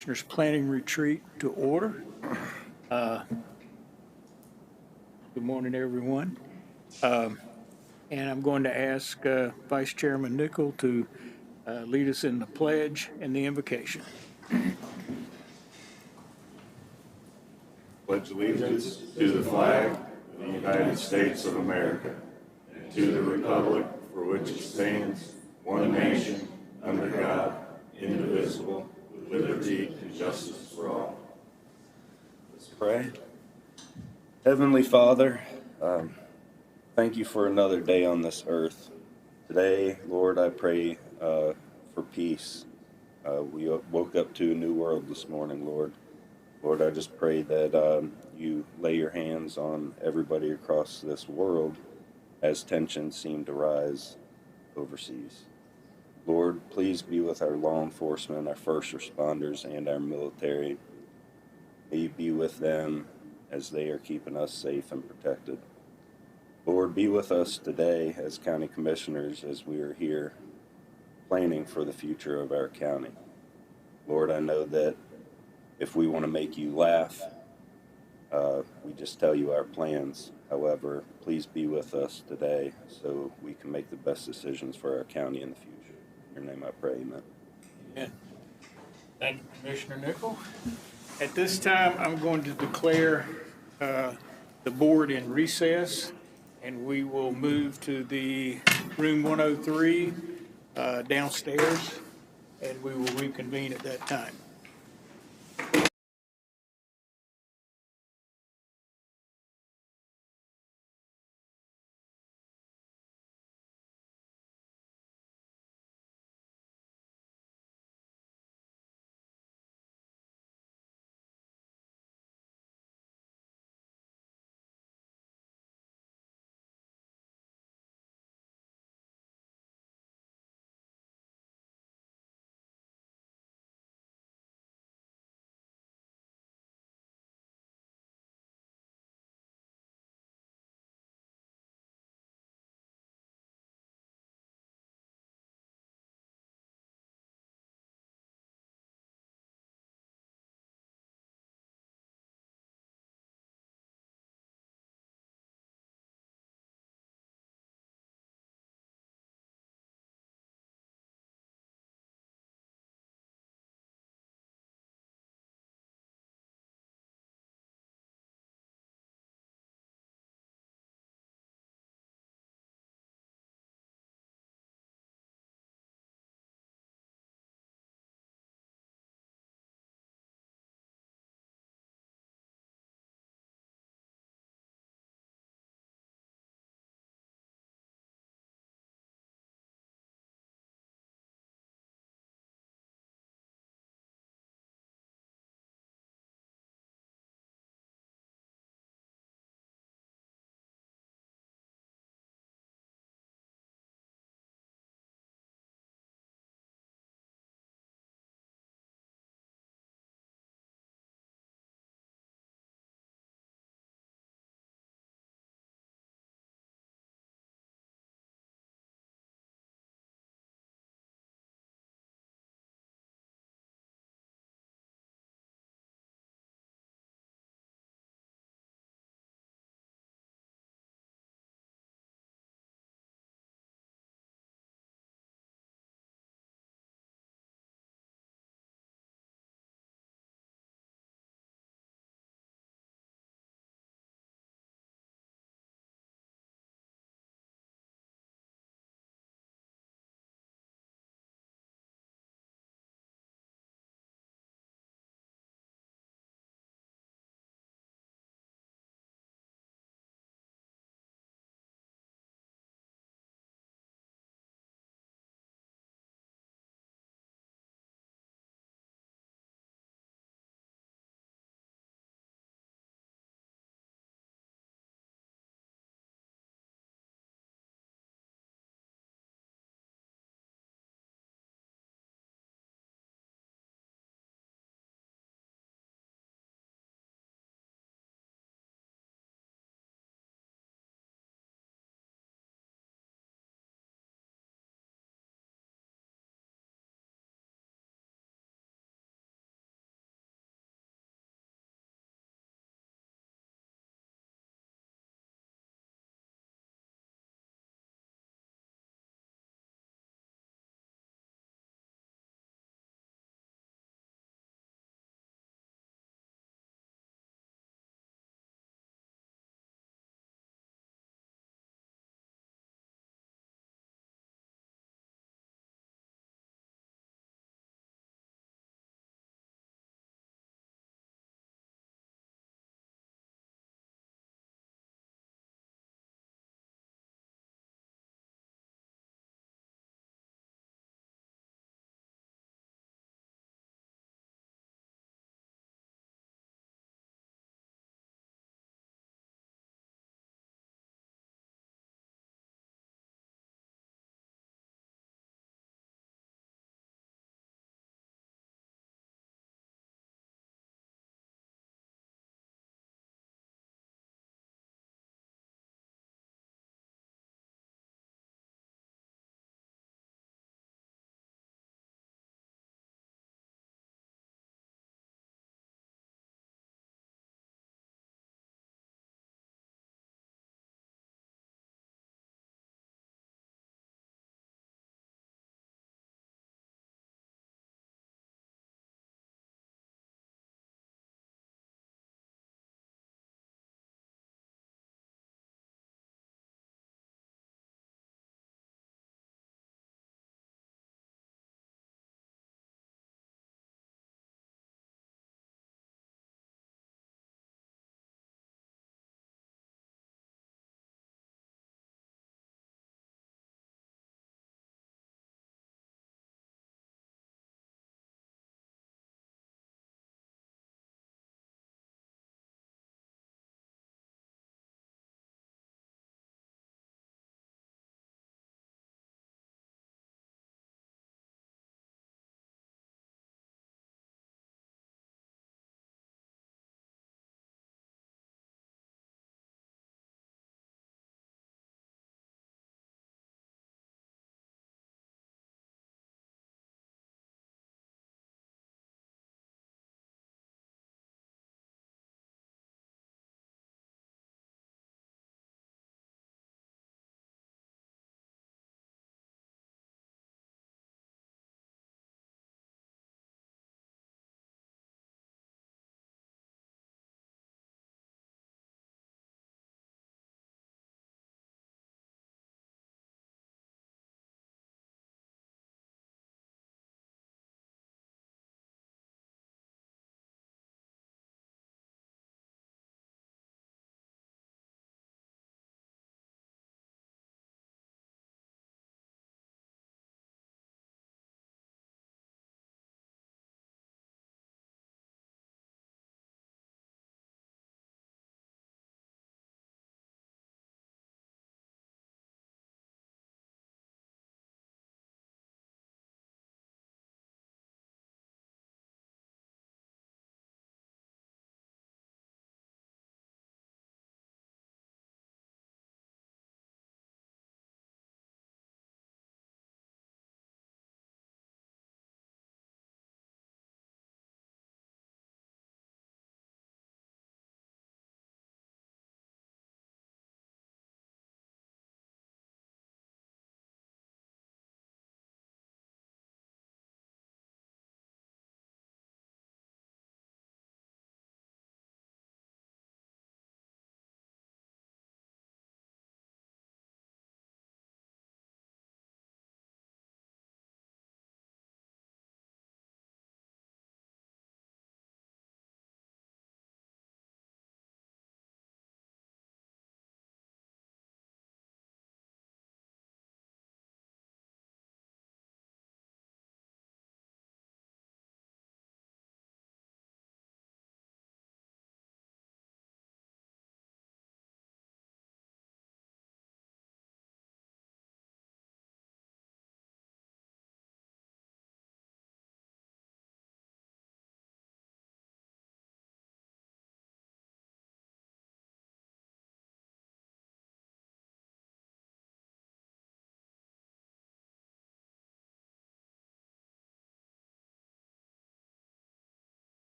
Commissioners Planning Retreat to order. Good morning, everyone. And I'm going to ask Vice Chairman Nickel to lead us in the pledge and the invocation. Pledge allegiance to the flag of the United States of America and to the republic for which it stands, one nation, under God, indivisible, with liberty and justice for all. Let's pray. Heavenly Father, thank you for another day on this earth. Today, Lord, I pray for peace. We woke up to a new world this morning, Lord. Lord, I just pray that you lay your hands on everybody across this world as tensions seem to rise overseas. Lord, please be with our law enforcement, our first responders, and our military. May you be with them as they are keeping us safe and protected. Lord, be with us today as county commissioners as we are here planning for the future of our county. Lord, I know that if we want to make you laugh, we just tell you our plans. However, please be with us today so we can make the best decisions for our county in the future. In your name I pray, amen. Amen. Thank you, Commissioner Nickel. At this time, I'm going to declare the board in recess, and we will move to the room 103 downstairs, and we will reconvene at that time.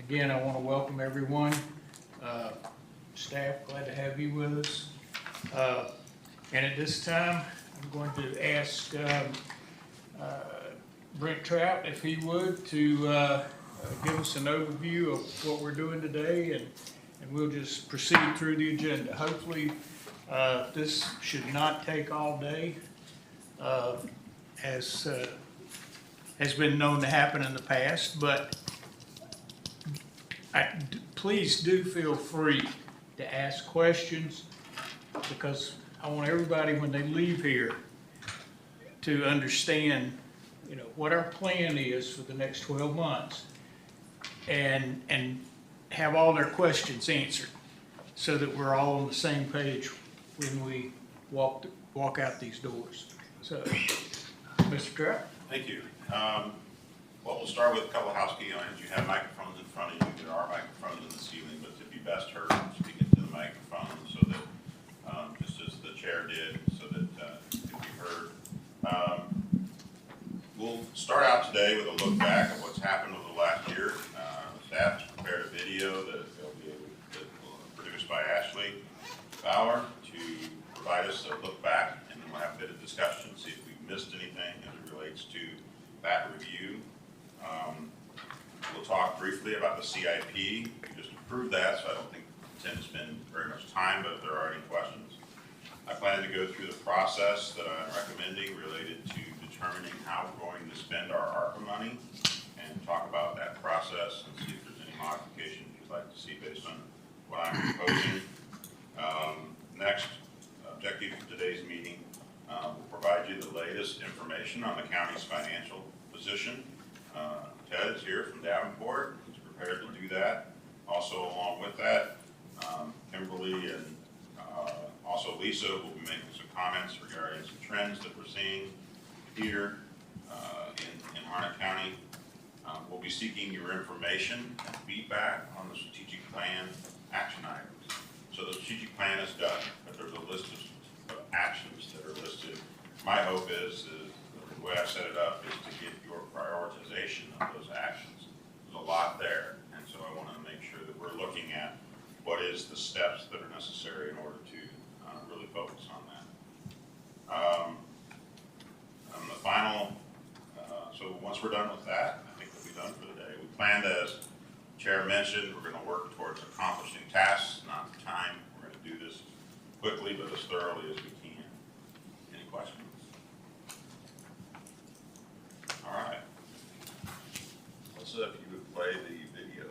Again, I want to welcome everyone. Staff, glad to have you with us. And at this time, I'm going to ask Brent Trout, if he would, to give us an overview of what we're doing today, and we'll just proceed through the agenda. Hopefully, this should not take all day, as has been known to happen in the past, but please do feel free to ask questions, because I want everybody, when they leave here, to understand, what our plan is for the next 12 months, and have all their questions answered, so that we're all on the same page when we walk out these doors. So, Mr. Trout? Thank you. Well, we'll start with a couple of housekeeping items. You have microphones in front of you. There are microphones in the ceiling, but it'd be best heard speak into the microphone, so that, just as the chair did, so that it can be heard. We'll start out today with a look back at what's happened over the last year. Staff has prepared a video that they'll be able to produced by Ashley Bauer to provide us a look back, and then we'll have a bit of discussion, see if we've missed anything as it relates to that review. We'll talk briefly about the CIP. We just approved that, so I don't think we tend to spend very much time, but if there are any questions. I plan to go through the process that I'm recommending related to determining how we're going to spend our ARPA money, and talk about that process and see if there's any modifications you'd like to see based on what I'm proposing. Next, objective of today's meeting, will provide you the latest information on the county's financial position. Ted is here from Davenport. He's prepared to do that. Also, along with that, Kimberly and also Lisa will be making some comments regarding some trends that we're seeing here in Harnett County. We'll be seeking your information and feedback on the strategic plan action items. So the strategic plan is done, but there's a list of actions that are listed. My hope is the way I've set it up is to get your prioritization of those actions. There's a lot there, and so I want to make sure that we're looking at what is the steps that are necessary in order to really focus on that. The final, so once we're done with that, I think we'll be done for the day. We planned, as Chair mentioned, we're going to work towards accomplishing tasks, not time. We're going to do this quickly, but as thoroughly as we can. Any questions? All right. Let's see if you would play the video.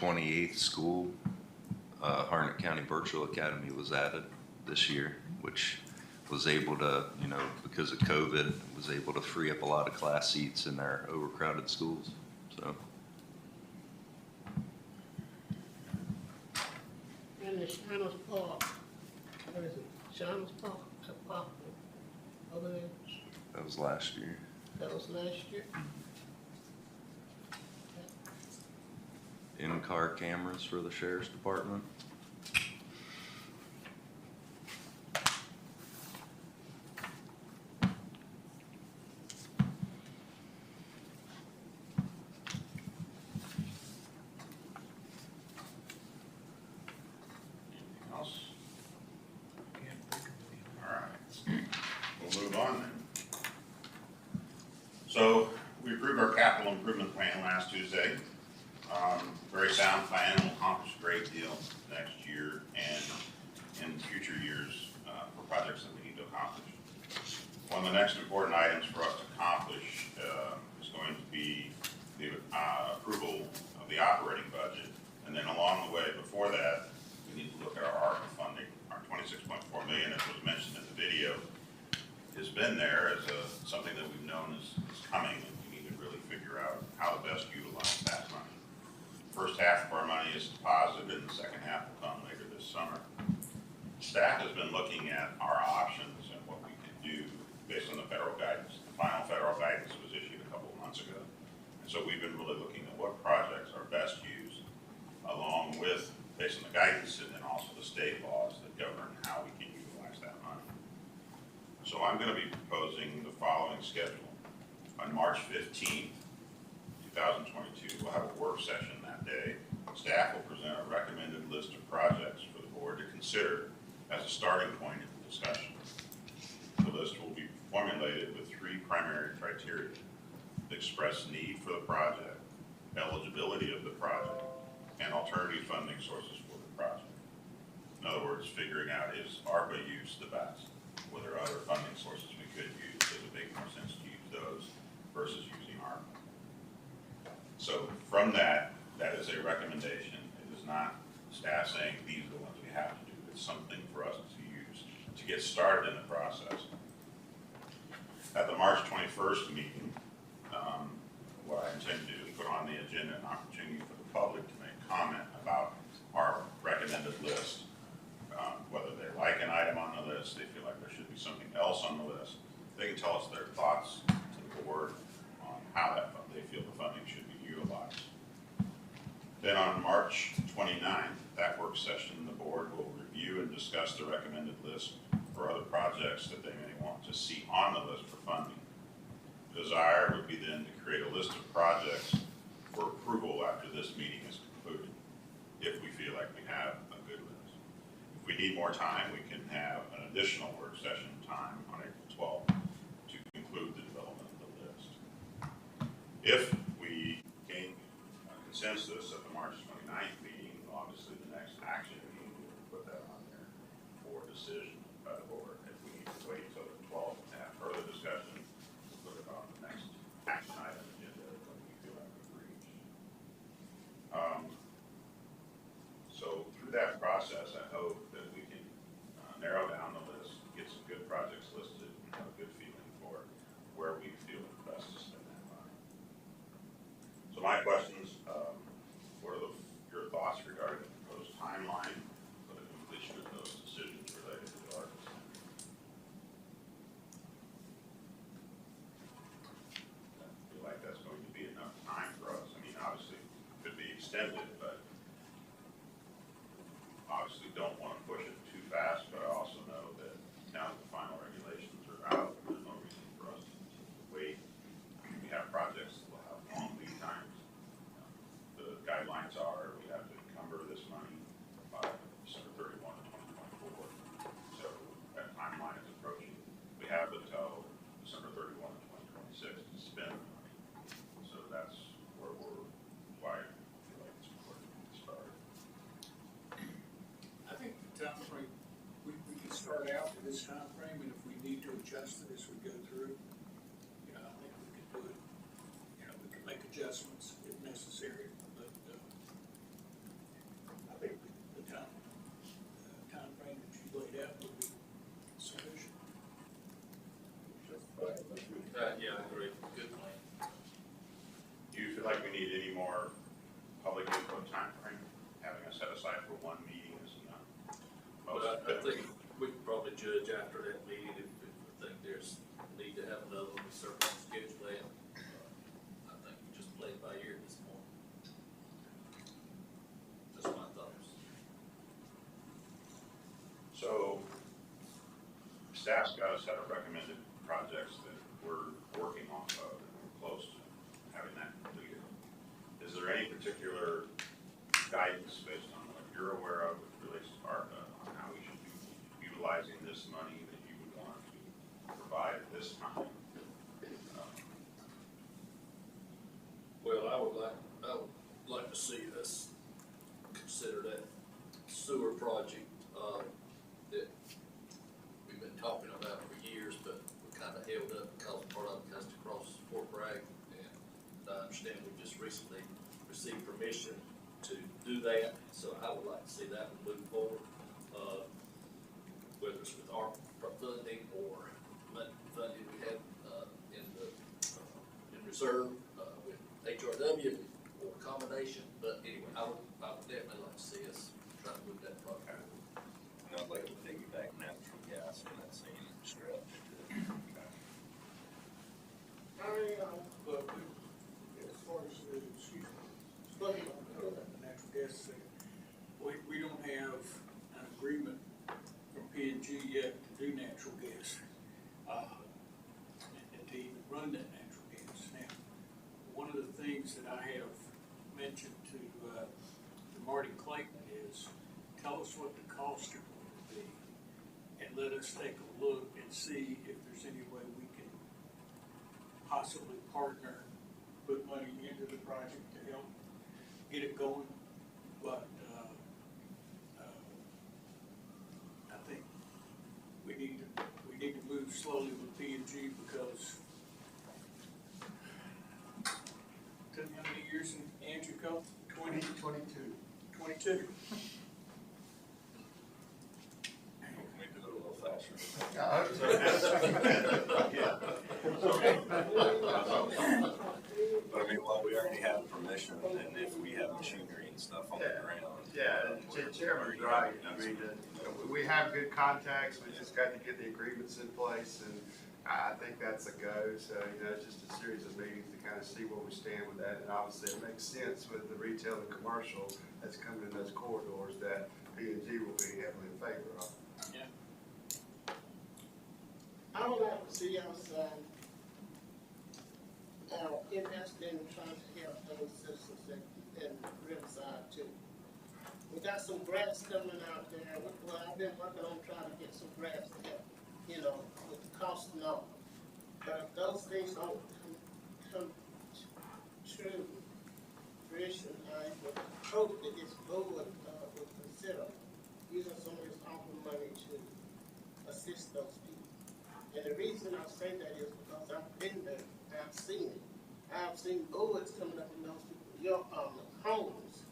28th school, Harnett County Virtual Academy was added this year, which was able to, because of COVID, was able to free up a lot of class seats in their overcrowded schools. So, And the Shiners Park, what is it, Shiners Park, that park over there, that was last year. that was last year? In-car cameras for the sheriff's department. Anything else? All right, we'll move on then. So we approved our capital improvement plan last Tuesday. Very sound plan, will accomplish a great deal next year and in future years for projects that we need to accomplish. One of the next important items for us to accomplish is going to be the approval of the operating budget. And then along the way, before that, we need to look at our ARPA funding. Our $26.4 million, as was mentioned in the video, has been there as something that we've known is coming, and we need to really figure out how to best utilize that money. First half of our money is deposited, and the second half will come later this summer. Staff has been looking at our options and what we can do based on the federal guidance. The final federal guidance was issued a couple of months ago. And so we've been really looking at what projects are best used, along with, based on the guidance, and then also the state laws that govern how we can utilize that money. So I'm going to be proposing the following schedule. On March 15th, 2022, we'll have a work session that day. Staff will present a recommended list of projects for the board to consider as a starting point in the discussion. The list will be formulated with three primary criteria: the express need for the project, eligibility of the project, and alternative funding sources for the project. In other words, figuring out, is ARPA use the best? Were there other funding sources we could use? Does it make more sense to use those versus using ARPA? So from that is a recommendation. It is not staff saying these are the ones we have to do. It's something for us to use to get started in the process. At the March 21st meeting, what I intend to do is put on the agenda an opportunity for the public to make comment about our recommended list. Whether they like an item on the list, they feel like there should be something else on the list. They can tell us their thoughts to the board on how they feel the funding should be utilized. Then on March 29th, that work session, the board will review and discuss the recommended list for other projects that they may want to see on the list for funding. The desire would be then to create a list of projects for approval after this meeting is concluded, if we feel like we have a good list. If we need more time, we can have an additional work session time on April 12th to conclude the development of the list. If we gain consensus at the March 29th meeting, obviously the next action meeting, we'll put that on there for decision by the board. If we need to wait till the 12th to have further discussion, we'll put it on the next action item agenda when we feel like we've reached. So through that process, I hope that we can narrow down the list, get some good projects listed, and have a good feeling for where we feel it's best to spend that money. So my questions, what are your thoughts regarding the proposed timeline for the completion of those decisions related to the arts? I feel like that's going to be enough time for us. I mean, obviously, it could be extended, but obviously don't want to push it too fast, but I also know that now that the final regulations are out, there's no reason for us to wait. We have projects that will have long lead times. The guidelines are we have to encumber this money by December 31 of 2024. So that timeline is approaching. We have until December 31 of 2026 to spend the money. So that's why I feel like it's important to get started. I think the time frame, we can start out with this time frame, and if we need to adjust it as we go through, I think we can do it. We can make adjustments if necessary, but Yeah, I agree. Good plan. Do you feel like we need any more public input timeframe? Having us set aside for one meeting is enough? But I think we can probably judge after that meeting if we think there's need to have another one, we certainly schedule that. I think we just play it by ear at this point. Just my thoughts. So staff's got a set of recommended projects that we're working off of, and we're close to having that completed. Is there any particular guidance based on what you're aware of with relates to ARPA on how we should be utilizing this money that you would want to provide at this time? Well, I would like to see us consider that sewer project, that we've been talking about for years, but we kind of held up because part of it has to cross Fort Bragg. And I understand we just recently received permission to do that, so I would like to see that one move forward. Whether it's with our funding or funding we had, in reserve, with HRW or combination, but anyway, I would definitely like to see us try to move that project. And I'd like to piggyback natural gas in that same stretch. But as far as, excuse me, studying on the natural gas sector, we don't have an agreement from P&G yet to do natural gas, and to even run that natural gas. Now, one of the things that I have mentioned to Marty Clayton is, tell us what the costs are going to be, and let us take a look and see if there's any way we can possibly partner, put money into the project to help get it going. But I think we need to move slowly with P&G because tell me how many years in Andrew Co? 22. We do it a little faster. But I mean, well, we already have permission, and if we have machinery and stuff on the ground. Yeah, Chairman's right. I mean, we have good contacts, we just got to get the agreements in place, and I think that's a go. So, it's just a series of meetings to kind of see where we stand with that. And obviously, it makes sense with the retail and commercial that's coming in those corridors that P&G will be heavily in favor of. Yeah. I would like to see us, invest in trying to help those citizens in Riverside too. We got some grants coming out there. Well, I've been working on trying to get some grants to help, with the cost and all. But if those things don't come true fruition, I would hope that this board would consider using some of this ARPA money to assist those people. And the reason I say that is because I've been there, I've seen it. I've seen boards coming up in those people's homes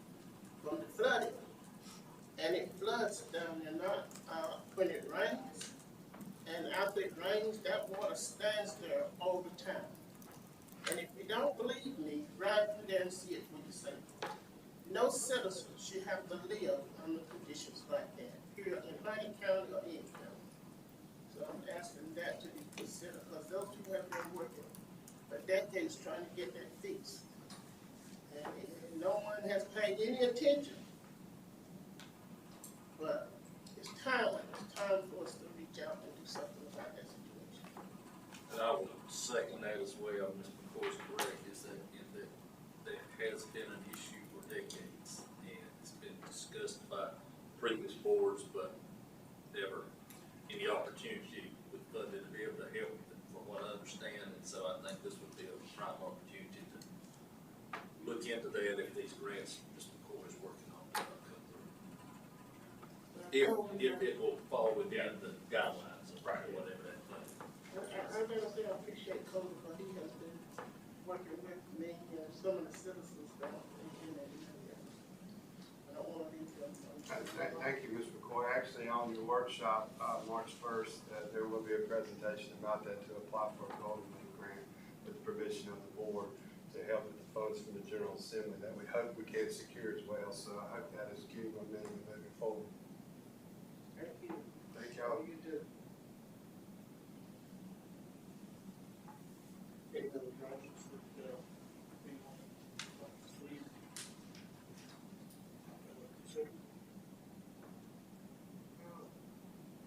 from the flooding. And it floods down there not when it rains. And after it rains, that water stands there all the time. And if you don't believe me, ride through there and see it for yourself. No citizen should have to live under conditions like that, here in Harnett County or any county. So I'm asking that to be considered, because those people have been working for decades trying to get that fixed. And no one has paid any attention. But it's time for us to reach out and do something about that situation. And I would second that as well, Mr. McCoy is correct, is that, there has been an issue for decades, and it's been discussed by previous boards, but never any opportunity with funding to be able to help, from what I understand, and so I think this would be a prime opportunity to look into that if these grants Mr. McCoy is working on come through. If it will fall within the guidelines of whatever that plan. I gotta say, I appreciate Cody, because he has been working with me and some of the citizens down in that area. I don't wanna leave them. Thank you, Mr. McCoy. Actually, on your workshop, March 1st, there will be a presentation about that to apply for a Golden League grant. funds from the General Assembly that we hope we can secure as well. So I hope that is getting momentum moving forward. Thank you. Thank y'all. You too. Any other projects that, anyone like to see? Consider?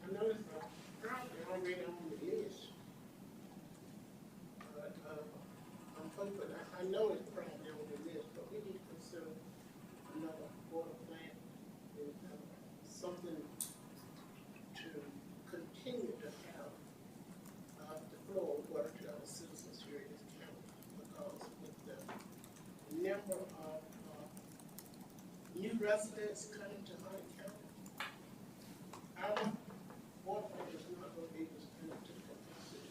I noticed probably already on the list. But, I'm hoping, I know it's probably on the list, but we need to consider another water plant and, something to continue to have, the flow of water to our citizens here in this county. Because with the number of, new residents coming to Harnett County, our water plant is not going to be able to come up to the capacity.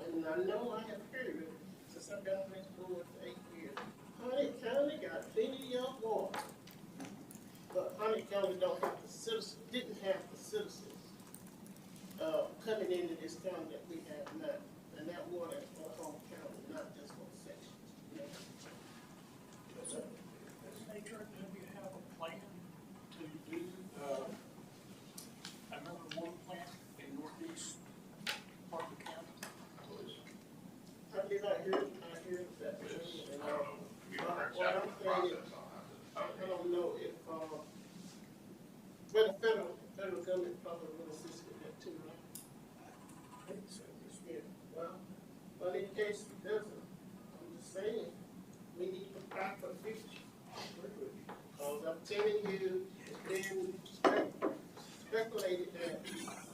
And I know I have heard it since I've been on this board for 8 years. Harnett County got plenty of water, but Harnett County don't have the citizens, didn't have the citizens coming into this county that we have now. And that water is for the whole county, not just for sections. You know? Does HRW have a plan to do, another water plant in northeast part of the county? I believe I heard that. Yes, And, I don't know, we don't what exactly I'm the saying is, process on that. I don't know if, well, the federal government probably will assist with that too, right? Yeah, well, in case it doesn't, I'm just saying, we need to prepare for the future. Because I'm telling you, it's been speculated that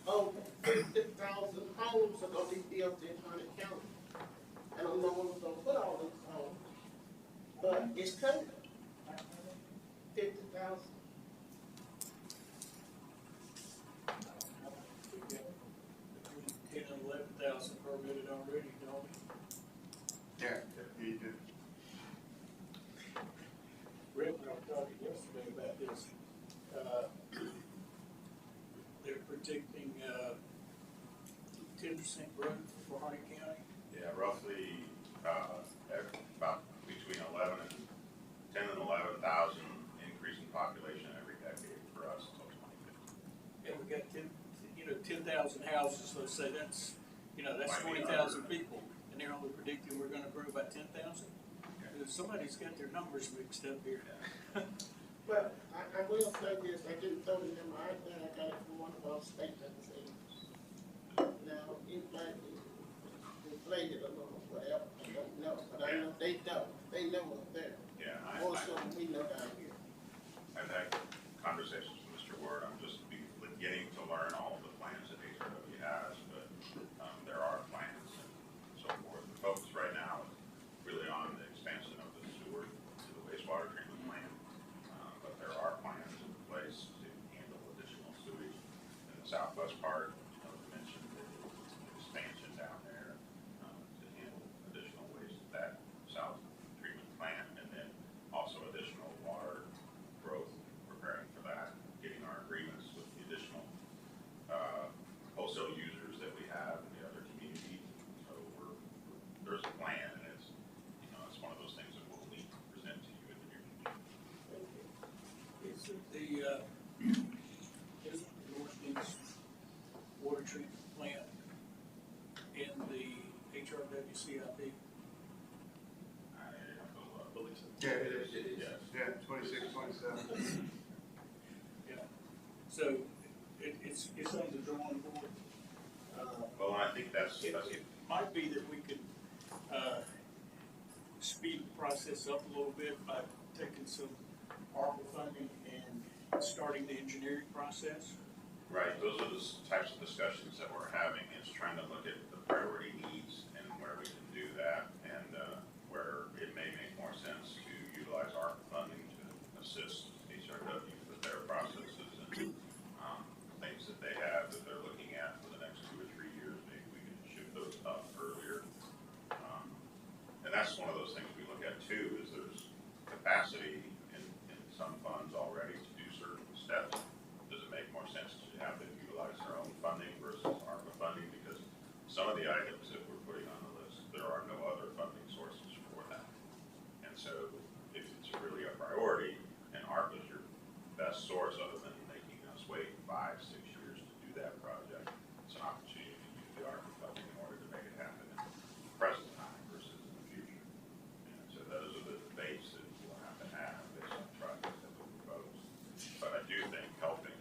over 50,000 homes are gonna be built in Harnett County. I don't know where we're gonna put all these homes, but it's coming. 50,000. We got between 10 and 11,000 permitted already, don't we? Yeah, you do. Rick and I were talking yesterday about this. They're predicting, 10% growth for Harnett County. Yeah, roughly, about between 10 and 11,000 increase in population every decade for us until 2050. And we got 10,000 houses, let's say that's, that's Might be 20,000 people, and they're only predicting we're gonna grow by 10,000? Somebody's got their numbers mixed up here. But I will say this, I didn't throw the number out there, I got it from one of our state representatives. Now, it might be inflated a little, whatever, I don't know, but I know they know up there. Yeah, More so than we know down here. I've had conversations with Mr. Ward, I'm just beginning to learn all of the plans that HRW has, but, there are plans and so forth. The focus right now is really on the expansion of the sewer to the wastewater treatment plant. But there are plans in place to handle additional sewage in the southwest part. You mentioned the expansion down there, to handle additional waste at that south treatment plant, and then also additional water growth, preparing for that, getting our agreements with the additional, wholesale users that we have in the other communities. So there's a plan, and it's one of those things that we'll need to present to you in the near future. Is it is the northeast water treatment plant in the HRW CIP? I believe so. Yeah, it is. Yes. Yeah, 26, 27. Yeah. So it's on the drawing board. Well, I think that's It might be that we could, speed the process up a little bit by taking some ARPA funding and starting the engineering process. right. Those are the types of discussions that we're having, is trying to look at the priority needs and where we can do that, and where it may make more sense to utilize ARPA funding to assist HRW with their processes and things that they have that they're looking at for the next 2 or 3 years. Maybe we can shift those up earlier. And that's one of those things we look at too, is there's capacity in some funds already to do certain steps. Does it make more sense to have them utilize their own funding versus ARPA funding? Because some of the items so if it's really a priority, and ARPA is your best source other than making us wait 5, 6 years to do that project, it's an opportunity to use the ARPA funding in order to make it happen in the present time versus in the future. And so those are the debates that we'll have to have based on projects that we propose. But I do think helping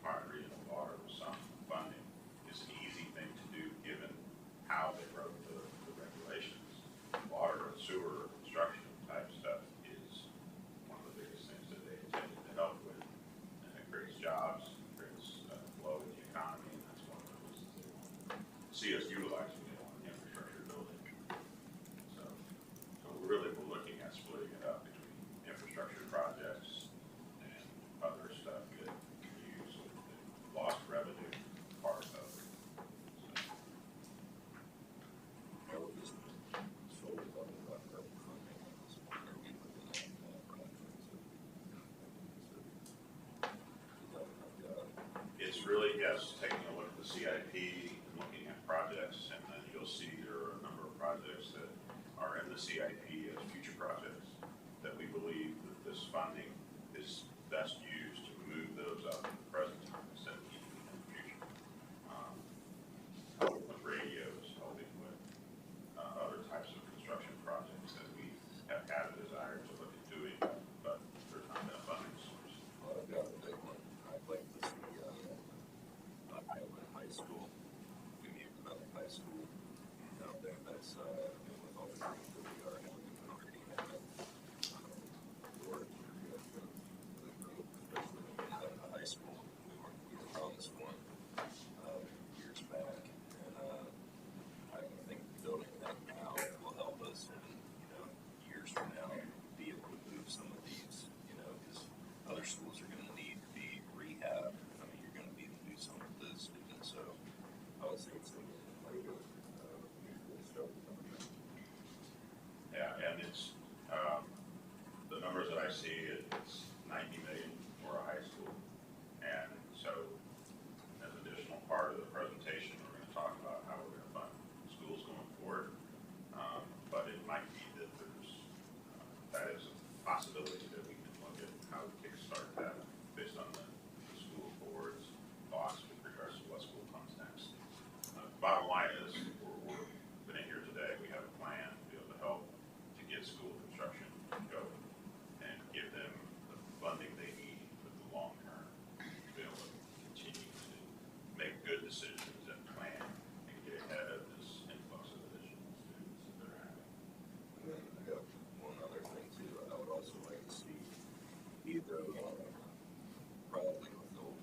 Harnett Regional Water with some funding is an easy thing to do given how they wrote the regulations. Water and sewer construction type stuff is one of the biggest things that they intended to help with. And it creates jobs, creates flow in the economy, and that's one of the reasons they want to see us utilizing it on infrastructure building. So we're looking at splitting it up between infrastructure projects and other stuff that we use with the lost revenue part of it. So, it's really, yes, taking a look at the CIP and looking at projects, and then you'll see there are a number of projects that are in the CIP as future projects that we believe that this funding is best used to move those up in the present time instead of keeping them in the future. Helping with radios, helping with other types of construction projects that we have had a desire to look at doing, but there's not been a funding source. Well, I've got a big one. I'd like to see Iowa High School, Community Valley High School out there. That's with all the things that we are having already had. Or the group, especially at the high school, we were promised one years back, and I think building that now will help us in years from now be able to move some of these, because other schools are going to need to be rehabbed. I mean, you're going to need to do some of this, and so I was thinking something like Yeah, and it's, the numbers that I see, it's 90 million for a high school. And so, as an additional part of the presentation, we're gonna talk about how we're gonna fund schools going forward. But it might be that there's, that is a possibility that we can look at how to kickstart that based on the school board's thoughts with regards to what school comes next. Bottom line is, we're been in here today, we have a plan to be able to help to get school construction going and give them the funding they need for the long term to be able to continue to make good decisions and plan and get ahead of this influx of additional students that they're having. I got one other thing too. I would also like to see either probably with the old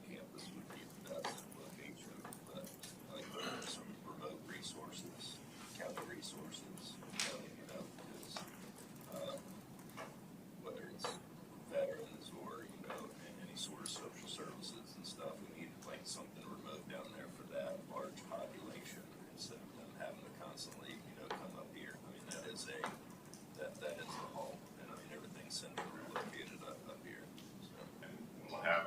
campus would be the best location, but like some remote resources, county resources, because whether it's veterans or any sort of social services and stuff, we need like something remote down there for that large population instead of them having to constantly come up here. I mean that is the home, and I mean everything's centrally located up here. So. And we'll have,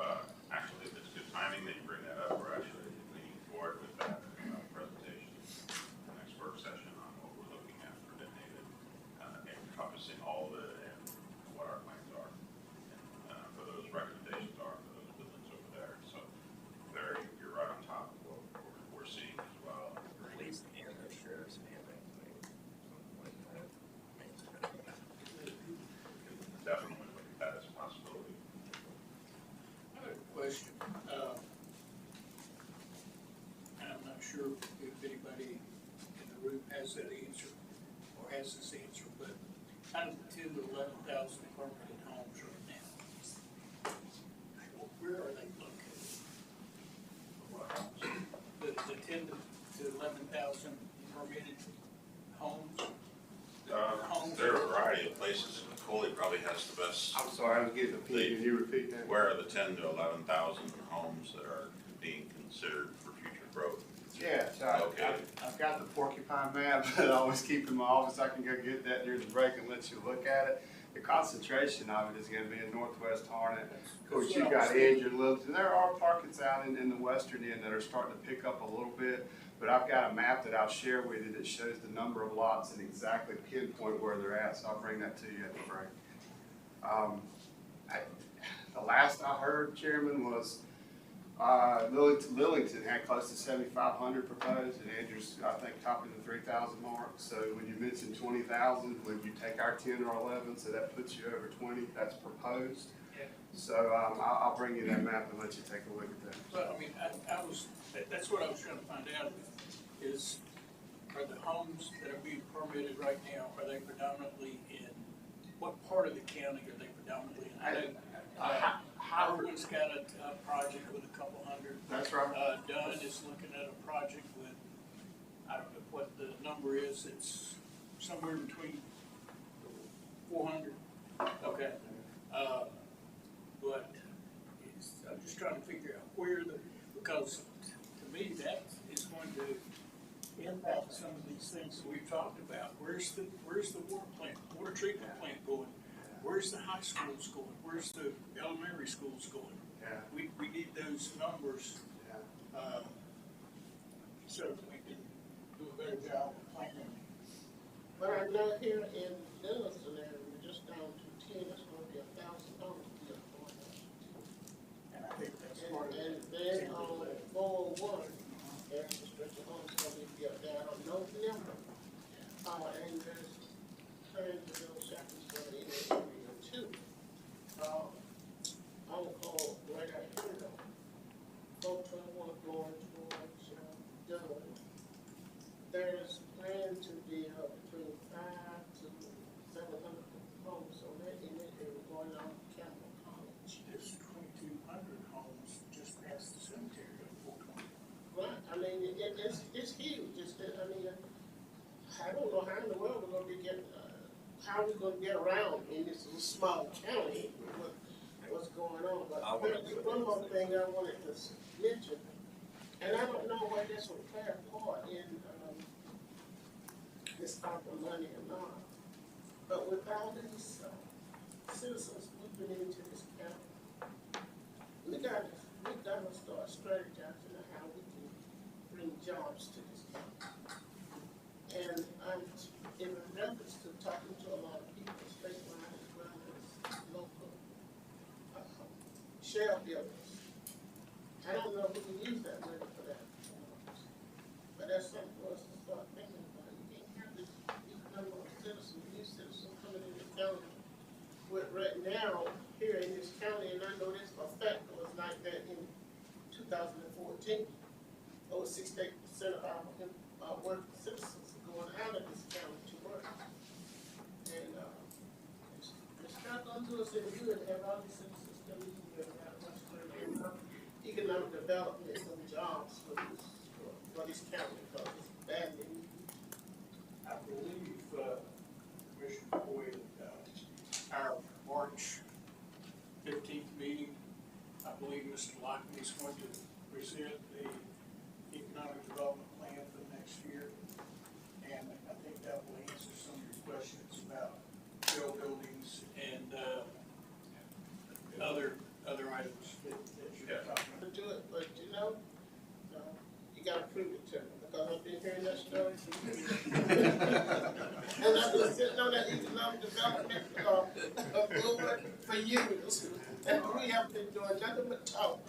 actually, it's good timing that you bring that up. We're actually leaning forward with that presentation, the next work session on what we're looking at for detonated, encompassing all of it and what our plans are. And for those recommendations are for those buildings over there. So you're right on top of what we're seeing as well. Police and the sheriff's and something like that. Definitely look at that as a possibility. I have a question, and I'm not sure if anybody in the room has that answer, or has this answer, but out of the 10,000 to 11,000 permanent homes right now, where are they located? The 10,000 to 11,000 permitted homes? There are a variety of places, and Coley probably has the best. I'm sorry, I was getting a peek. Can you repeat that? Where are the 10 to 11,000 homes that are being considered for future growth? Yeah, so Okay. I've got the porcupine map that I always keep in my office. I can go get that near the break and let you look at it. The concentration of it is gonna be in Northwest Harnett. Of course, you've got Andrew, Littleton. There are pockets out in the western end that are starting to pick up a little bit, but But I've got a map that I'll share with you that shows the number of lots and exactly pinpoint where they're at, so I'll bring that to you at the break. The last I heard, Chairman, was Lillington had close to 7,500 proposed, and Andrews, I think, topping the 3,000 mark. So when you mentioned 20,000, when you take our 10 or 11, so that puts you over 20, that's proposed. So I'll bring you that map and let you take a look at that. Well, I mean, that's what I was trying to find out is, are the homes that are being permitted right now, are they predominantly in, what part of the county are they predominantly in? Howard's got a project with a couple hundred. That's right. Dunn is looking at a project with, I don't know what the number is, it's somewhere between 400. Okay. But I'm just trying to figure out where because to me that is going to impact some of these things that we've talked about. Where's the water treatment plant going? Where's the high schools going? Where's the elementary schools going? Yeah. We need those numbers, so that we can do a better job of planning. But I know here in Denison area, we're just down to 10, it's gonna be $1,000 to be a point. And I think that's part of it. And then on 401, there's a stretch of homes gonna be built there, I don't know the number. And there's plans to build shelters for the area too. I will call right out here though. 421 going towards, Dunn. There's planned to be between 500 to 700 homes on that in that area going on Campbell College. There's 2,200 homes just past the cemetery on 420. Right, I mean, it's huge, I mean, I don't know how in the world we're gonna be how we're gonna get around in this little small county, what's going on, but one more thing I wanted to mention, and I don't know whether this will play a part in, this type of money or not, but with all these, citizens moving into this county, we gotta start strategizing on how we can bring jobs to this county. And in reference to talking to a lot of people, statewide as well as local, share builders. I don't know if we can use that money for that, but that's something for us to start thinking about. You can't have this number of citizens, new citizens coming in the county. With right now, here in this county, and I know this for a fact, it was like that in 2014. Over 68% of our working citizens are going out of this county to work. And it's not going to do us any good to have all these citizens coming in here and have much economic development and jobs for this county because it's badly needed. I believe, Commissioner Boyd, our March 15th meeting, I believe Mr. Lockman is going to present the economic development plan for the next year. And I think that will answer some of your questions about jail buildings and other items that you're talking about. To do it, but you know, you gotta prove it to me, because I've been hearing that story for years. And I've been sitting on that economic development, board for years, and we haven't been doing nothing but talk.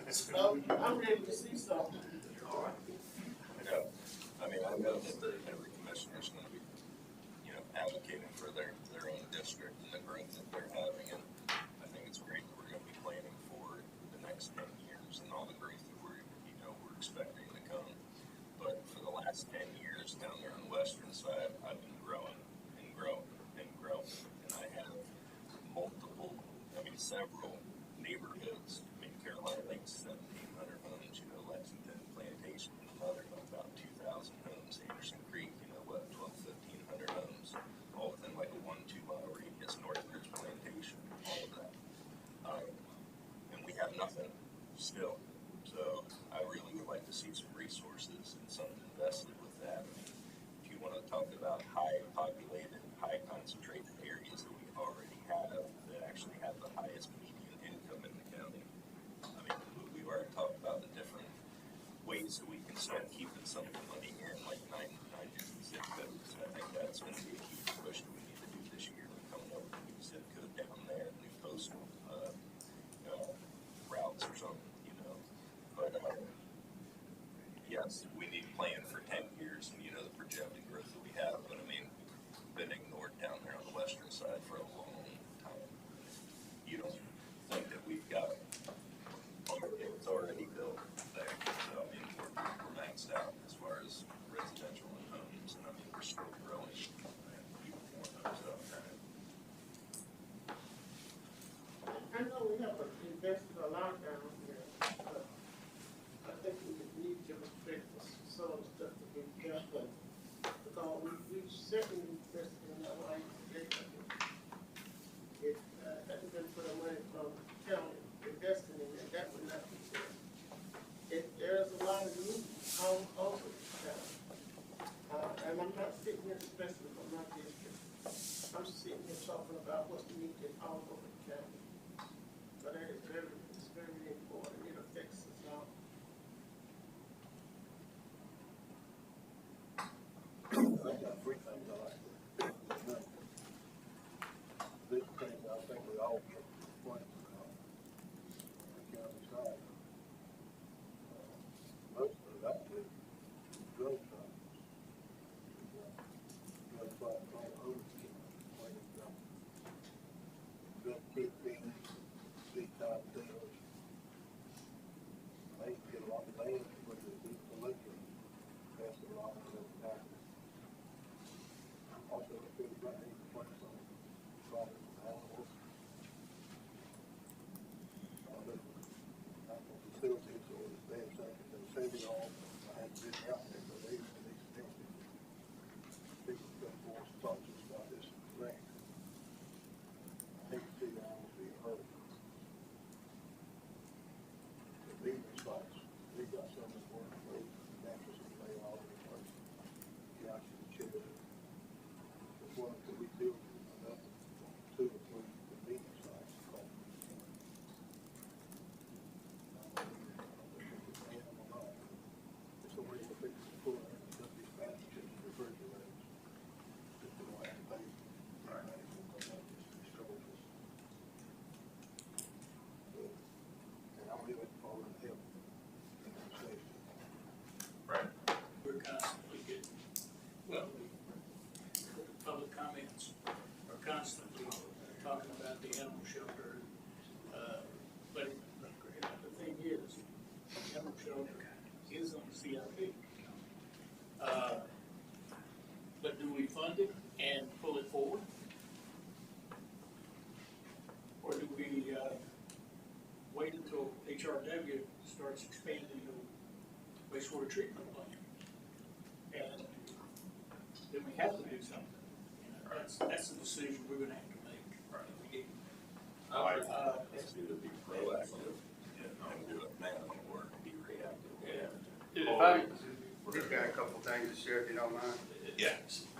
So I'm ready to see something. All right. I mean, I know that every commissioner's gonna be, advocating for their own district and the growth that they're having, and I think it's great that we're gonna be planning for the next 10 years and all the growth that we're expecting to come. But for the last 10 years down there on the western side, I've been growing and growing and growing, and I have several neighborhoods. Carolina Lake's 1,700 homes, Lexington, Plantation, another about 2,000 homes. Anderson Creek, 1,200-1,500 homes, all within like a 1-2 mile radius. Northridge Plantation, all of that. And we have nothing still. So I really would like to see some resources and something invested with that. If you want to talk about high populated, high concentrated areas that we already have that actually have the highest median because we certainly invested in our life. It hasn't been for the money from county investing in it, that would not be fair. There's a lot of needs all over the town. And I'm not sitting here especially from my district. I'm sitting here talking about what's needed all over the county. So that is it's very important. It affects us all. I got three things I like. Big things I think we all get points about the county side. Most of it actually drug problems. Drug problems all over the county. Drug kidnapping, big time dealers. They get a lot of land for the electric. Pass it along to the town. Also, if there's not any complaints on problem animals. Animal facilities or the damn thing, they save it all. I had to get out there, but they expensive. People come forth and talk to us about this grant. I hate to see the animals being hurt. The beaver spots, we got some that work, they mattresses lay all over the place. Couches and chairs. One could be built enough, 2 or 3 convenience sites. It's a way to fix the floor, it's not these bathrooms, it's refrigerators. That they don't have to pay. Right. It's trouble. And I'm really falling in help. Right. We're constantly getting, well, the public comments are constantly talking about the animal shelter. But the thing is, the animal shelter is on the CIP. But do we fund it and pull it forward? Or do we, wait until HRW starts expanding the wastewater treatment plant? And then we have to do something. You know, that's the decision we're gonna have to make. It's good to be proactive and do it now or be reactive. If I, We've got a couple things to share, if you don't mind. Yeah.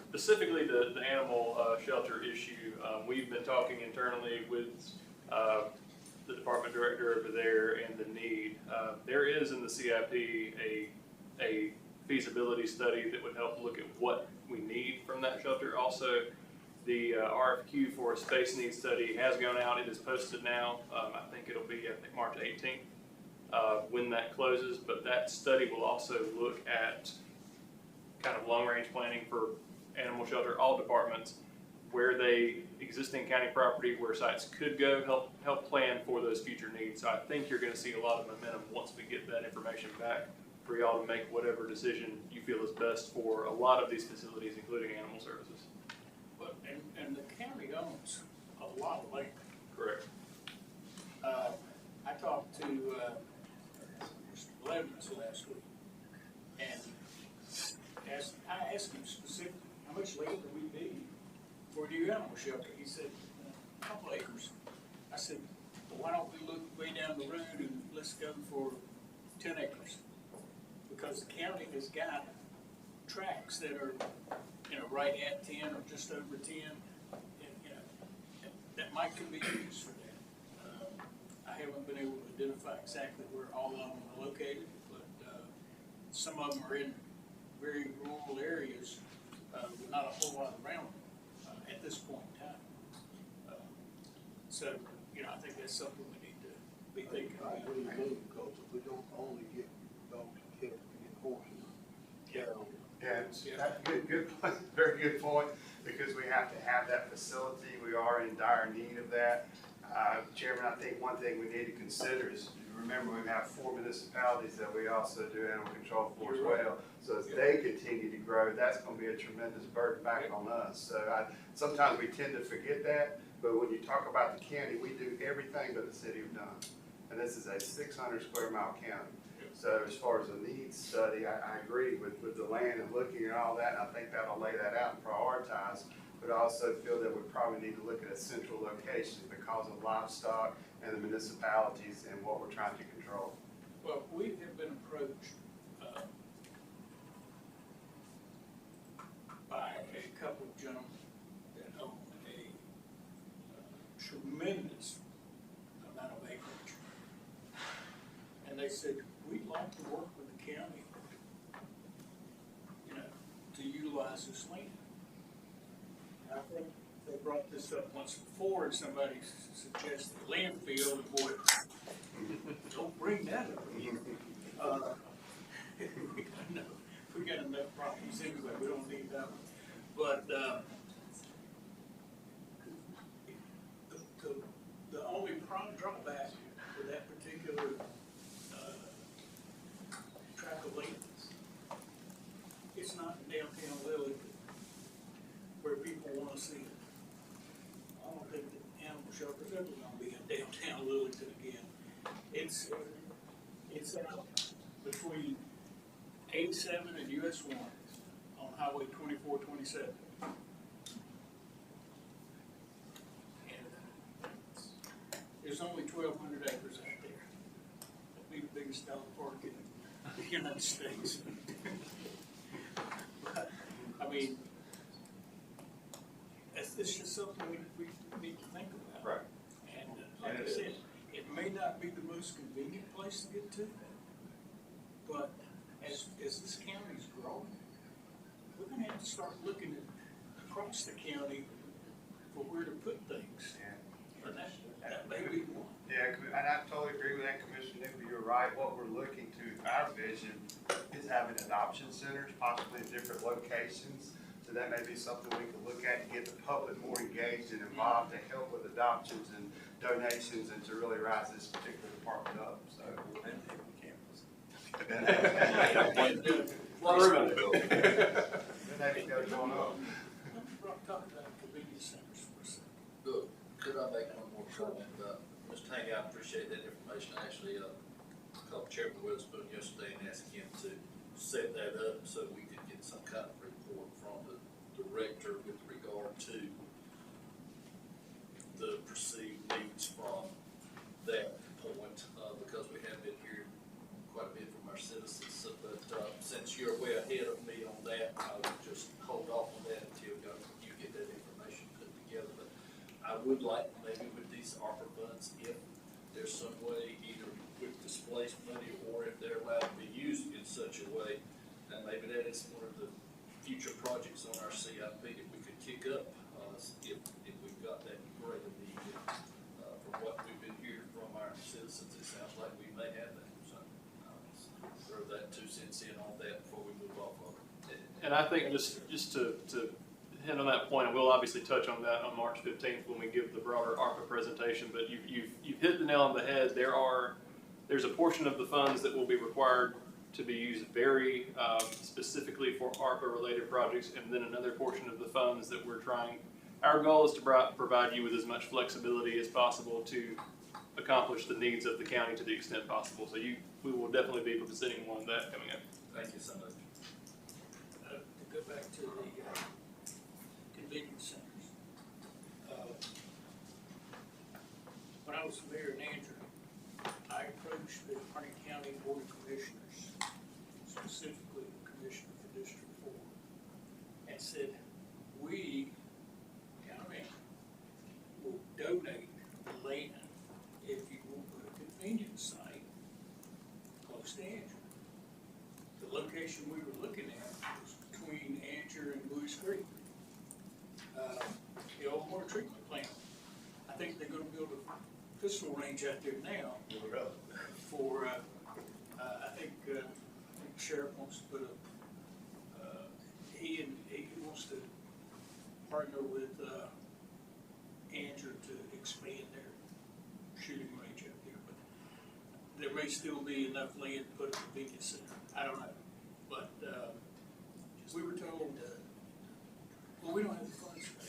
specifically the animal shelter issue, we've been talking internally with the department director over there and the need. There is in the CIP a feasibility study that would help look at what we need from that shelter. Also, the RFQ for a space needs study has gone out. It is posted now. I think it'll be, March 18th when that closes. But that study will also look at kind of long-range planning for animal shelter, all departments, where they, existing county property, where sites could go, help plan for those future needs. So I think you're gonna see a lot of momentum once we get that information back for y'all to make whatever decision you feel is best for a lot of these facilities, including animal services. But, and the county owns a lot of land. Correct. I talked to, Mr. Levens last week, and I asked him specifically, how much land do we need for a new animal shelter? He said, a couple acres. I said, well, why don't we look way down the road and let's go for 10 acres? Because the county has got tracts that are, right at 10 or just over 10, and, that might could be used for that. I haven't been able to identify exactly where all of them are located, but, some of them are in very rural areas, with not a whole lot around them, at this point in time. So, I think that's something we need to be thinking I about. agree with you, because if we don't only get dogs and cats, we get horses, cows. Yeah, that's good, point, very good point, because we have to have that facility. We are in dire need of that. Chairman, I think one thing we need to consider is, remember, we have 4 municipalities that we also do animal control for as well. So as they continue to grow, that's gonna be a tremendous burden back on us. So sometimes we tend to forget that, but when you talk about the county, we do everything but the city of Dunn. And this is a 600 square mile county. So as far as the needs study, I agree with the land and looking at all that, and I think that'll lay that out and prioritize. But I also feel that we probably need to look at a central location because of livestock and the municipalities and what we're trying to control. Well, we have been approached by a couple of gentlemen that own a tremendous amount of acreage. And they said, we'd like to work with the county, you know, to utilize this land. I think they brought this up once before, and somebody suggested landfill, and boy, don't bring that up. We got enough problems anyway, we don't need that one. But, the only drawback with that particular, tract of land, it's not in downtown Lily where people wanna see it. I don't think the animal shelter's ever gonna be in downtown Lillington again. It's out between 87 and US 1 on Highway 2427. And there's only 1,200 acres out there. That'd be the biggest dog park in the United States. But, I mean, it's just something we need to think about. Right. And like I said, it may not be the most convenient place to get to, but as this county's growing, we're gonna have to start looking at across the county for where to put things. And that may be one. Yeah, and I totally agree with that, Commissioner Nichols. You're right. What we're looking to, our vision is having adoption centers, possibly in different locations. So that may be something we could look at to get the public more engaged and involved to help with adoptions and donations and to really rise this particular department up, so. One room in the building. Then they can go on up. Talk about convenience centers for a second. Look, could I make one more comment about, Mr. Tangy, I appreciate that information. I actually, called Chairman Witherspoon yesterday and asked him to set that up so we could get some kind of report from the director with regard to the perceived needs from that point, because we have been hearing quite a bit from our citizens. So, but since you're way ahead of me on that, I would just hold off on that until you get that information put together. But I would like, maybe with these ARPA funds, if there's some way, either with displaced money or if they're allowed to be used in such a way, and maybe that is one of the future projects on our CIP that we could kick up, if we've got that greater need. From what we've been hearing from our citizens, it sounds like we may have that. So throw that 2 cents in on that before we move off of it. And I think just to hit on that point, and we'll obviously touch on that on March 15th when we give the broader ARPA presentation, but you've hit the nail on the head. There's a portion of the funds that will be required to be used very specifically for ARPA-related projects, and then another portion of the funds that our goal is to provide you with as much flexibility as possible to accomplish the needs of the county to the extent possible. So we will definitely be presenting one of that coming up. Thank you so much. To go back to the convenience centers. When I was mayor in Andrew, I approached the Harnett County Board of Commissioners, specifically the Commissioner for District 4, and said, we, county, will donate the land if you will put a convenience site close to Andrew. The location we were looking at was between Andrew and Lewis Creek. The old water treatment plant. I think they're gonna build a pistol range out there now. For, I think the sheriff wants to put he wants to partner with, Andrew to expand their shooting range out there, but there may still be enough land to put a convenience center. I don't know, but, we were told, well, we don't have the funds for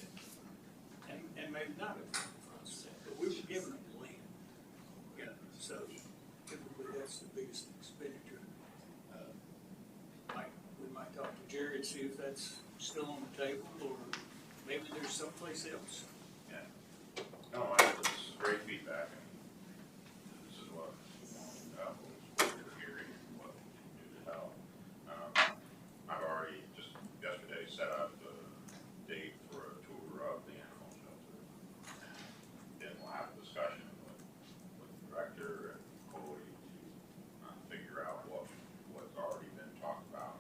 that, and maybe not have the funds for that, but we were given them the land. Yeah, so typically that's the biggest expenditure that's still on the table, or maybe there's someplace else. Yeah. No, it's great feedback, and this is what, we're hearing, and what we can do to help. I've already, just yesterday, set up the date for a tour of the animal shelter. And then we'll have a discussion with the director and Chloe to figure out what's already been talked about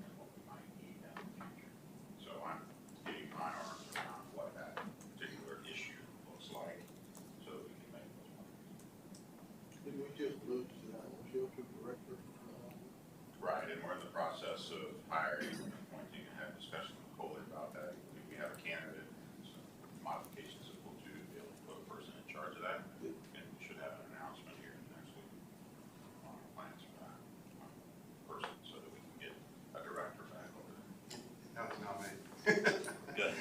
and what we might need in the future. So I'm getting my arms around what that particular issue looks like, so that we can make those plans. Did we just lose the animal shelter director? Right, and we're in the process of hiring and appointing and have discussion with Chloe about that. We have a candidate, some modifications that we'll do to be able to put a person in charge of that. And we should have an announcement here next week on our plans for that person, so that we can get a director back over there. No, it's not me. Good.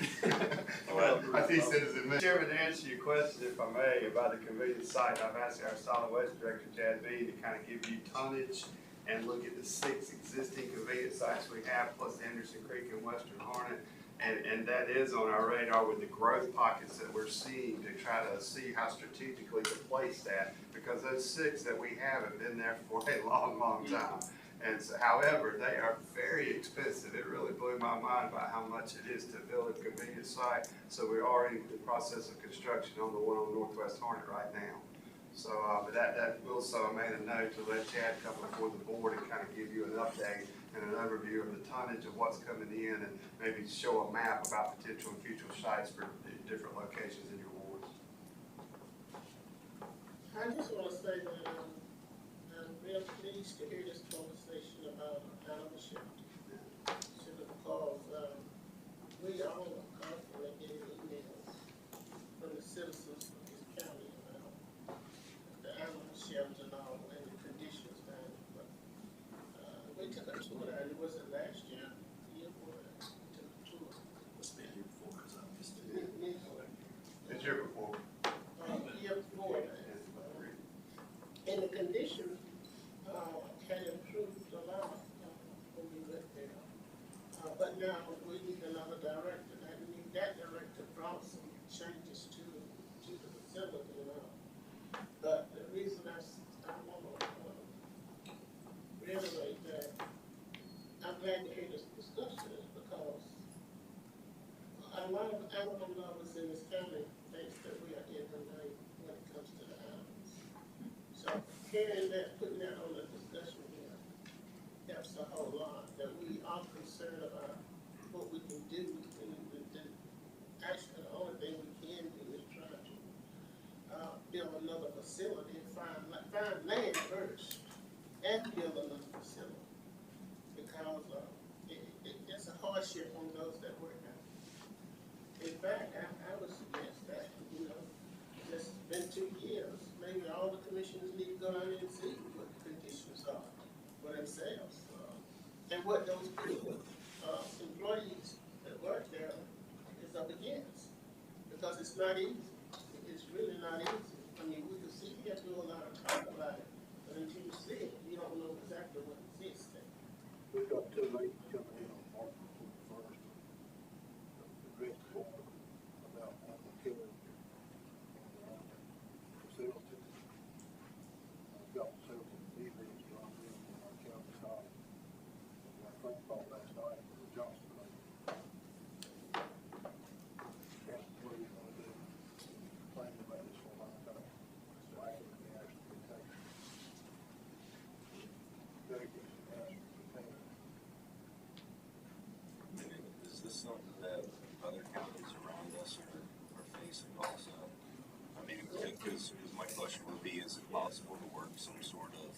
I see citizen. Chairman, to answer your question, if I may, about the convenience site, I've asked our solid waste director, Chad B, to kind of give you tonnage and look at the 6 existing convenience sites we have, plus Anderson Creek and Western Harnett. And that is on our radar with the growth pockets that we're seeing, to try to see how strategically to place that, because those 6 that we have been there for a long, long time. And so, however, they are very expensive. It really blew my mind about how much it is to build a convenience site. So we're already in the process of construction on the one on Northwest Harnett right now. So, but that also, I made a note to let Chad come before the board and kind of give you an update and an overview of the tonnage of what's coming in, and maybe show a map about potential and future sites for different locations in your wards. I just want to say that I'm real pleased to hear this conversation about animal shelter. Simply because we all are constantly getting emails from the citizens of this county about the animal shelter and all, and the conditions down there. But we took a tour there, was it last year? The year before that? We took a tour. It's been here before, because I missed it. It's here before. Year before that. And the conditions had improved a lot when we went there. But now we need another director. That director brought some changes to the facility and all. But the reason I want to reiterate that I'm glad to hear this discussion is because a lot of animal lovers in this county think that we are in the way when it comes to the animals. So hearing that, putting that on the discussion here, helps a whole lot, that we are concerned about what we can do. Actually, the only thing we can do is try to build another facility and find land first and build another facility. Because it's a hardship on those that work out. In fact, I would suggest that, it's been 2 years, maybe all the commissioners need to go down there and see what the conditions are for themselves. And what those people, employees that work there is up against. Because it's not easy. It's really not easy. I mean, we can see, we have to do a lot of talk about it, but until you see it, you don't know exactly what exists there. We've got 2 ladies coming in on March 1st. The rest for about animal killing facility. We've got several emails from them on our county side. And I phone call last night for the Johnson lady. Asked what are we going to do? Planning about this for a long time. So I can be asked to take. Gotta get some answers to that. Is this something that other counties around us are facing also? I mean, because my question would be, is it possible to work some sort of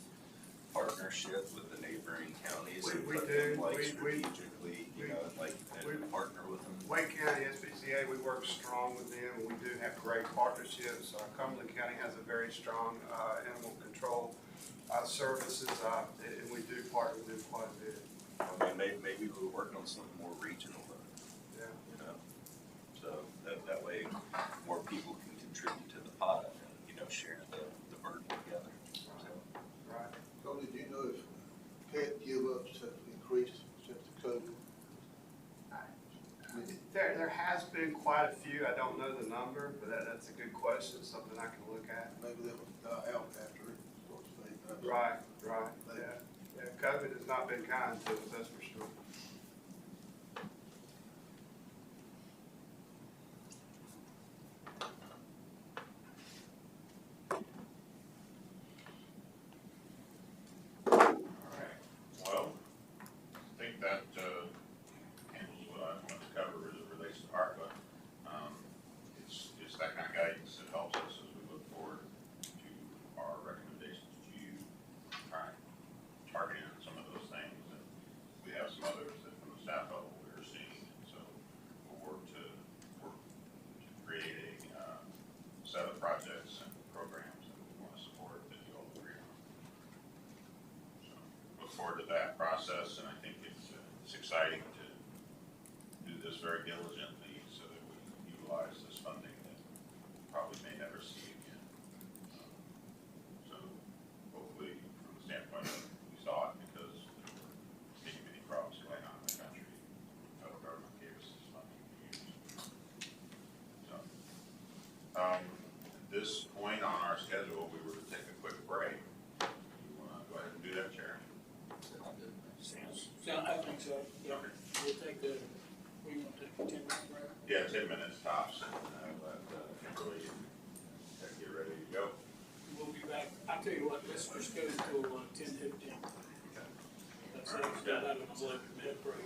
partnership with the neighboring counties? We and put do. them, like, We- strategically, and partner with them? Wake County SPCA, we work strong with them, and we do have great partnerships. Cumberland County has a very strong animal control services, and we do partner with them quite a bit. I mean, maybe we're working on something more regional, Yeah. so that way more people can contribute to the pot and, share the burden together. So, Right. So did you know if pet give ups have increased since the COVID? There has been quite a few. I don't know the number, but that's a good question, something I can look at. Maybe that was out after it starts fading out. Right, yeah. Yeah, COVID has not been kind to us, that's for sure. All right, well, I think that, handles what I want to cover as it relates to ARPA. It's that kind of guidance that helps us as we look forward to our recommendations to you, trying, targeting on some of those things. And we have some others that from the staff level we're seeing, and so we'll work to create a, set of projects and programs that we want to support that you all agree on. So look forward to that process, and I think it's exciting to do this very diligently so that we utilize this funding that we probably may never see again. So hopefully, from the standpoint of we saw it because there were many problems going on in the country, the federal government gave us this funding to use. So, at this point on our schedule, we were to take a quick break. You want to go ahead and do that, Chair? I think so, yeah. We'll take the, we want to take a 10-minute break. Yeah, 10 minutes tops, and let Kimberly get ready to go. We'll be back. I'll tell you what, let's just go till 10:15. That's about an 11-minute break.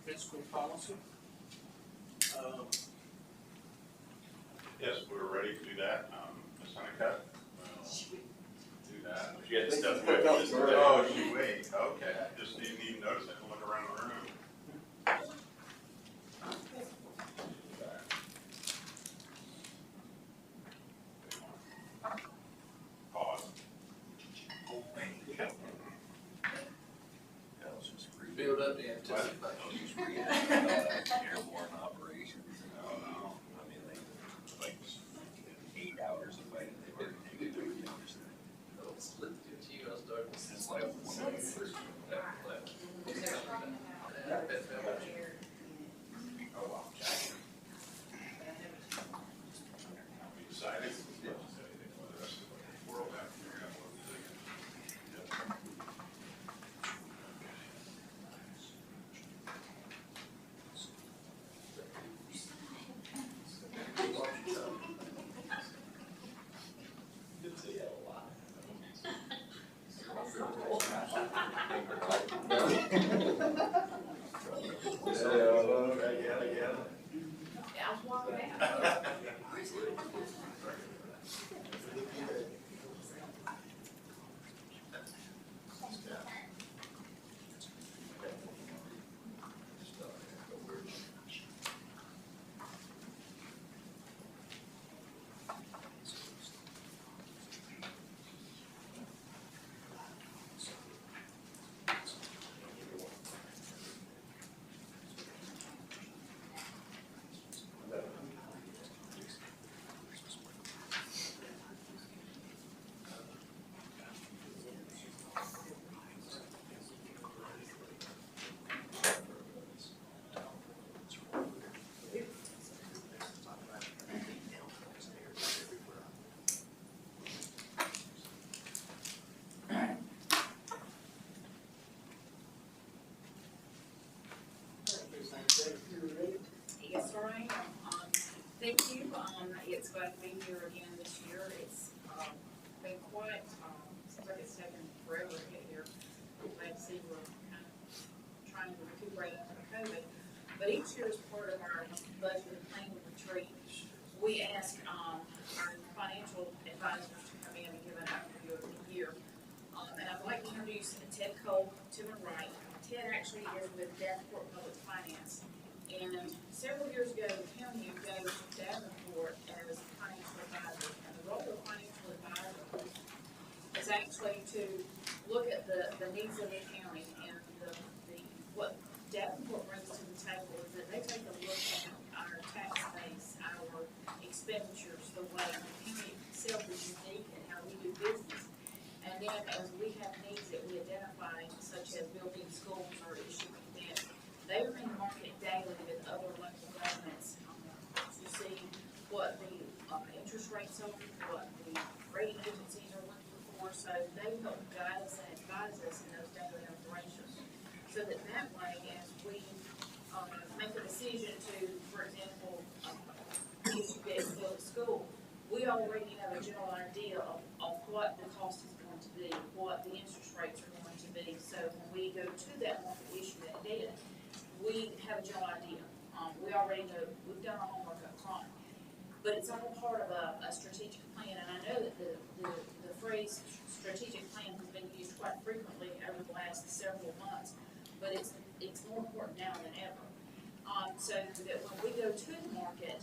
fiscal policy. Yes, we're ready to do that. Ms. Honeycutt? Do that. She had stuff with us. Oh, she wait, okay. Just didn't even notice it. Look around the room. Pause. Build up the anticipation. Airborne operations. I mean, they, like, 8 hours away, they were negative. Let's look at you, I'll start. It's like, Oh, wow. I'm excited. The rest of the world out here. Yes, sir, I am. Thank you. It's glad to be here again this year. It's been quite, seems like it's taken forever to get here. I'm glad to see we're kind of trying to recuperate after COVID. But each year as part of our budget and planning retreat, we ask our financial advisors to come in and give an overview of the year. And I'd like to introduce Ted Cole to the right. Ted actually is with Davenport Public Finance. And several years ago, the county would go to Davenport as a financial advisor. And the role of financial advisor is actually to look at the needs of the county and what Davenport brings to the table is that they take a look at our tax base, our expenditures, the way the county itself is unique and how we do business. And then as we have needs that we identify, such as building schools or issuing debt, they are in the market daily with other local governments to see what the interest rates are, what the rating agencies are looking for. So they help guide us and advise us in those daily operations. So that way, as we make a decision to, for example, issue debt to build a school, we already have a general idea of what the cost is going to be, what the interest rates are going to be. So when we go to that market, issue that debt, we have a general idea. We already know, we've done our homework up front. But it's all part of a strategic plan, and I know that the phrase strategic plan has been used quite frequently over the last several months, but it's more important now than ever. So that when we go to the market,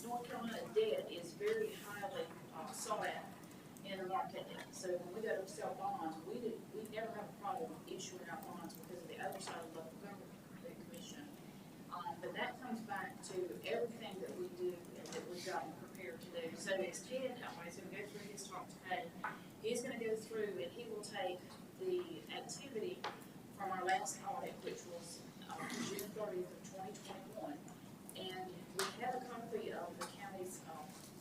North Carolina debt is very highly sought out in the market. So when we go to sell bonds, we never have a problem issuing our bonds because of the other side of the local government commission. But that comes back to everything that we do and that we've gotten prepared to do. So as Ted, so we go through his talk today, he's going to go through and he will take the activity from our last audit, which was June 30th of 2021, and we have a copy of the county's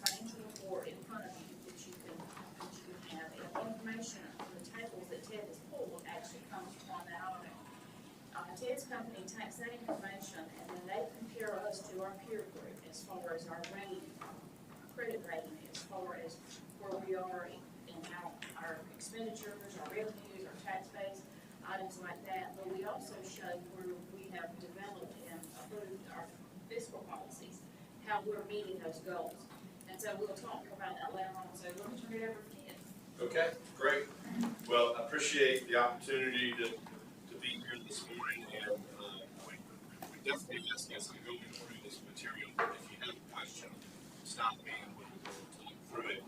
financial report in front of you that you can have. And the information from the tables that Ted has pulled actually comes from that audit. Ted's company takes that information and then they compare us to our peer group as far as our rating, credit rating, as far as where we are in our expenditures, our revenues, our tax base, items like that. But we also show where we have developed and approved our fiscal policies, how we're meeting those goals. And so we'll talk about that later on, so let me turn it over to Ken. Okay, great. Well, I appreciate the opportunity to be here this morning, and we definitely ask us to go through this material. If you have a question, stop me and we'll talk through it.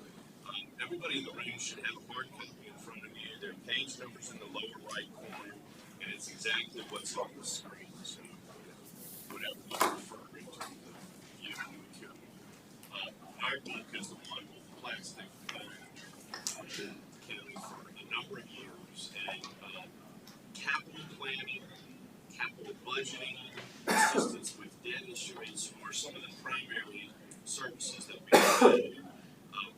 Everybody in the room should have a hard copy in front of you. There are page numbers in the lower right corner, and it's exactly what's on the screen. So whatever you prefer in terms of material. Our book is the one with the plastic county for a number of years, and capital planning, capital budgeting, assistance with debt issuance were some of the primary services that we provided.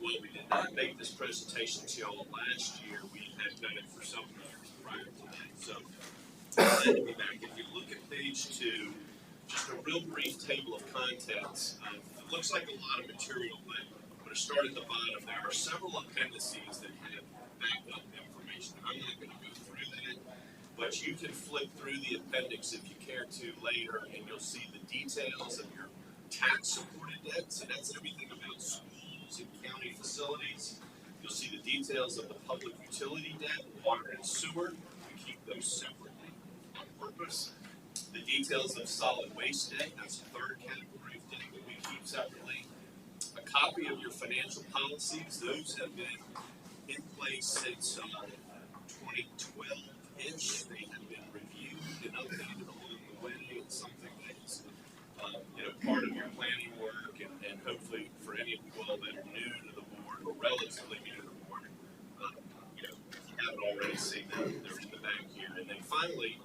While we did not make this presentation to y'all last year, we had done it for several years prior to that. So, let me back. If you look at page 2, just a real brief table of contents. It looks like a lot of material, but I'm going to start at the bottom. There are several appendices that have backup information. I'm not going to go through that, but you can flip through the appendix if you care to later, and you'll see the details of your tax-supported debt. So that's everything about schools and county facilities. You'll see the details of the public utility debt, water and sewer. We keep those separately on purpose. The details of solid waste debt, that's the third category of debt that we keep separately. A copy of your financial policies, those have been in place since 2012-ish. They have been reviewed and updated along the way. It's something that is part of your planning work, and hopefully for any of you all that are new to the board or relatively new to the board, if you haven't already seen them, they're in the back here. And then finally,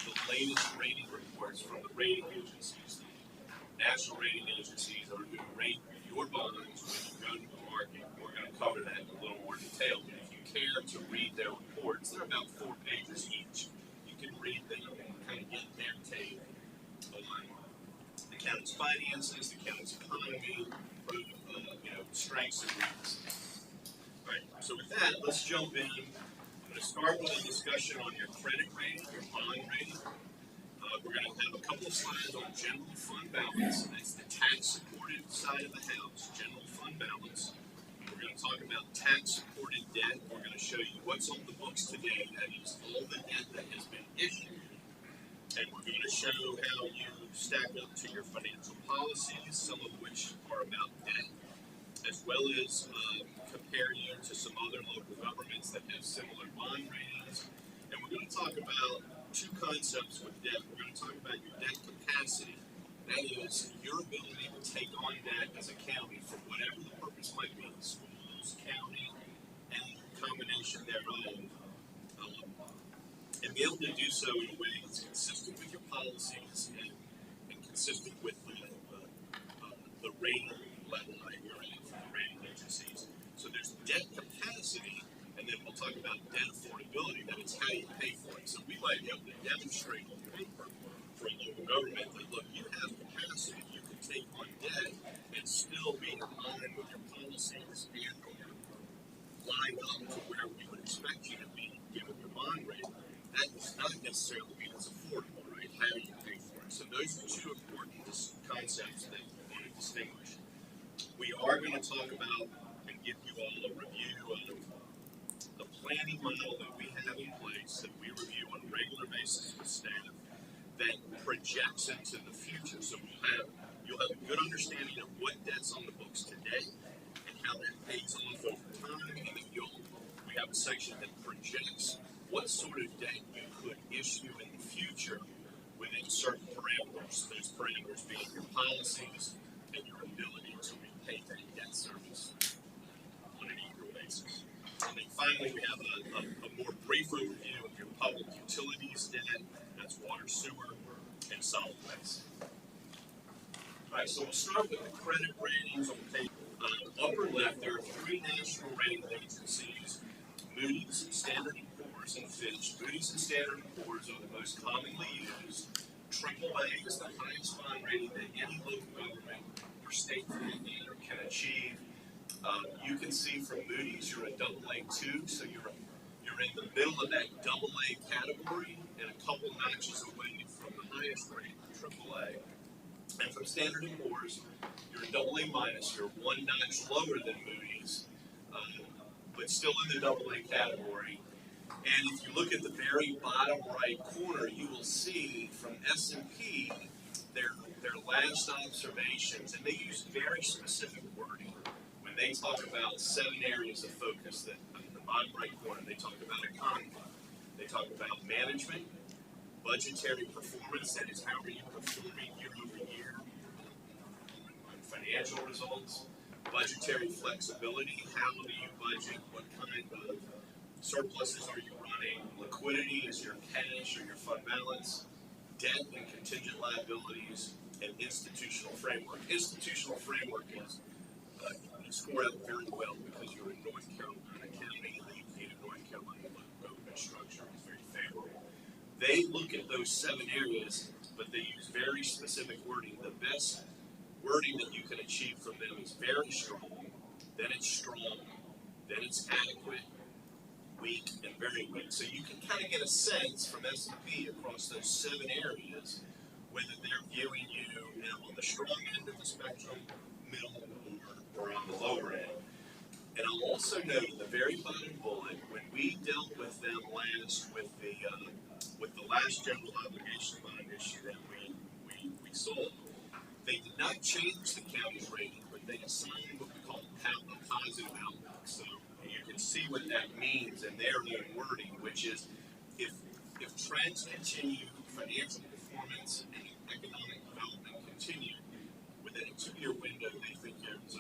the latest rating reports from the rating agencies. The national rating agencies are going to rate your bonds when you go to the market. We're going to cover that in a little more detail. But if you care to read their reports, they're about 4 pages each. You can read them and kind of get their take on the county's finances, the county's economy, strengths and weaknesses. All right, so with that, let's jump in. I'm going to start with a discussion on your credit rating, your bond rating. We're going to have a couple of slides on general fund balance. That's the tax-supported side of the house, general fund balance. We're going to talk about tax-supported debt. We're going to show you what's on the books today. That is all the debt that has been issued. And we're going to show how you stack up to your financial policies, some of which are about debt, as well as compare you to some other local governments that have similar bond ratings. And we're going to talk about 2 concepts with debt. We're going to talk about your debt capacity. That is your ability to take on debt as a county for whatever the purpose might be, schools, county, and a combination thereof. And be able to do so in a way that's consistent with your policies and consistent with the rating level that you're at from the rating agencies. So there's debt capacity, and then we'll talk about debt affordability. That is how you pay for it. So we might be able to demonstrate on paper for a local government that, look, you have capacity, you can take on debt and still be in line with your policies and line up to where we would expect you to be given your bond rate. That does not necessarily mean it's affordable, right? How do you pay for it? So those are 2 important concepts that we want to distinguish. We are going to talk about and give you all a review of the planning model that we have in place that we review on a regular basis with staff that projects into the future. So you'll have a good understanding of what debt's on the books today and how that pays off over time, and then we have a section that projects what sort of debt you could issue in the future within certain parameters. Those parameters being your policies and your ability to repay that debt service on an equal basis. And then finally, we have a more brief overview of your public utilities debt. That's water, sewer, and solid waste. All right, so we'll start with the credit ratings on page upper left. There are 3 national rating agencies: Moody's, Standard & Poor's, and Fitch. Moody's and Standard & Poor's are the most commonly used. AAA is the highest bond rating that any local government or state for that matter can achieve. You can see from Moody's you're a AA2, so you're in the middle of that AA category and a couple notches away from the highest rating. time from Standard & Poor's. You're a double A minus, you're one notch lower than Moody's, but still in the double A category. And if you look at the very bottom right corner, you will see from S&P their last observations, and they use very specific wording when they talk about 7 areas of focus. That in the bottom right corner, they talk about economy, they talk about management, budgetary performance, that is, how are you performing year over year on financial results, budgetary flexibility, how do you budget, what kind of surpluses are you running, liquidity is your cash or your fund balance, debt and contingent liabilities, and institutional framework. Institutional framework is, you score out very well because you're in North Carolina County, and the UK of North Carolina government structure is very favorable. They look at those 7 areas, but they use very specific wording. The best wording that you can achieve from them is very strong, then it's strong, then it's adequate, weak, and very weak. So you can kind of get a sense from S&P across those 7 areas whether they're viewing you, on the strong end of the spectrum, middle, or on the lower end. And I'll also note in the very bottom bullet, when we dealt with them last with the last general obligation bond issue that we sold, they did not change the county's rating, but they assigned what we call a positive outlook. So you can see what that means in their own wording, which is if trends continue, financial performance and economic development continue, within a 2-year window, they think there's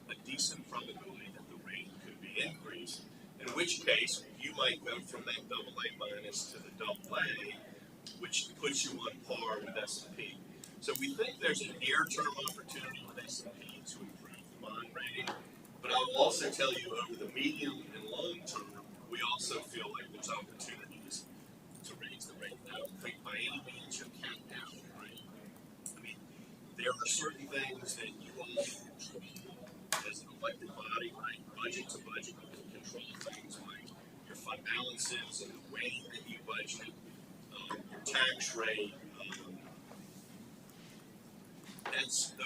a decent probability that the rating could be increased, in which case you might go from that double A minus to the double A, which puts you on par with S&P. So we think there's a near-term opportunity with S&P to improve the bond rating, but I will also tell you over the medium and long term, we also feel like there's opportunities to raise the rate. I don't think by any means you're capped out, right? I mean, there are certain things that you all can control as an elected body, right? Budget to budget, you can control things like your fund balances and the way that you budget, your tax rate.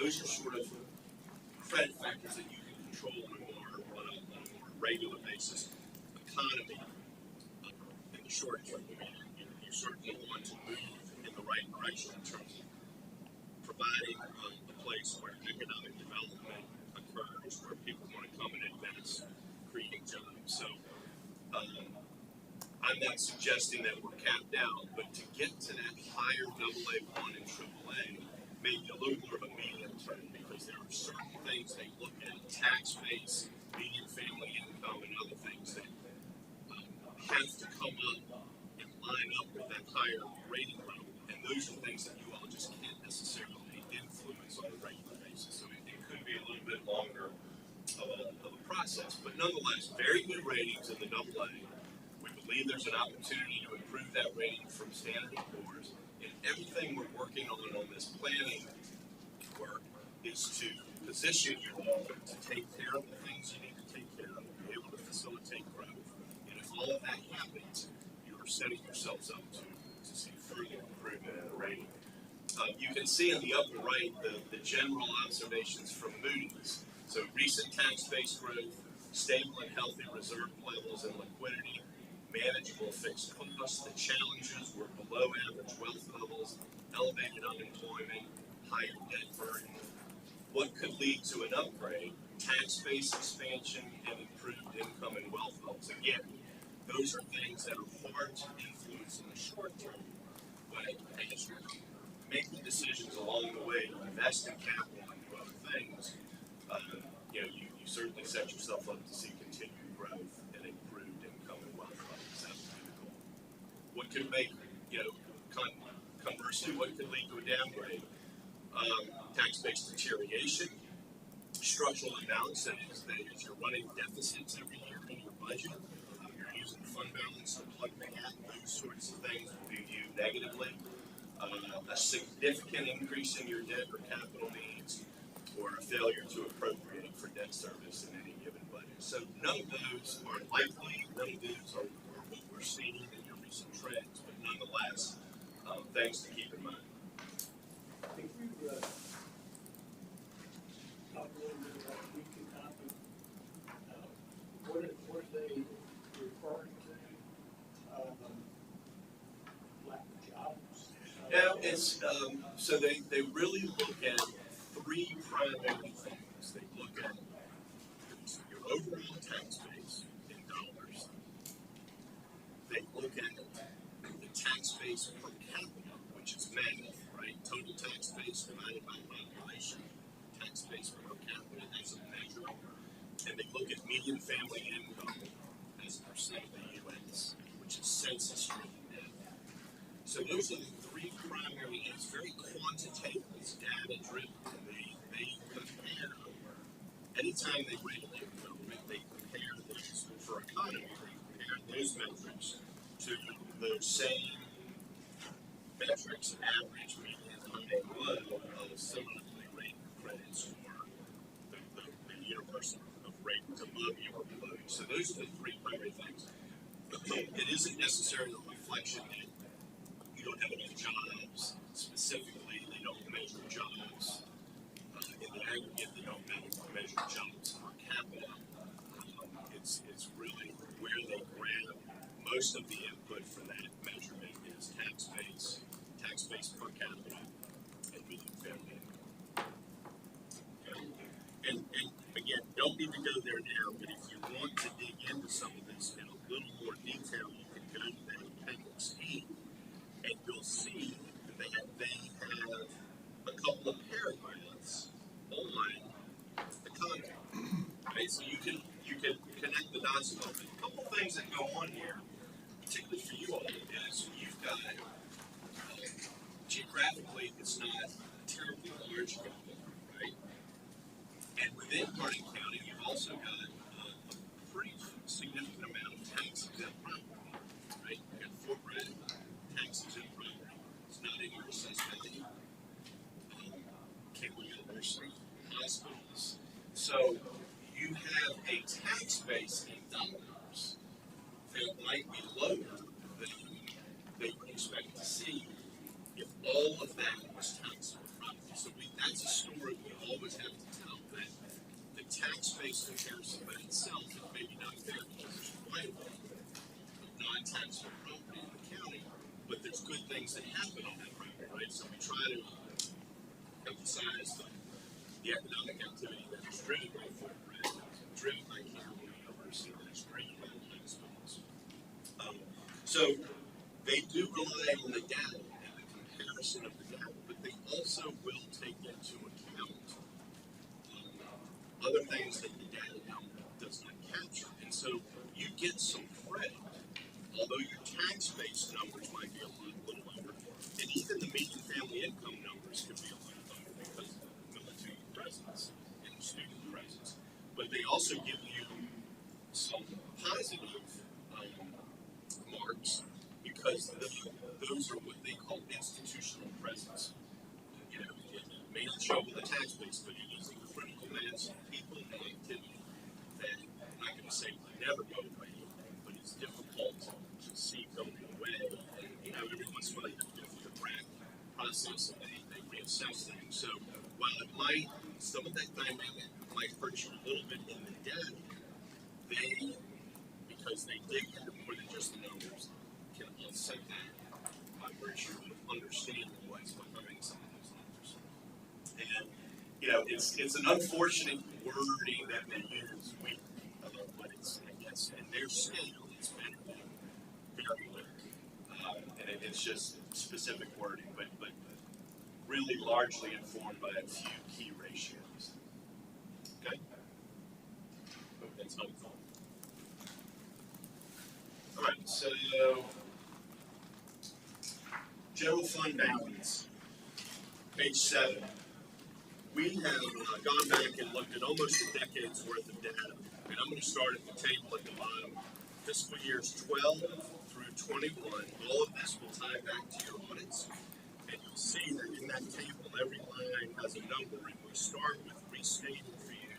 Those are sort of credit factors that you can control on a more regular basis. Economy, in the short term, you certainly want to move in the right direction in terms of providing a place where economic development occurs, where people want to come and invest, create jobs. So I'm not suggesting that we're capped out, but to get to that higher AA1 and AAA, maybe a little more of a medium term, because there are certain things they look at, tax base, median family income, and other things that have to come up and line up with that higher rating level. And those are things that you all just can't necessarily influence on a regular basis. So it could be a little bit longer of a process. But nonetheless, very good ratings in the AA. We believe there's an opportunity to improve that rating from Standard & Poor's. And everything we're working on this planning work is to position you to take care of the things you need to take care of, be able to facilitate growth. And if all of that happens, you are setting yourselves up to see further improvement in the rating. You can see in the upper right the general observations from Moody's. So recent tax-based growth, stable and healthy reserve levels and liquidity, manageable fixed costs. The challenges were below average wealth levels, elevated unemployment, higher debt burden. What could lead to an upgrade? Tax-based expansion and improved income and wealth levels. Again, those are things that are hard to influence in the short term, but as you're making decisions along the way to invest in capital and do other things, you certainly set yourself up to see continued growth and improved income and wealth levels. That would be the goal. What could make, conversely, what could lead to a downgrade? Tax-based deterioration, structural imbalance, that is you're running deficits every year in your budget, you're using fund balance to plug the gap, those sorts of things will be viewed negatively. A significant increase in your debt or capital needs, or a failure to appropriate for debt service in any given budget. So none of those are likely, none of those are what we're seeing in your recent trends, but nonetheless, things to keep in mind. Could you Now, it's, so they really look at three primary things. They look at your overall tax base in dollars. They look at the tax base per capita, which is math, right? Total tax base divided by population, tax base per capita as a measure. And they look at median family income as a percent of the U.S., which is census-driven data. So those are the three primary, and it's very quantitative, it's data-driven. They compare, anytime they regulate government, they compare those, for economy, they compare those metrics to those same metrics, average, median, high, and low, of similarly rated credits or the universe of ratings above you or below you. So those are the three primary things. It isn't necessarily a reflection that you don't have enough jobs. Specifically, they don't measure jobs. In the aggregate, they don't measure jobs per capita. It's really where they grab most of the input for that measurement is tax base per capita, and median family income. And again, don't need to go there now, but if you want to dig into some of this in a little more detail, you can go to that appendix E, and you'll see that they have a couple of paragraphs on economy. Right? So you can connect the dots a little bit. A couple of things that go on here, particularly for you all, is you've got geographically, it's not a terribly large county, right? And within Harnett County, you've also got a pretty significant amount of tax exempt property, right? You've got Fort Bragg, tax exempt property. It's not in your assessed value. Campbell University, hospitals. So you have a tax base in dollars that might be lower than they would expect to see if all of that was taxable property. So that's a story we always have to tell, that the tax base comparison by itself is maybe not fair because there's quite a bit of non-taxable property in the county, but there's good things that happen on that property, right? So we try to emphasize the economic activity that is driven by Fort Bragg, driven by Campbell University, that is driven by hospitals. So they do rely on the data and the comparison of the data, but they also will take into account other things that the data does not capture. And so you get some credit, although your tax-based numbers might be a little lower, and even the median family income numbers could be a little lower because of the military presence and the student presence. But they also give you some positive marks because those are what they call institutional presence. You know, it may not show up in the tax base, but it is a critical mass of people and activity that I'm not going to say will never go away, but it's difficult to see going away. And, you know, every once in a while you have to go through the RAC process and they reassess things. So while it might, some of that dynamic might hurt you a little bit in the data, they, because they dig into more than just the numbers, can offset that by virtue of understanding what's behind some of those numbers. And, you know, it's an unfortunate wording that they use, but it's, I guess, in their scale, it's better than very little. And it's just specific wording, but really largely informed by a few key ratios. Okay? Hope that's helpful. All right, so general fund balance, page 7. We have gone back and looked at almost a decade's worth of data, and I'm going to start at the table at the bottom. Fiscal years 12 through 21, all of this will tie back to your audits, and you'll see that in that table, every line has a number, and we start with restating for you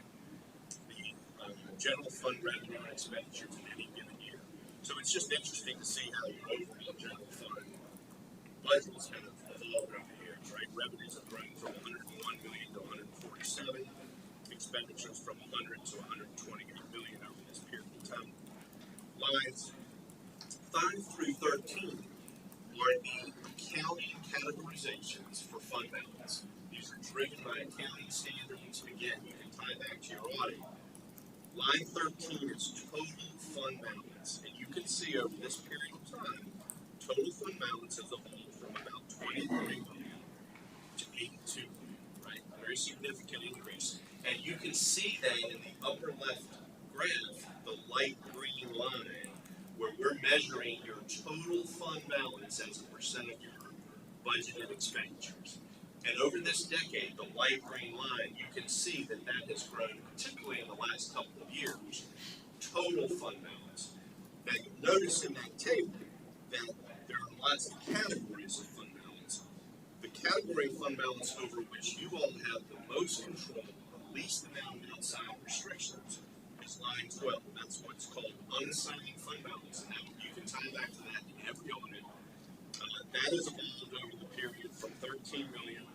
the general fund revenue and expenditures in any given year. So it's just interesting to see how your overall general fund budget has kind of evolved over the years, right? Revenues have grown from 101 million to 147, expenditures from 100 to 128 million over this period of time. Lines 5 through 13 are the accounting categorizations for fund balance. These are driven by accounting standards. Again, you can tie back to your audit. Line 13 is total fund balance, and you can see over this period of time, total fund balance has evolved from about 23 million to 82 million, right? A very significant increase. And you can see that in the upper left graph, the light green line, where we're measuring your total fund balance as a percent of your budgeted expenditures. And over this decade, the light green line, you can see that that has grown, particularly in the last couple of years, total fund balance. Now, you'll notice in that table that there are lots of categories of fund balance. The category of fund balance over which you all have the most control, the least amount of outside restrictions, is line 12. That's what's called unassigned fund balance. And now you can tie back to that in every audit. That has evolved over the period from 13 million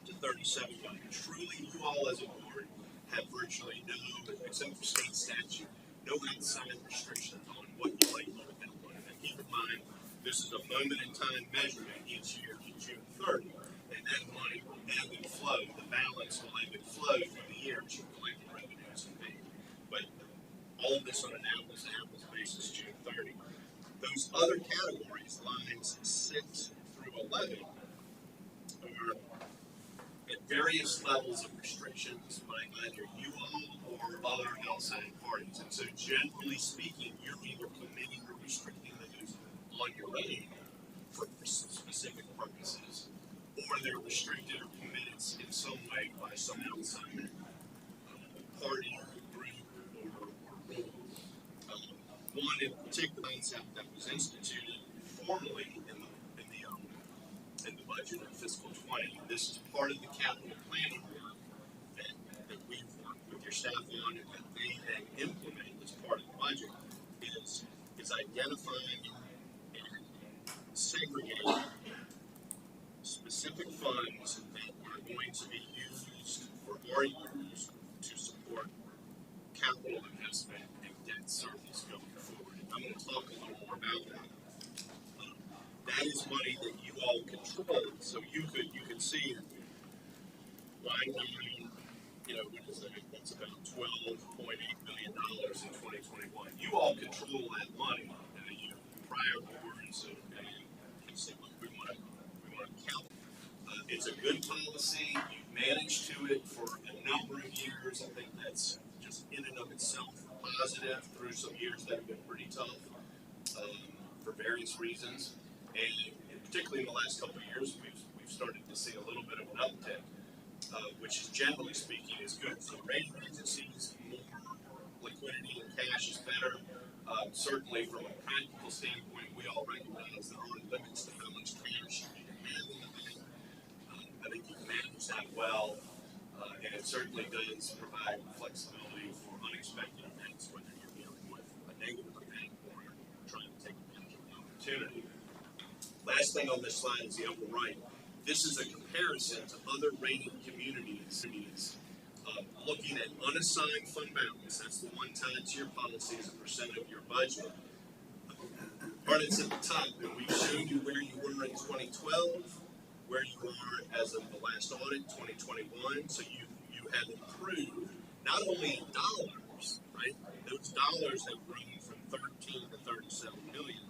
to 37 million. Truly, you all as a board have virtually no, except for state statute, no outside restrictions on what you like to do with that money. And keep in mind, this is a moment in time measurement each year to June 30, and that money will ebb and flow. The balance will ebb and flow through the year as you collect the revenues and pay. But all of this on an apples to apples basis, June 30. Those other categories, lines 6 through 11, are at various levels of restrictions by either you all or other outside parties. And so generally speaking, you're either committing or restricting those on your own for specific purposes, or they're restricted or committed in some way by some outside party, group, or rule. One in particular concept that was instituted formally in the budget of fiscal 20. This is part of the capital planning work that we've worked with your staff on and that they then implement as part of the budget is identifying and segregating specific funds that are going to be used or are used to support capital investment and debt service going forward. I'm going to talk a little more about that. That is money that you all control. So you can see line 9, what is that? That's about $12.8 million in 2021. You all control that money. Prior boards and can say, look, we want to count. It's a good policy. You've managed to it for a number of years. I think that's just in and of itself positive through some years that have been pretty tough for various reasons. And particularly in the last couple of years, we've started to see a little bit of an uptick, which is generally speaking is good. For the rating agencies, more liquidity and cash is better. Certainly from a practical standpoint, we all recognize there are limits to how much cash you can have in the bank. I think you manage that well, and it certainly does provide flexibility for unexpected events, whether you're dealing with a negative event or trying to take advantage of an opportunity. Last thing on this slide is the upper right. This is a comparison to other rated communities looking at unassigned fund balance. That's the one tied to your policy as a percent of your budget. Harnett's at the top, and we've shown you where you were in 2012, where you are as of the last audit, 2021. So you have improved not only in dollars, right? Those dollars have grown from 13 to 37 million,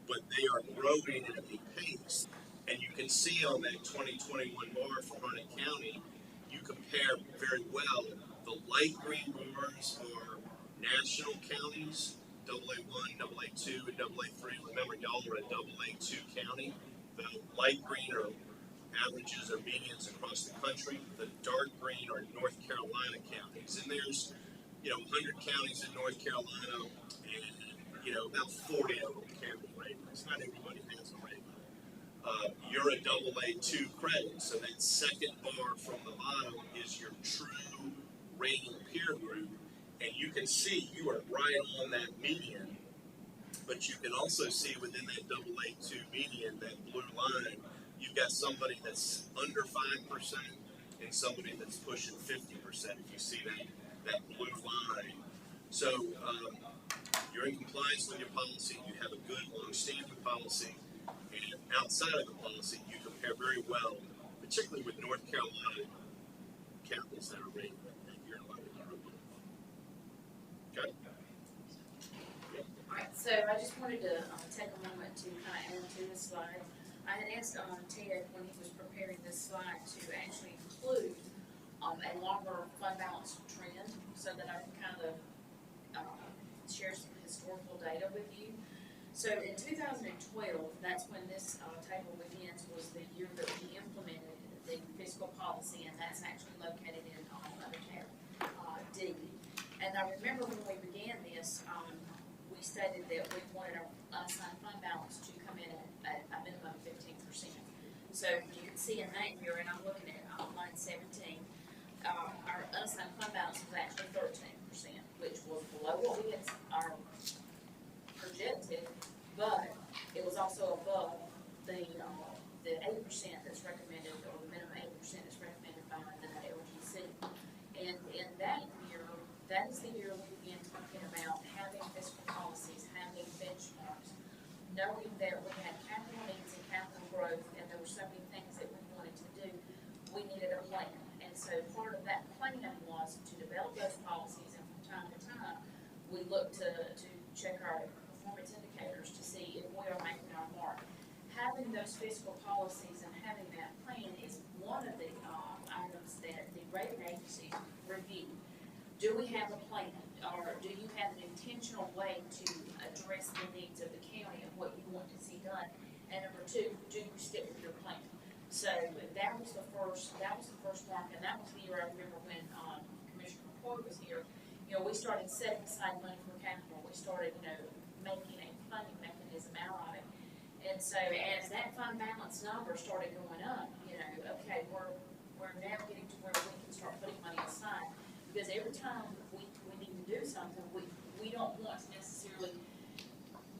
but they are growing at a pace. And you can see on that 2021 bar for Harnett County, you compare very well. The light green bars are national counties, AA1, AA2, and AA3. Remember, y'all are a AA2 county. The light green are averages or medians across the country. The dark green are North Carolina counties. And there's, 100 counties in North Carolina, and, about 40 of them carry ratings. Not everybody has a rating. You're a AA2 credit, so that second bar from the bottom is your true rating peer group, and you can see you are right on that median, but you can also see within that AA2 median, that blue line, you've got somebody that's under 5% and somebody that's pushing 50%, if you see that blue line. So you're in compliance with your policy, you have a good long-standing policy, and outside of the policy, you compare very well, particularly with North Carolina capital center rate that you're invited to review. Okay? Alright, so I just wanted to take a moment to kind of add to this slide. I had asked Ted when he was preparing this slide to actually include a longer fund balance trend so that I can kind of share some historical data with you. So in 2012, that's when this table begins, was the year that we implemented the fiscal policy, and that's actually located in under tab D. And I remember when we began this, we stated that we wanted our unassigned fund balance to come in at a minimum of 15%. So you can see in that year, and I'm looking at line 17, our unassigned fund balance was actually 13%, which was below what we had projected, but it was also above the 8% that's recommended, or the minimum 8% that's recommended by the LGC. And in that year, that is the year we began talking about having fiscal policies, having benchmarks, knowing that we had capital needs and capital growth, and there were so many things that we wanted to do. We needed a plan, and so part of that plan was to develop those policies, and from time to time, we look to check our performance indicators to see if we are making our mark. Having those fiscal policies and having that plan is one of the items that the rating agencies review. Do we have a plan, or do you have an intentional way to address the needs of the county and what you want to see done? And number two, do you stick with your plan? So that was the first mark, and that was the year I remember when Commissioner McCoy was here. You know, we started setting aside money for capital. We started, making a funding mechanism out of it. And so as that fund balance number started going up, okay, we're now getting to where we can start putting money aside. Because every time we need to do something, we don't want to necessarily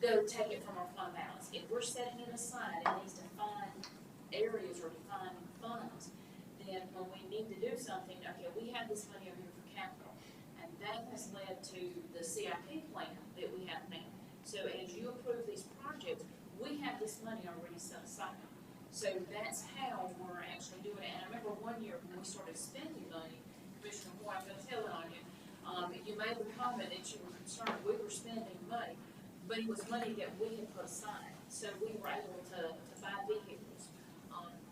go take it from our fund balance. If we're setting it aside in these defined areas or defined funds, then when we need to do something, okay, we have this money over here for capital. And that has led to the CIP plan that we have now. So as you approve these projects, we have this money already set aside. So that's how we're actually doing it. And I remember one year when we started spending money, Commissioner Moore, I'm going to tell it on you. You made the comment that you were concerned we were spending money, but it was money that we had put aside. So we were able to buy vehicles.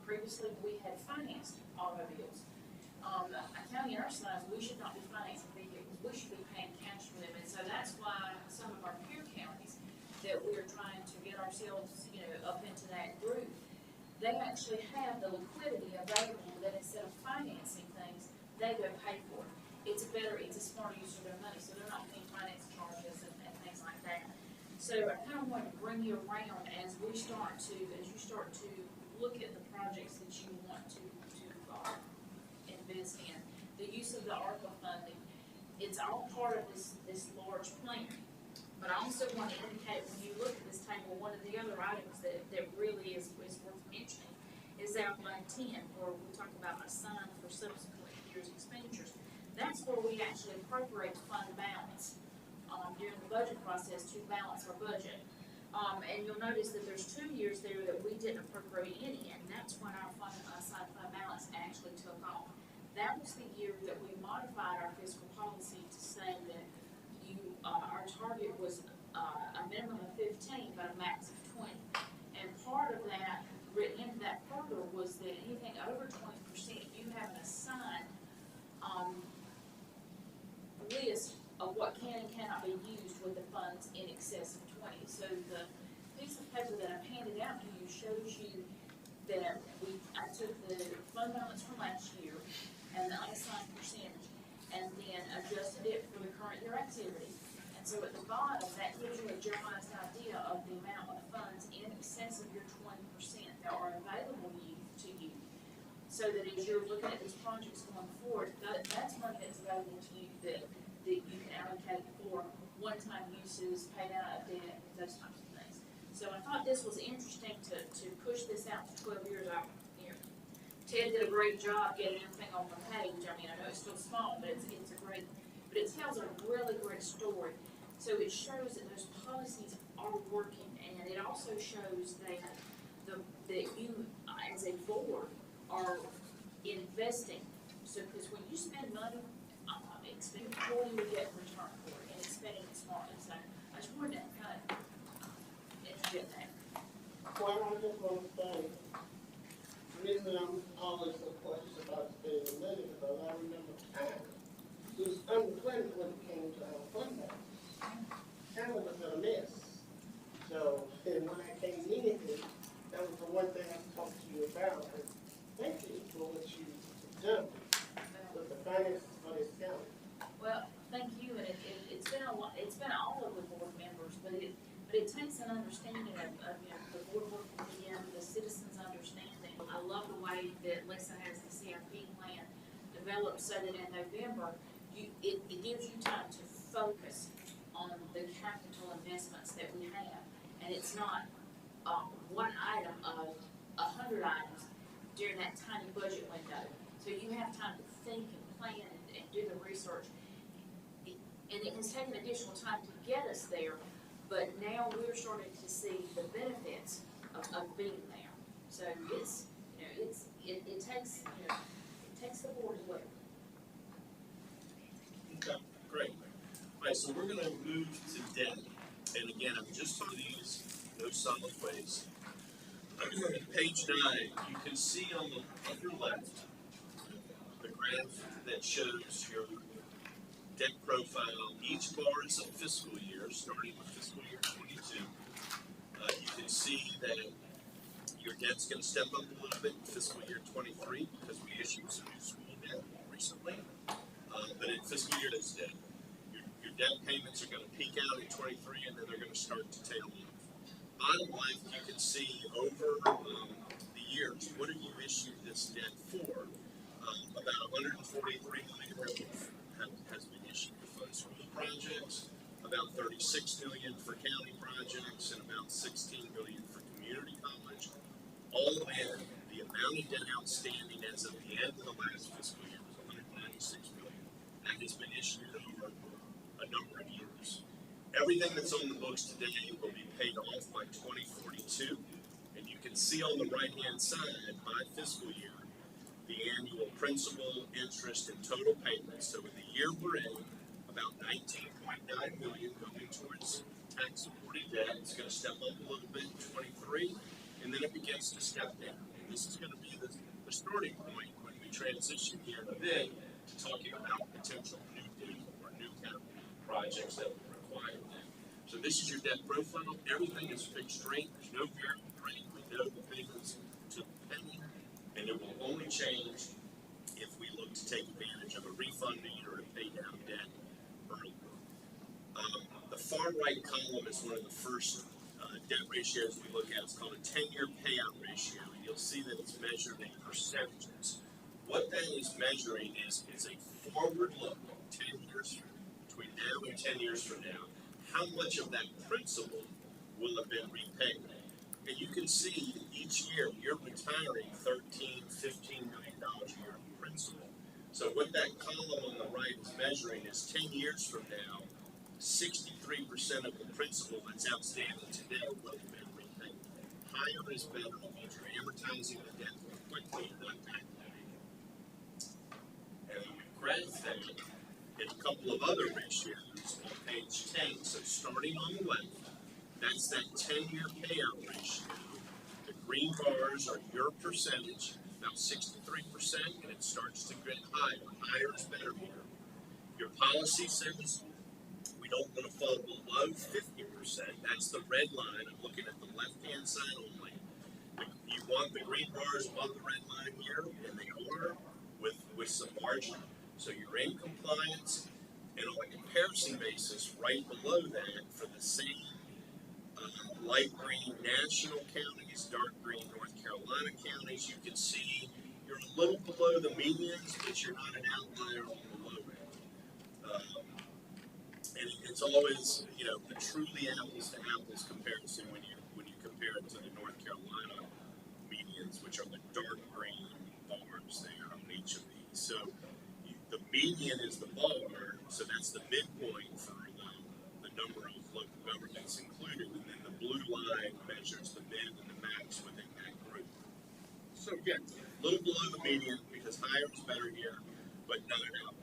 Previously, we had financed automobiles. A county our size, we should not be financing vehicles. We should be paying cash for them. And so that's why some of our peer counties that we're trying to get ourselves, up into that group, they actually have the liquidity available that instead of financing things, they go pay for it. It's a smarter use of their money, so they're not paying finance charges and things like that. So I kind of want to bring you around as you start to look at the projects that you want to invest in. The use of the ARPA funding, it's all part of this large plan. But I also want to indicate, when you look at this table, one of the other items that really is worth mentioning is out line 10, where we talk about assigned for subsequent years' expenditures. That's where we actually appropriate fund balance during the budget process to balance our budget. And you'll notice that there's 2 years there that we didn't appropriate any, and that's when our assigned fund balance actually took off. That was the year that we modified our fiscal policy to say that our target was a minimum of 15, but a max of 20. And part of that, written into that further, was that anything over 20%, you have an assigned list of what can and cannot be used with the funds in excess of 20. So the piece of paper that I've handed out to you shows you that I took the fund balance from last year and the unassigned percentage, and then adjusted it for the current year activity. And so at the bottom, that gives you a generalized idea of the amount of funds in excess of your 20% that are available to you. So that as you're looking at these projects going forward, that's money that's available to you that you can allocate for one-time uses, pay out of debt, those types of things. So I thought this was interesting to push this out to 12 years out. Ted did a great job getting everything on one page. I mean, I know it's still small, but it tells a really great story. So it shows that those policies are working, and it also shows that the that you, as a board, are investing. So, because when you spend money, expend what you get in return for it, and spending it smartly. So I just wanted to kind of interject that. Well, I just want to say, the reason I'm always so cautious about spending money, because I remember time was unfunded when it came to our fund balance. Time was a mess. So, and when I came in here, that was the one thing I talked to you about. And thank you for what you've done with the finances for this county. Well, thank you, and it's been a lot, it's been all of the board members, but it takes an understanding of, you know, the board working together, the citizens understanding. I love the way that Lisa has the CIP plan developed so that in November, it gives you time to focus on the capital investments that we have. And it's not, one item of 100 items during that tiny budget window. So you have time to think and plan and do the research. And it has taken additional time to get us there, but now we're starting to see the benefits of being there. So it's, you know, it takes, you know, it takes the board as well. Okay, great. All right, so we're gonna move to debt. And again, I'm just on these, no solid waste. Page 9, you can see on the upper left, the graph that shows your debt profile. Each bar is a fiscal year, starting with fiscal year 22. You can see that your debt's gonna step up a little bit in fiscal year 23 because we issued some new school debt recently. But in fiscal year that's debt, your debt payments are going to peak out in 23, and then they're going to start to tail off. Bottom left, you can see over the years, what have you issued this debt for? About $143 million has been issued to fund school projects, about $36 million for county projects, and about $16 million for community college. All in, the amount of debt outstanding as of the end of the last fiscal year was $196 million. That has been issued over a number of years. Everything that's on the books today will be paid off by 2042, and you can see on the right-hand side, by fiscal year, the annual principal, interest, and total payments. So in the year we're in, about $19.9 million going towards tax-supported debt. It's going to step up a little bit in 23, and then it begins to step down. And this is going to be the starting point when we transition here in a bit to talking about potential new debt or new capital projects that will require that. So this is your debt profile. Everything is fixed rate. There's no variable rate. We know the payments to the penny, and it will only change if we look to take advantage of a refund need or to pay down debt early. The far right column is one of the first debt ratios we look at. It's called a 10-year payout ratio, and you'll see that it's measured in percentages. What that is measuring is a forward look, 10 years between now and 10 years from now, how much of that principal will have been repaid. And you can see each year you're retiring $13, $15 million a year in principal. So what that column on the right is measuring is 10 years from now, 63% of the principal that's outstanding today will have been repaid. Higher is better. It means you're amortizing the debt more quickly and not backloading it. And we graph that in a couple of other ratios on page 10. So starting on the left, that's that 10-year payout ratio. The green bars are your percentage, about 63%, and it starts to get higher. Higher is better here. Your policy says we don't want to fall below 50%. That's the red line. I'm looking at the left-hand side only. You want the green bars above the red line here, and they are with some margin. So you're in compliance, and on a comparison basis, right below that, for the same light green national counties, dark green North Carolina counties, you can see you're a little below the medians, but you're not an outlier on the low end. And it's always, you know, the truly apples to apples comparison when you compare it to the North Carolina medians, which are the dark green bars there on each of these. So the median is the bar, so that's the midpoint for the number of local governments included, and then the blue line measures the mid and the max within that group. So again, a little below the median because higher is better here, but not out.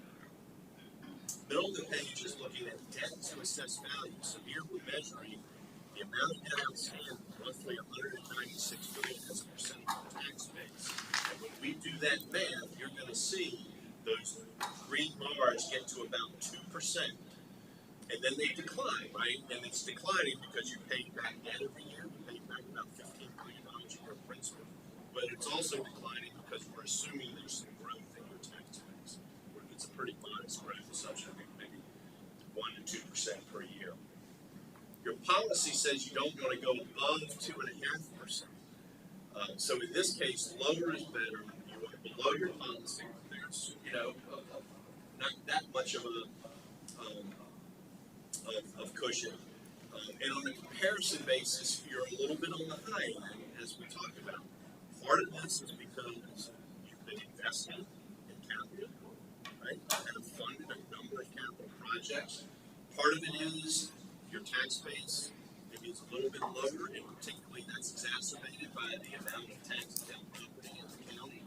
Middle of the page is looking at debt to assessed value. So here we're measuring the amount of debt outstanding, roughly 196 billion as a percent of the tax base. And when we do that math, you're going to see those green bars get to about 2%. And then they decline, right? And it's declining because you pay back debt every year. You pay back about $15 billion a year of principal. But it's also declining because we're assuming there's some growth in your tax base. It's a pretty modest growth assumption, maybe 1 to 2% per year. Your policy says you don't want to go above 2.5%. So in this case, lower is better. You are below your policy. There's, not that much of of cushion. And on a comparison basis, you're a little bit on the high end, as we talked about. Part of this is because you've been investing in capital, right? You have funded a number of capital projects. Part of it is your tax base maybe is a little bit lower, and particularly that's exacerbated by the amount of tax exempt property in the county.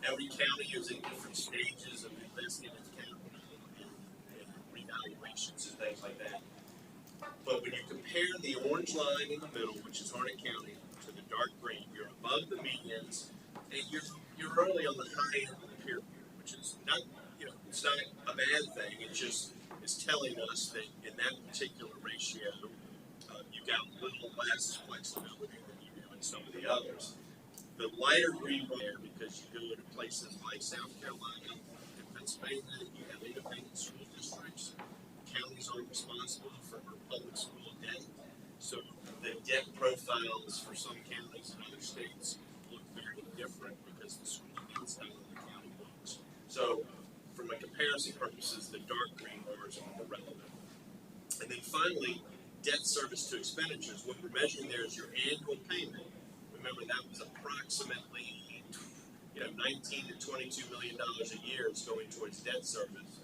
Every county is in different stages of investing its capital and revaluations and things like that. But when you compare the orange line in the middle, which is Harnett County, to the dark green, you're above the medians, and you're really on the high end of the pyramid, which is not, it's not a bad thing. It just is telling us that in that particular ratio, you've got a little less flexibility than you do in some of the others. The lighter green there, because you go to places like South Carolina and Pennsylvania, you have independent school districts. Counties are responsible for public school debt. So the debt profiles for some counties and other states look very different because the school debt's not on the county books. So from a comparison purposes, the dark green bars are more relevant. And then finally, debt service to expenditures. What we're measuring there is your annual payment. Remember, that was approximately, 19 to $22 million a year is going towards debt service.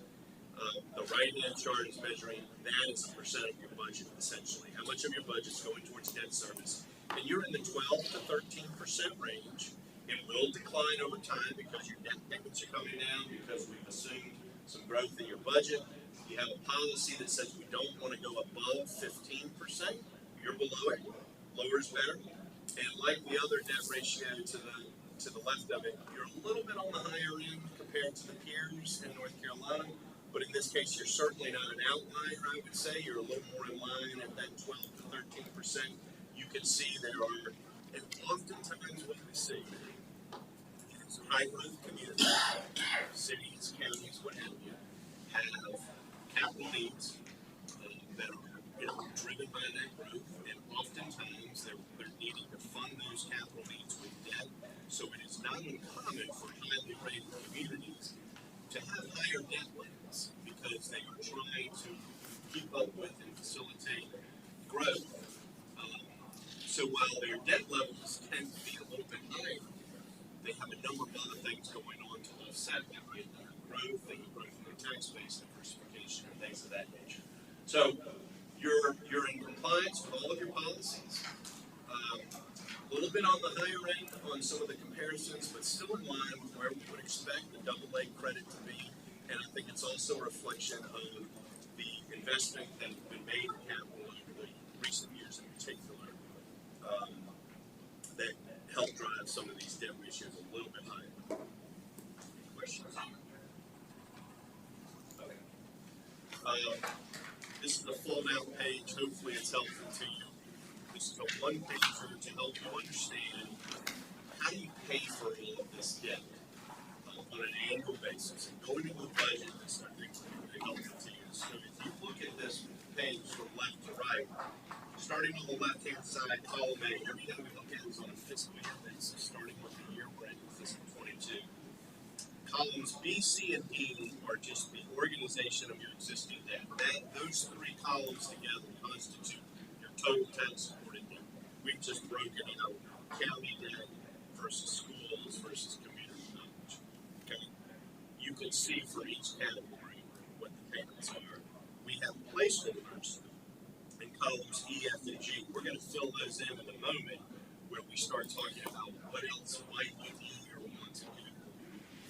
The right-hand chart is measuring that as a percent of your budget, essentially. How much of your budget is going towards debt service? And you're in the 12 to 13% range. It will decline over time because your debt payments are coming down because we've assumed some growth in your budget. You have a policy that says we don't want to go above 15%. You're below it. Lower is better. And like the other debt ratio to the left of it, you're a little bit on the higher end compared to the peers in North Carolina. But in this case, you're certainly not an outlier, I would say. You're a little more in line at that 12 to 13%. You can see there are, and oftentimes what we see is high-growth communities, cities, counties, what have you, have capital needs that are driven by that growth, and oftentimes they're needing to fund those capital needs with debt. So it is not uncommon for highly rated communities to have higher debt levels because they are trying to keep up with and facilitate growth. So while their debt levels tend to be a little bit higher, they have a number of other things going on to offset that, right? Growth and growth in their tax base, diversification, and things of that nature. So you're in compliance with all of your policies. A little bit on the higher end on some of the comparisons, but still in line with where we would expect the AA credit to be. And I think it's also a reflection of the investment that has been made in capital over the recent years in particular that helped drive some of these debt ratios a little bit higher. Any questions? Okay. This is a fold-out page. Hopefully it's helpful to you. This is a one-pager to help you understand how you pay for all of this debt on an annual basis. And going into the budget is, I think, really helpful to you. So if you look at this page from left to right, starting on the left-hand side, column A, everything we look at is on a fiscal year basis, starting with the year we're in, fiscal 22. Columns B, C, and D are just the organization of your existing debt. Those three columns together constitute your total tax supported debt. We've just broken out county debt versus schools versus community college. Okay? You can see for each category what the payments are. We have placeholders in columns E, F, and G. We're going to fill those in a moment where we start talking about what else might we need or want to do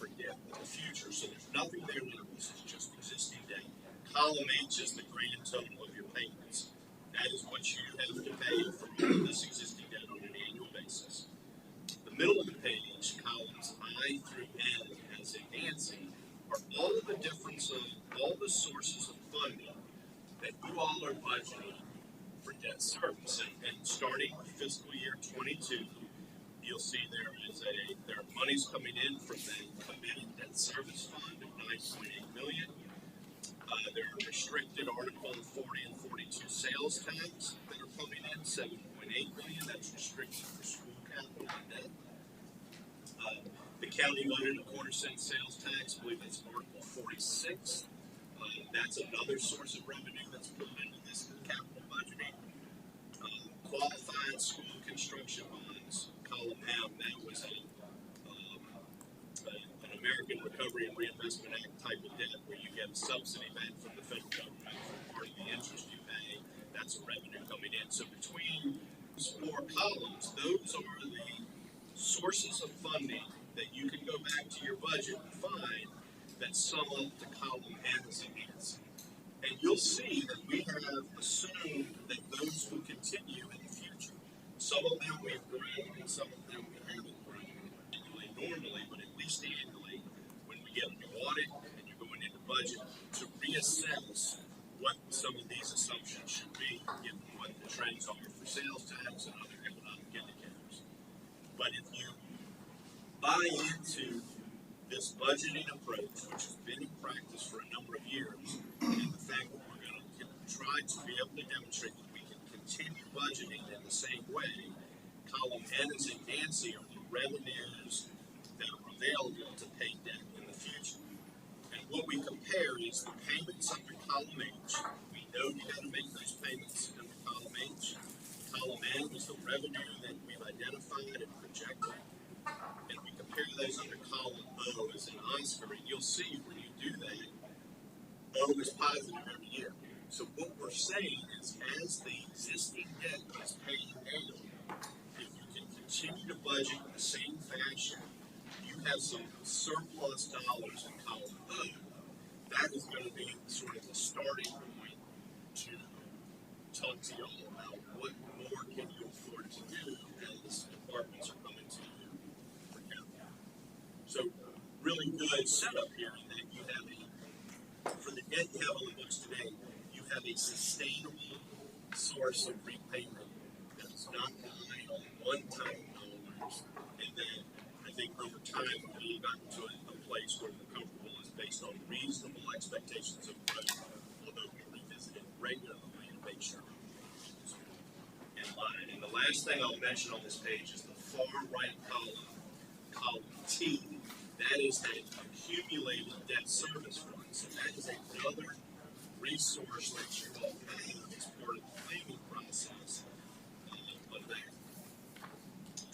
for debt in the future. So there's nothing there now. This is just existing debt. Column H is the grand total of your payments. That is what you have to pay for all this existing debt on an annual basis. The middle of the page, columns I through N, as in Nancy, are all of the difference of all the sources of funding that you all are budgeting for debt service. And starting with fiscal year 22, you'll see there are monies coming in from the committed debt service fund of $9.8 million. There are restricted Article 40 and 42 sales tax that are coming in, $7.8 million. That's restricted for school capital and debt. The county loaded a quarter-cent sales tax. I believe that's Article 46. That's another source of revenue that's pulled into this capital budgeting. Qualified school construction bonds, column M, that was an American Recovery and Reinvestment Act type of debt where you get a subsidy back from the federal government for part of the interest you pay. That's a revenue coming in. So between those four columns, those are the sources of funding that you can go back to your budget and find that sum up to column N as a Nancy. And you'll see that we have assumed that those will continue in the future. Some of them we've grown, and some of them we haven't grown annually normally, but at least annually, when we get a new audit and you're going into budget, to reassess what some of these assumptions should be, given what the trends are for sales tax and other economic indicators. But if you buy into this budgeting approach, which has been in practice for a number of years, and the fact that we're going to try to be able to demonstrate that we can continue budgeting in the same way, column N as in Nancy are the revenues that are available to pay debt in the future. And what we compare is the payments under column H. We know you got to make those payments under column H. Column N is the revenue that we've identified and projected. And we compare those under column O as in Oscar, and you'll see when you do that, O is positive every year. So what we're saying is as the existing debt is paying down, if you can continue to budget in the same fashion, you have some surplus dollars in column O. That is going to be sort of the starting point to talk to you all about what more can you afford to do as departments are coming to you for capital. So really good setup here in that you have for the debt you have on the books today, you have a sustainable source of repayment that is not relying on one-time dollars, and then I think over time we'll get back to a place where we're comfortable is based on reasonable expectations of growth, although we revisit it regularly to make sure it's in line. And the last thing I'll mention on this page is the far right column, column T. That is that accumulated debt service fund. So that is another resource that you all have as part of the planning process of that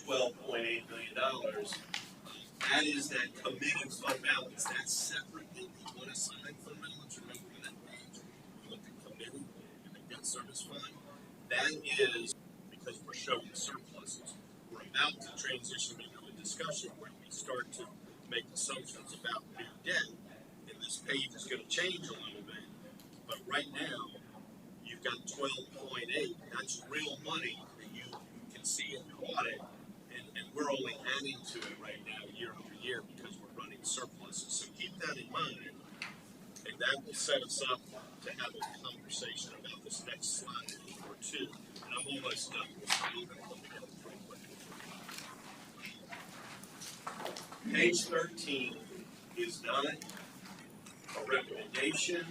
$12.8 million. That is that committed fund balance. That's separate than the unassigned fund balance. Remember on that page, we looked at committed and the debt service fund. That is because we're showing surpluses. We're about to transition into a discussion where we start to make assumptions about new debt, and this page is going to change a little bit. But right now, you've got 12.8. That's real money that you can see in your audit, and we're only adding to it right now year over year because we're running surpluses. So keep that in mind, and that will set us up to have a conversation about this next slide or two. And I'm almost done with page 13 is not a recommendation.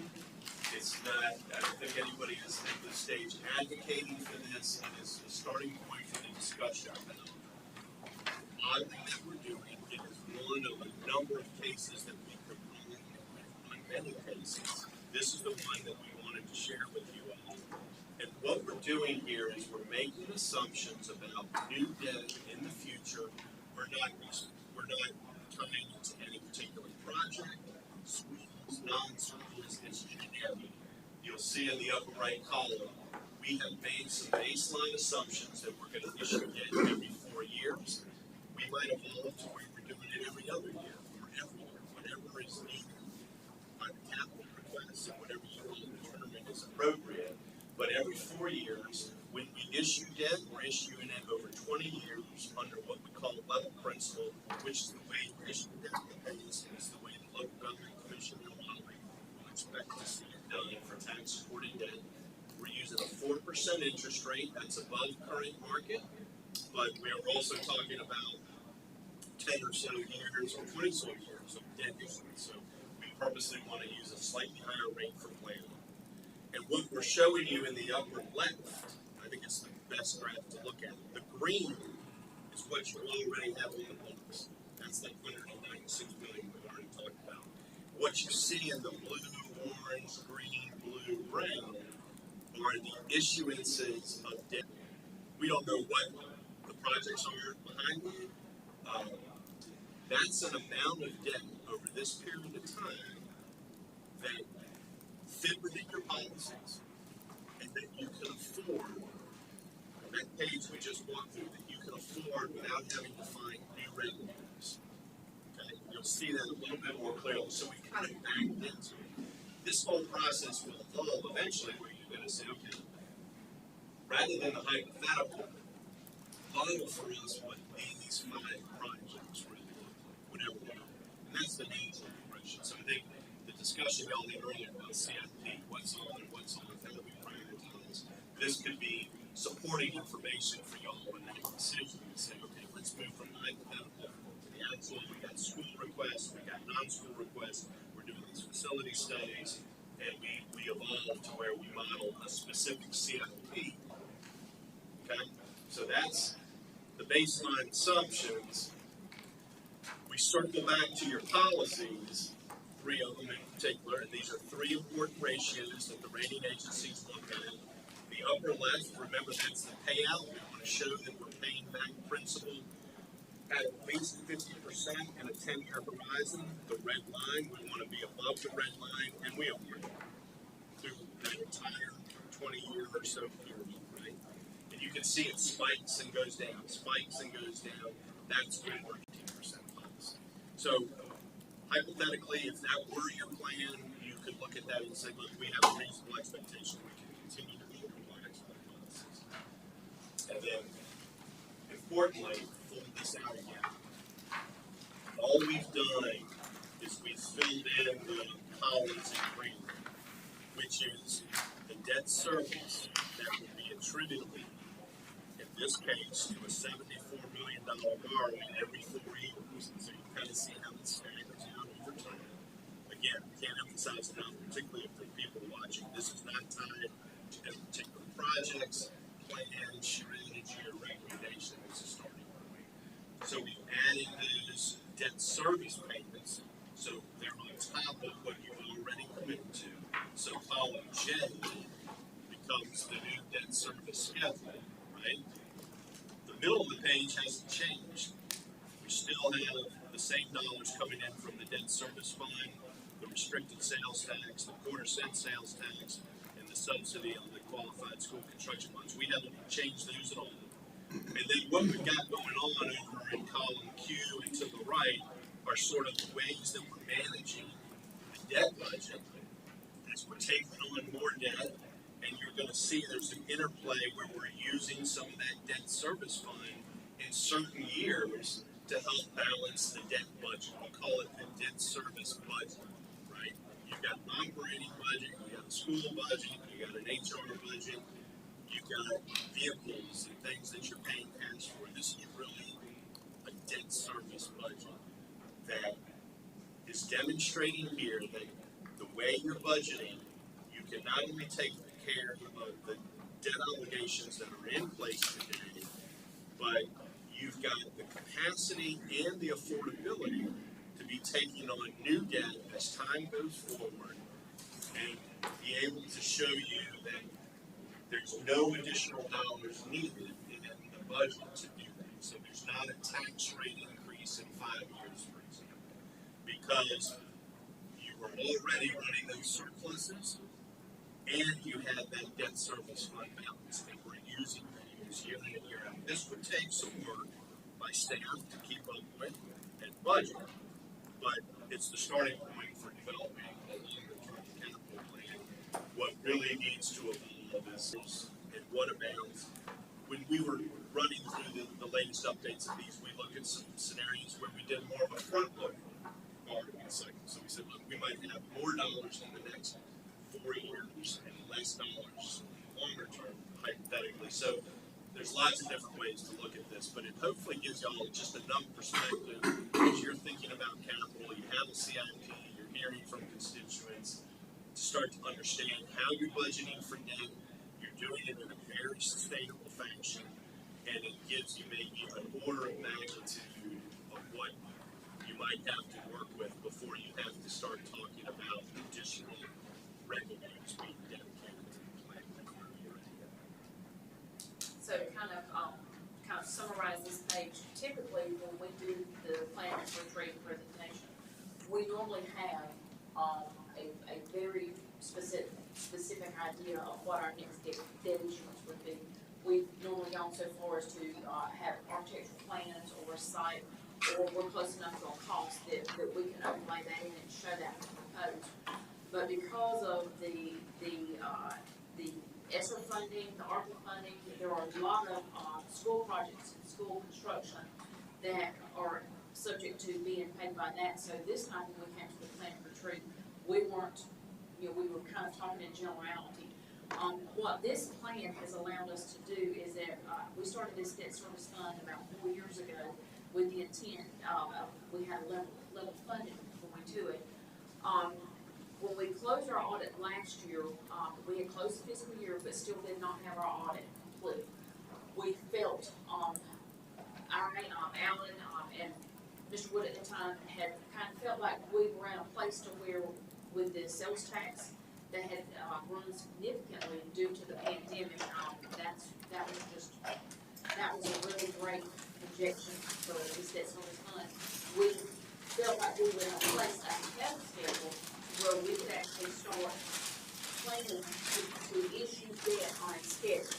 It's not, I don't think anybody is at this stage advocating for this. It is a starting point for the discussion about modeling that we're doing. It is one of a number of cases that we could run, on many cases. This is the one that we wanted to share with you all. And what we're doing here is we're making assumptions about new debt in the future. We're not tying it to any particular project, schools, non-schools, it's generic. You'll see in the upper right column, we have made some baseline assumptions that we're going to issue debt every 4 years. call level principal, which is the way Michigan debt pays, is the way the local government commission and lottery will expect to see it done for tax supported debt. We're using a 4% interest rate, that's above current market, but we are also talking about 10 or so years or 20 so years of debt issuance. So we purposely want to use a slightly higher rate for planning. And what we're showing you in the upper left, I think it's the best graph to look at. The green is what you already have on the books. That's the 196 million we've already talked about. What you see in the blue, orange, green, blue, brown are the issuances of debt. We don't know what the projects are behind you. That's an amount of debt over this period of time that fit within your policies and that you can afford, on that page we just walked through, that you can afford without having to find new revenues. Okay? You'll see that a little bit more clearly. So we kind of backed into it. This whole process will evolve eventually where you're going to say, okay, rather than the hypothetical, model for us what these 5 projects really look like, whatever they are. And that's the nature of the question. So I think the discussion y'all had earlier about CIP, what's on and what's off, how do we prioritize, this could be supporting information for y'all in that decision to say, okay, let's move from the hypothetical to the actual. We got school requests, we got non-school requests, we're doing these facility studies, and we evolve to where we model a specific CIP. Okay? So that's the baseline assumptions. We circle back to your policies, 3 of them in particular, and these are 3 important ratios that the rating agencies look at. The upper left, remember that's the payout. We want to show that we're paying back principal at least 50% in a 10-year horizon. The red line, we want to be above the red line, and we are through that entire 20-year or so period, right? And you can see it spikes and goes down, spikes and goes down. That's when we're 15% policy. So hypothetically, if that were your plan, you could look at that and say, look, we have a reasonable expectation we can continue to be in compliance with our policies. And then, importantly, fold this out again. All we've done is we've filled in the columns in green, which is the debt service that would be attributable, in this case, to a $74 million borrowing every 4 years. So you kind of see how it staggers out over time. Again, I can't emphasize enough, particularly if there are people watching, this is not tied to any particular projects, plans, strategy, or recommendation. It's a starting point. So we've added those debt service payments, so they're on top of what you already committed to. So column J becomes the new debt service schedule, right? The middle of the page hasn't changed. We still have the same dollars coming in from the debt service fund, the restricted sales tax, the quarter-cent sales tax, and the subsidy on the qualified school construction funds. We haven't changed those at all. And then what we've got going on over in column Q and to the right are sort of the ways that we're managing the debt budget as we're taking on more debt. And you're going to see there's an interplay where we're using some of that debt service fund in certain years to help balance the debt budget. We call it the debt service budget, right? You've got an operating budget, you've got a school budget, you've got an HR budget, you've got vehicles and things that you're paying cash for. This is really a debt service budget that is demonstrating here that the way you're budgeting, you can not only take care of the debt obligations that are in place today, but you've got the capacity and the affordability to be taking on new debt as time goes forward and be able to show you that there's no additional dollars needed in the budget to do that. So there's not a tax rate increase in 5 years, for example, because you were already running those surpluses and you had that debt service fund balance that we're using those year in and year out. This would take some work by staff to keep up with and budget, but it's the starting point for developing a longer-term capital plan. What really needs to evolve is in what amount when we were running through the latest updates of these, we looked at some scenarios where we did more of a front load borrowing cycle. So we said, look, we might have more dollars in the next 4 years and less dollars longer term, hypothetically. So there's lots of different ways to look at this, but it hopefully gives y'all just enough perspective as you're thinking about capital. You have a CIP, you're hearing from constituents to start to understand how you're budgeting for debt. You're doing it in a very sustainable fashion, and it gives you maybe an order of magnitude of what you might have to work with before you have to start talking about additional revenues being dedicated to the plan. So to kind of summarize this page, typically when we do the plan retreat presentation, we normally have a very specific idea of what our next debt issuance would be. We've normally gone so far as to have architectural plans or a site, or we're close enough to a cost that we can overlay that in and show that proposed. But because of the ESSER funding, the ARPA funding, there are a lot of school projects and school construction that are subject to being paid by that. So this time when we came to the plan retreat, we weren't, we were kind of talking in generality. What this plan has allowed us to do is that we started this debt service fund about 4 years ago with the intent, we had a level funding going to it. When we closed our audit last year, we had closed the fiscal year but still did not have our audit complete. We felt, Alan and Mr. Wood at the time had kind of felt like we were in a place to where with the sales tax that had grown significantly due to the pandemic, that was a really great injection for this debt service fund. We felt like we were in a place ahead of schedule where we could actually start planning to issue debt on a schedule.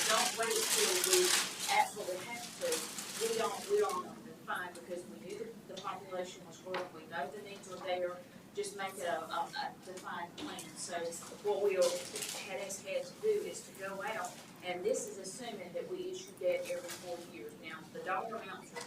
Don't wait until we absolutely have to. We don't define because we knew the population was growing. We know the needs are there. Just make it a defined plan. So what we had to do is to go out, and this is assuming that we issue debt every 4 years. Now the dollar amounts are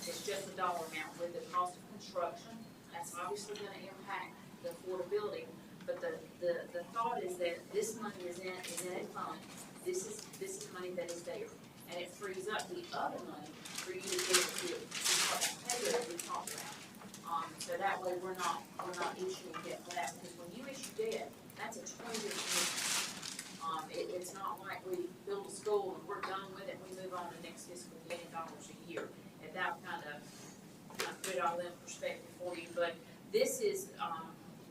it's just a dollar amount with the cost of construction. That's obviously going to impact the affordability. But the thought is that this money is in a fund. This is money that is there, and it frees up the other money for you to be able to pay that we talked about. So that way we're not issuing debt for that, because when you issue debt, that's a 20-year commitment. It's not like we build a school and we're done with it, we move on to the next fiscal $1 million a year. And that kind of put it all in perspective for you. But this is,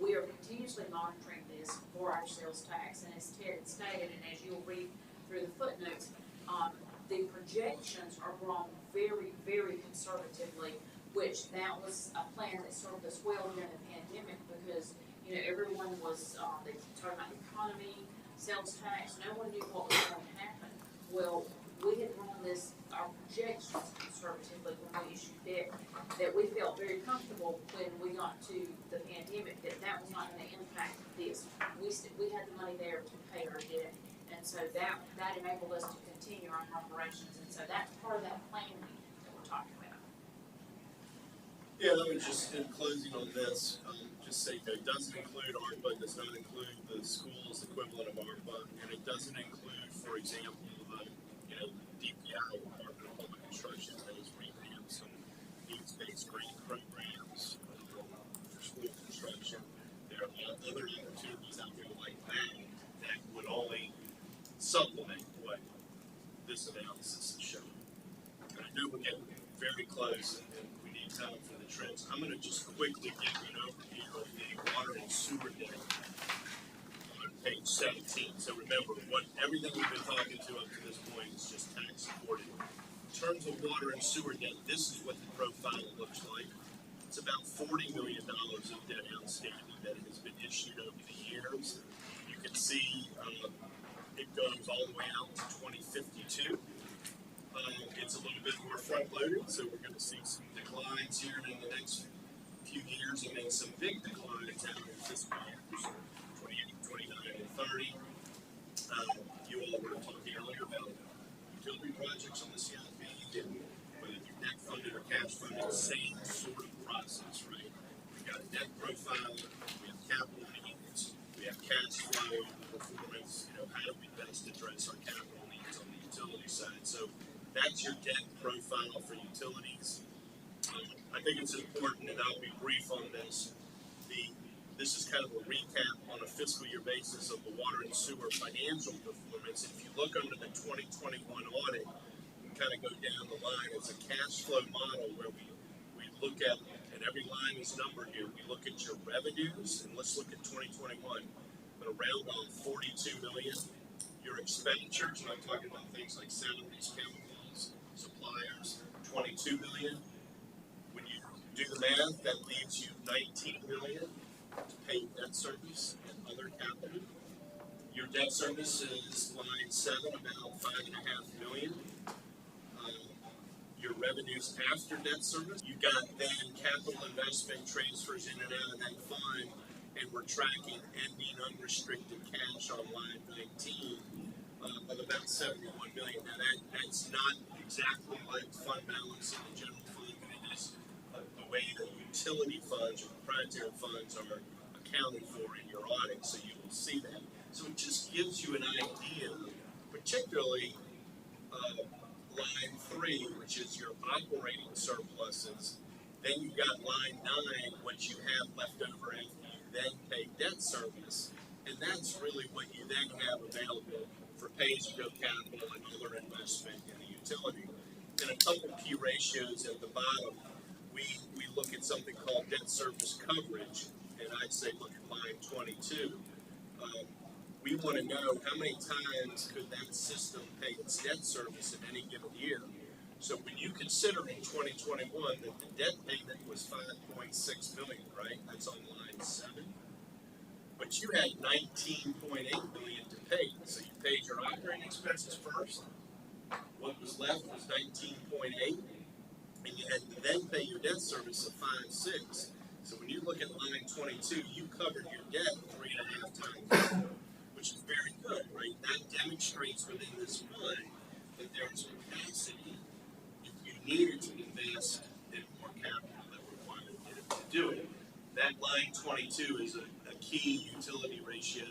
we are continuously monitoring this for our sales tax, and as Ted had stated, and as you'll read through the footnotes, the projections are drawn very, very conservatively, which that was a plan that served us well during the pandemic because, everyone was, they talking about the economy, sales tax, no one knew what was going to happen. Well, we had drawn our projections conservatively when we issued debt, that we felt very comfortable when we got to the pandemic that was not going to impact this. We had the money there to pay our debt, and so that enabled us to continue our operations, and so that's part of that planning that we're talking about. Yeah, let me just, in closing on this, just say that it doesn't include ARPA, it does not include the school's equivalent of ARPA, and it doesn't include, for example, the DPI, Department of Public Construction, that is revamped some needs-based grant programs for school construction. There are other opportunities out there like that would only supplement what this analysis is showing. And I know we're getting very close and we need time for the trends. I'm going to just quickly give you an overview of the water and sewer debt on page 17. So remember, everything we've been talking to up to this point is just tax supported. In terms of water and sewer debt, this is what the profile looks like. It's about $40 million of debt outstanding that has been issued over the years. You can see it goes all the way out to 2052. It's a little bit more front-loaded, so we're going to see some declines here in the next few years, and then some big declines out in fiscal years 28, 29, and 30. You all were talking earlier about utility projects on the CIP, and whether they're debt funded or cash funded, same sort of process, right? We've got a debt profile, we have capital needs, we have cash flow, performance, how do we best address our capital needs on the utility side? So that's your debt profile for utilities. I think it's important, and I'll be brief on this. This is kind of a recap on a fiscal year basis of the water and sewer financial performance. If you look under the 2021 audit, we kind of go down the line. It's a cash flow model where we look at, and every line is numbered here, we look at your revenues, and let's look at 2021, but around 42 million. Your expenditures, and I'm talking about things like salaries, chemicals, suppliers, 22 million. When you do the math, that leaves you 19 million to pay debt service and other capital. Your debt service is line 7, about 5.5 million. Your revenues after debt service, you've got then capital investment transfers in and out of that fund, and we're tracking ending unrestricted cash on line 19 of about 71 million. Now that's not exactly like fund balance in the general fund, but it is the way that utility funds or proprietary funds are accounted for in your audit, so you will see that. So it just gives you an idea, particularly line 3, which is your operating surpluses. Then you've got line 9, what you have left over after you then pay debt service. And that's really what you then have available for pay-as-you-go capital and other investment in the utility. And a couple key ratios at the bottom. We look at something called debt service coverage, and I'd say look at line 22. We want to know how many times could that system pay its debt service in any given year. So when you consider in 2021 that the debt payment was 5.6 million, right? That's on line 7. But you had 19.8 million to pay. So you paid your operating expenses first. What was left was 19.8, and you had to then pay your debt service of 5.6. So when you look at line 22, you covered your debt 3.5 times, which is very good, right? That demonstrates within this fund that there's capacity if you needed to invest in more capital that required you to do it. That line 22 is a key utility ratio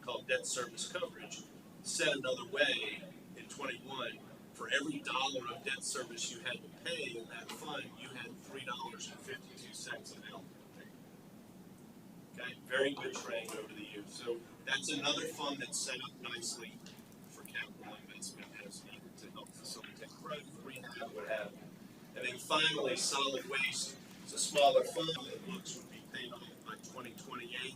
called debt service coverage. Said another way, in 21, for every dollar of debt service you had to pay in that fund, you had $3.52 available to pay. Okay, very good trend over the years. So that's another fund that's set up nicely for capital investment as needed to help facilitate growth, rehab, what have you. And then finally, solid waste. It's a smaller fund. The books would be paid off by 2028.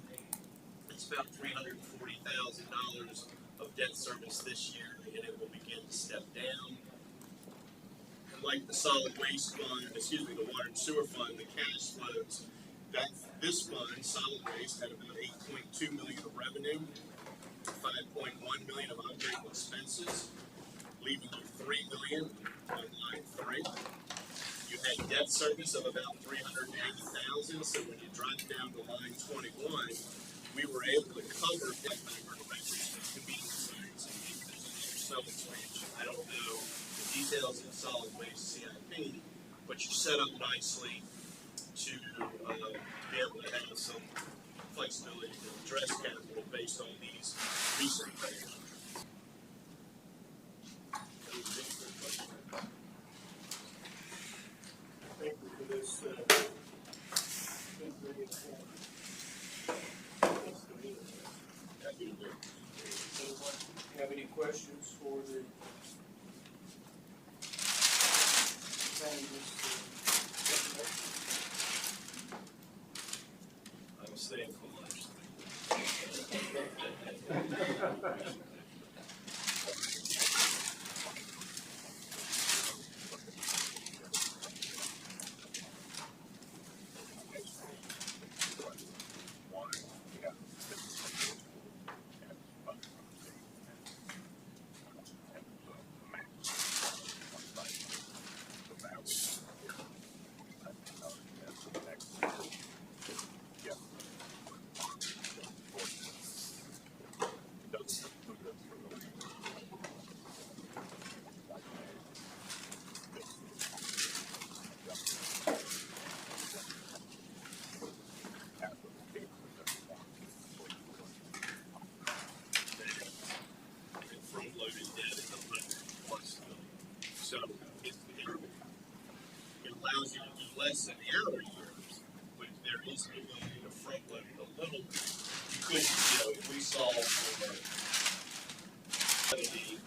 It's about $340,000 of debt service this year, and it will begin to step down. And like the solid waste fund, the water and sewer fund, the cash flows, this fund, solid waste, had about 8.2 million of revenue, 5.1 million of operating expenses, leaving you 3 million on line 3. You had debt service of about 380,000, so when you drop down to line 21, we were able to cover debt member directors with convenience loans and maybe there's another sub-expansion. I don't know the details of the solid waste CIP, but you're set up nicely to be able to have some flexibility to address capital based on these recent trends. Thank you for this. Have any questions for the I'm staying for lunch. allows you to do less in the outer years, but there is an ability to front load it a little bit. You could, if we solve for 70,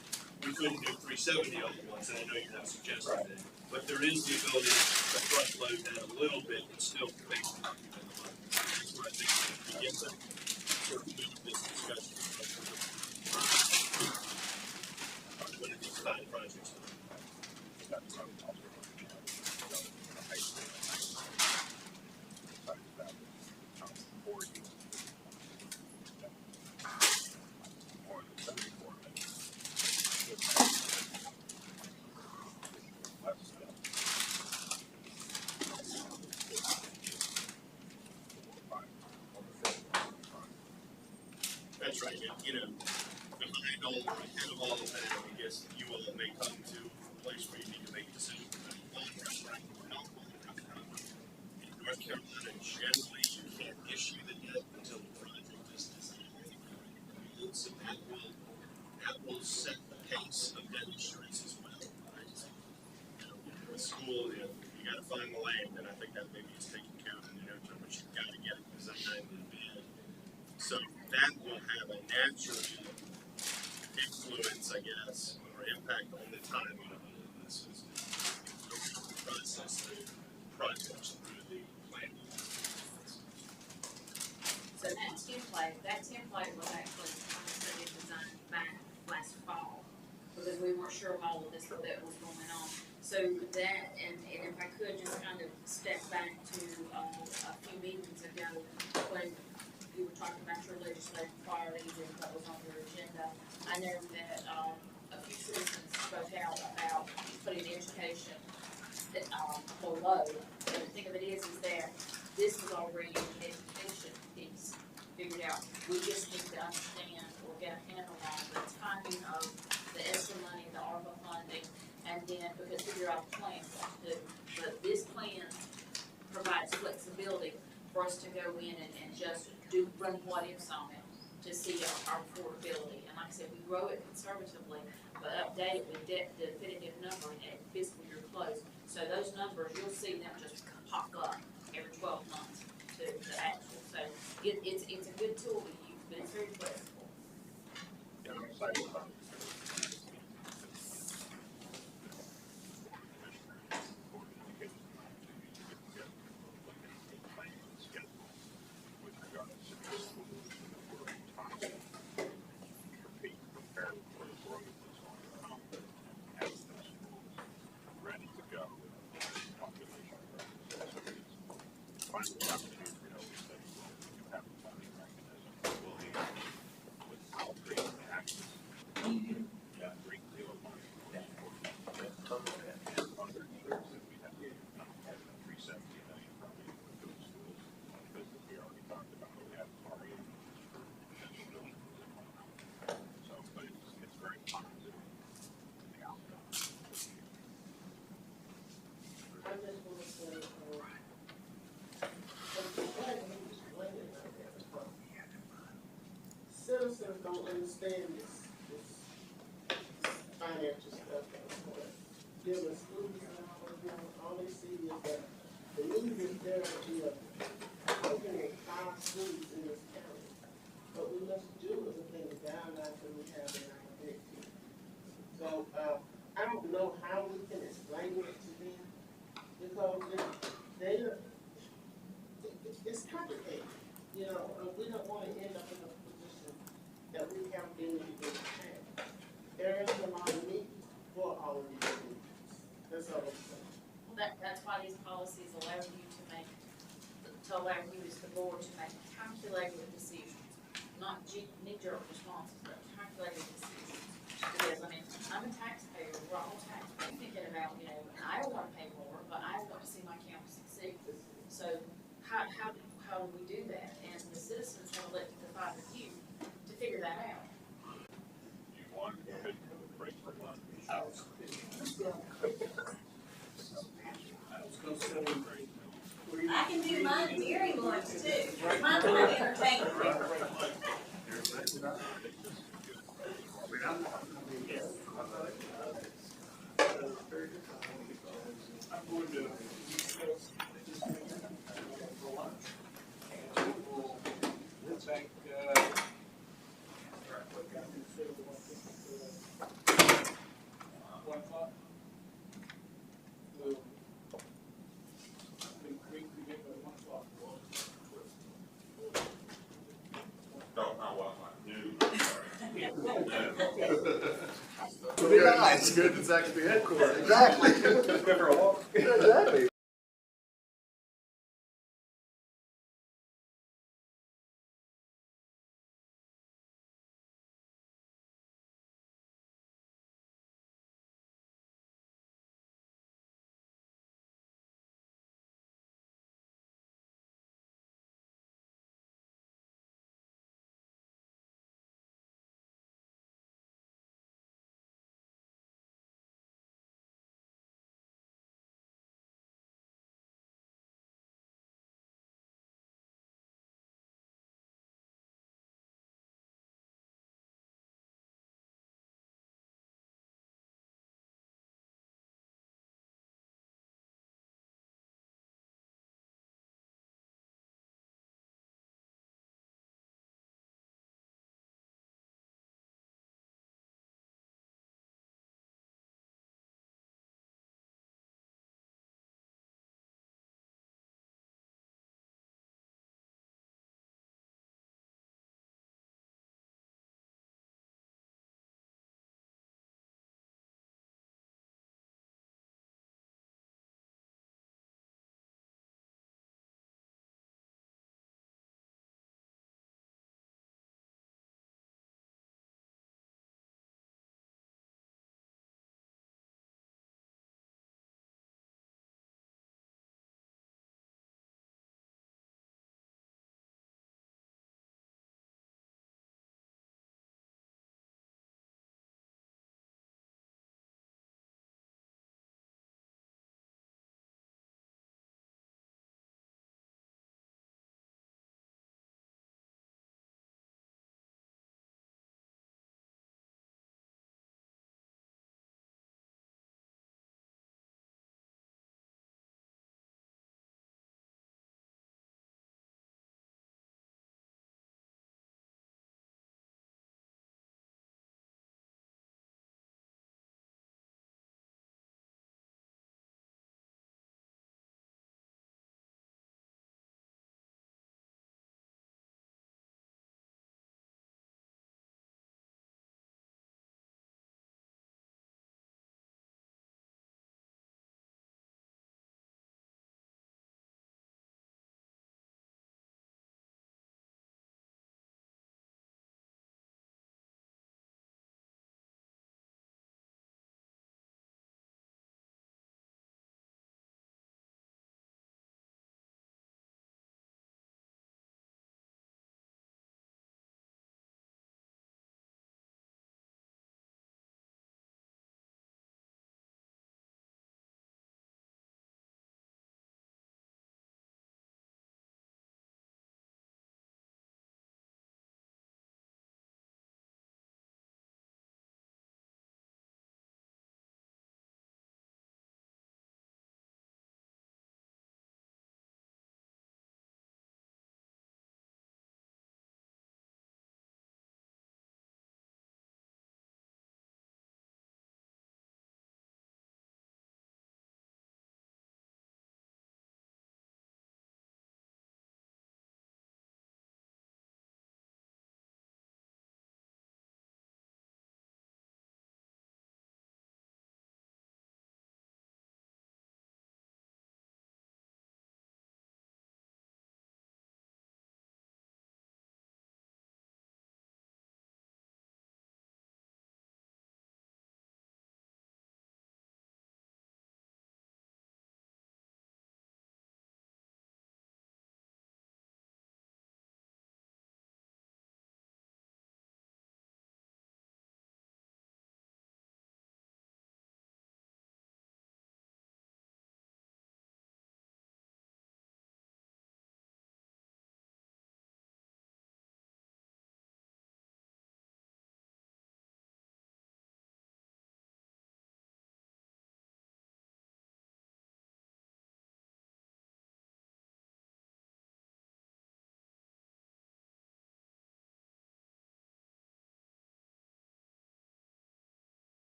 we couldn't do 370 all at once, and I know you're not suggesting that, but there is the ability to front load that a little bit and still basically keep it in the money. That's what I think we get to sort of move this discussion. One of these fine projects. That's right, behind all, ahead of all of that, I guess you all may come to a place where you need to make decisions about bond rep or not bond rep. In North Carolina, generally, you can't issue the debt until the project is designed. So that will set the pace of debt issuance as well, right? With school, you gotta find the land, and I think that maybe is taken care of in the near term, but you've gotta get designed and bid. So that will have a natural influence, I guess, or impact on the timing of this process through projects through the planning. So that template was actually study designed back last fall, because we weren't sure of all of this that was going on. So that, and if I could just kind of step back to a few meetings ago, when you were talking about your legislative priorities and what was on your agenda, I know that a few citizens spoke out about putting education below. And the thing of it is that this was already an education piece figured out. We just need to understand or get a handle on the timing of the extra money, the ARPA funding, and then because figure out the plan what to do. But this plan provides flexibility for us to go in and just run what ifs on it to see our affordability. And like I said, we grow it conservatively, but update it with the definitive number at fiscal year close. So those numbers, you'll see them just pop up every 12 months to the actual. So it's a good tool to use, but it's very flexible. Yeah, I'm excited about it. Citizens don't understand this financial stuff that's going on. Dealing with schools and all they see is that the need is there to be opening 5 schools in this county. But we must do it within the guidelines that we have in our big team. So I don't know how we can explain it to them because it's complicated. We don't want to end up in a position that we have been in the past. There is a lot of need for all of these needs. That's all I'm saying. Well, that's why these policies allow you allow you as the board to make calculated decisions, not knee-jerk responses, but calculated decisions. Because I'm a taxpayer, we're all taxpayers, thinking about, and I don't want to pay more, but I want to see my county succeed. So how do we do that? And the citizens have elected to fight with you to figure that out. I can do mine during lunch too. Mine's my entertainment. I'm going to It's good it's actually headquarters. Exactly. Go for a walk. Exactly.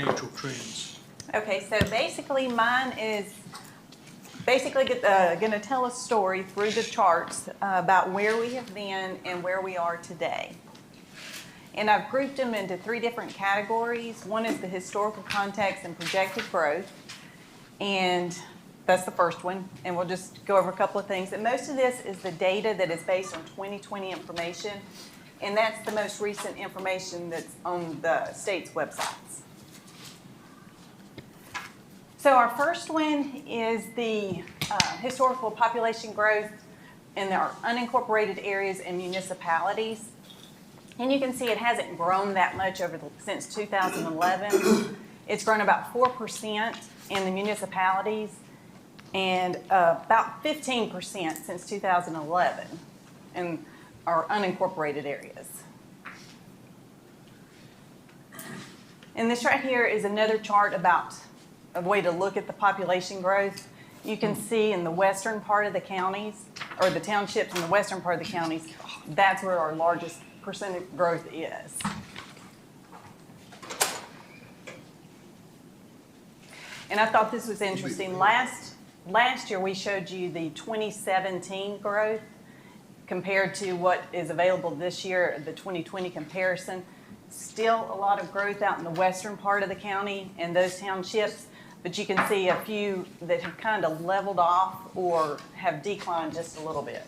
financial trends. Okay, so basically mine is basically going to tell a story through the charts about where we have been and where we are today. And I've grouped them into 3 different categories. One is the historical context and projected growth. And that's the first one. And we'll just go over a couple of things. And most of this is the data that is based on 2020 information. And that's the most recent information that's on the state's websites. So our first one is the historical population growth in our unincorporated areas and municipalities. And you can see it hasn't grown that much since 2011. It's grown about 4% in the municipalities and about 15% since 2011 in our unincorporated areas. And this right here is another chart about a way to look at the population growth. You can see in the western part of the counties, or the townships in the western part of the counties, that's where our largest percentage growth is. And I thought this was interesting. Last year we showed you the 2017 growth compared to what is available this year, the 2020 comparison. Still a lot of growth out in the western part of the county and those townships, but you can see a few that have kind of leveled off or have declined just a little bit.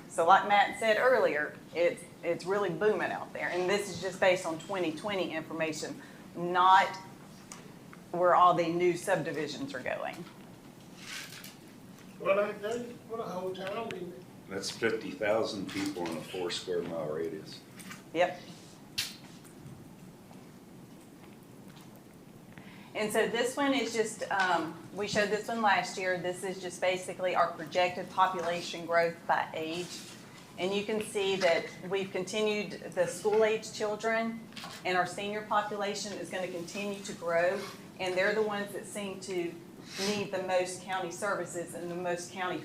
So like Matt said earlier, it's really booming out there. And this is just based on 2020 information, not where all the new subdivisions are going. Well, I tell you, what a whole town we That's 50,000 people in a 4 square mile radius. Yep. And so this one is just, we showed this one last year. This is just basically our projected population growth by age. And you can see that we've continued the school-age children, and our senior population is going to continue to grow. And they're the ones that seem to need the most county services and the most county.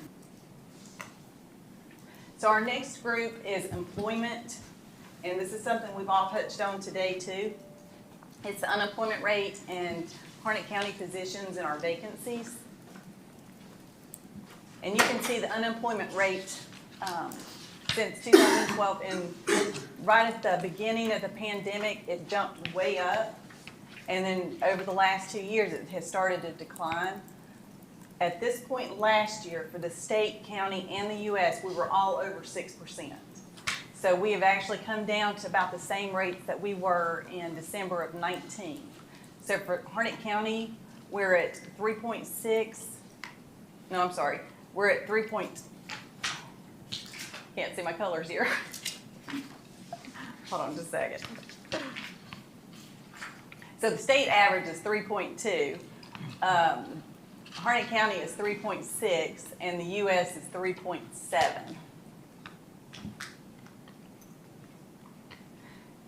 So our next group is employment. And this is something we've all touched on today too. It's the unemployment rate and Harnett County positions and our vacancies. And you can see the unemployment rate since 2012, and right at the beginning of the pandemic, it jumped way up. And then over the last 2 years, it has started to decline. At this point last year, for the state, county, and the U.S., we were all over 6%. So we have actually come down to about the same rates that we were in December of 19. So for Harnett County, we're at 3.6. No, I'm sorry. We're at 3. Can't see my colors here. Hold on just a second. So the state average is 3.2. Harnett County is 3.6, and the U.S. is 3.7.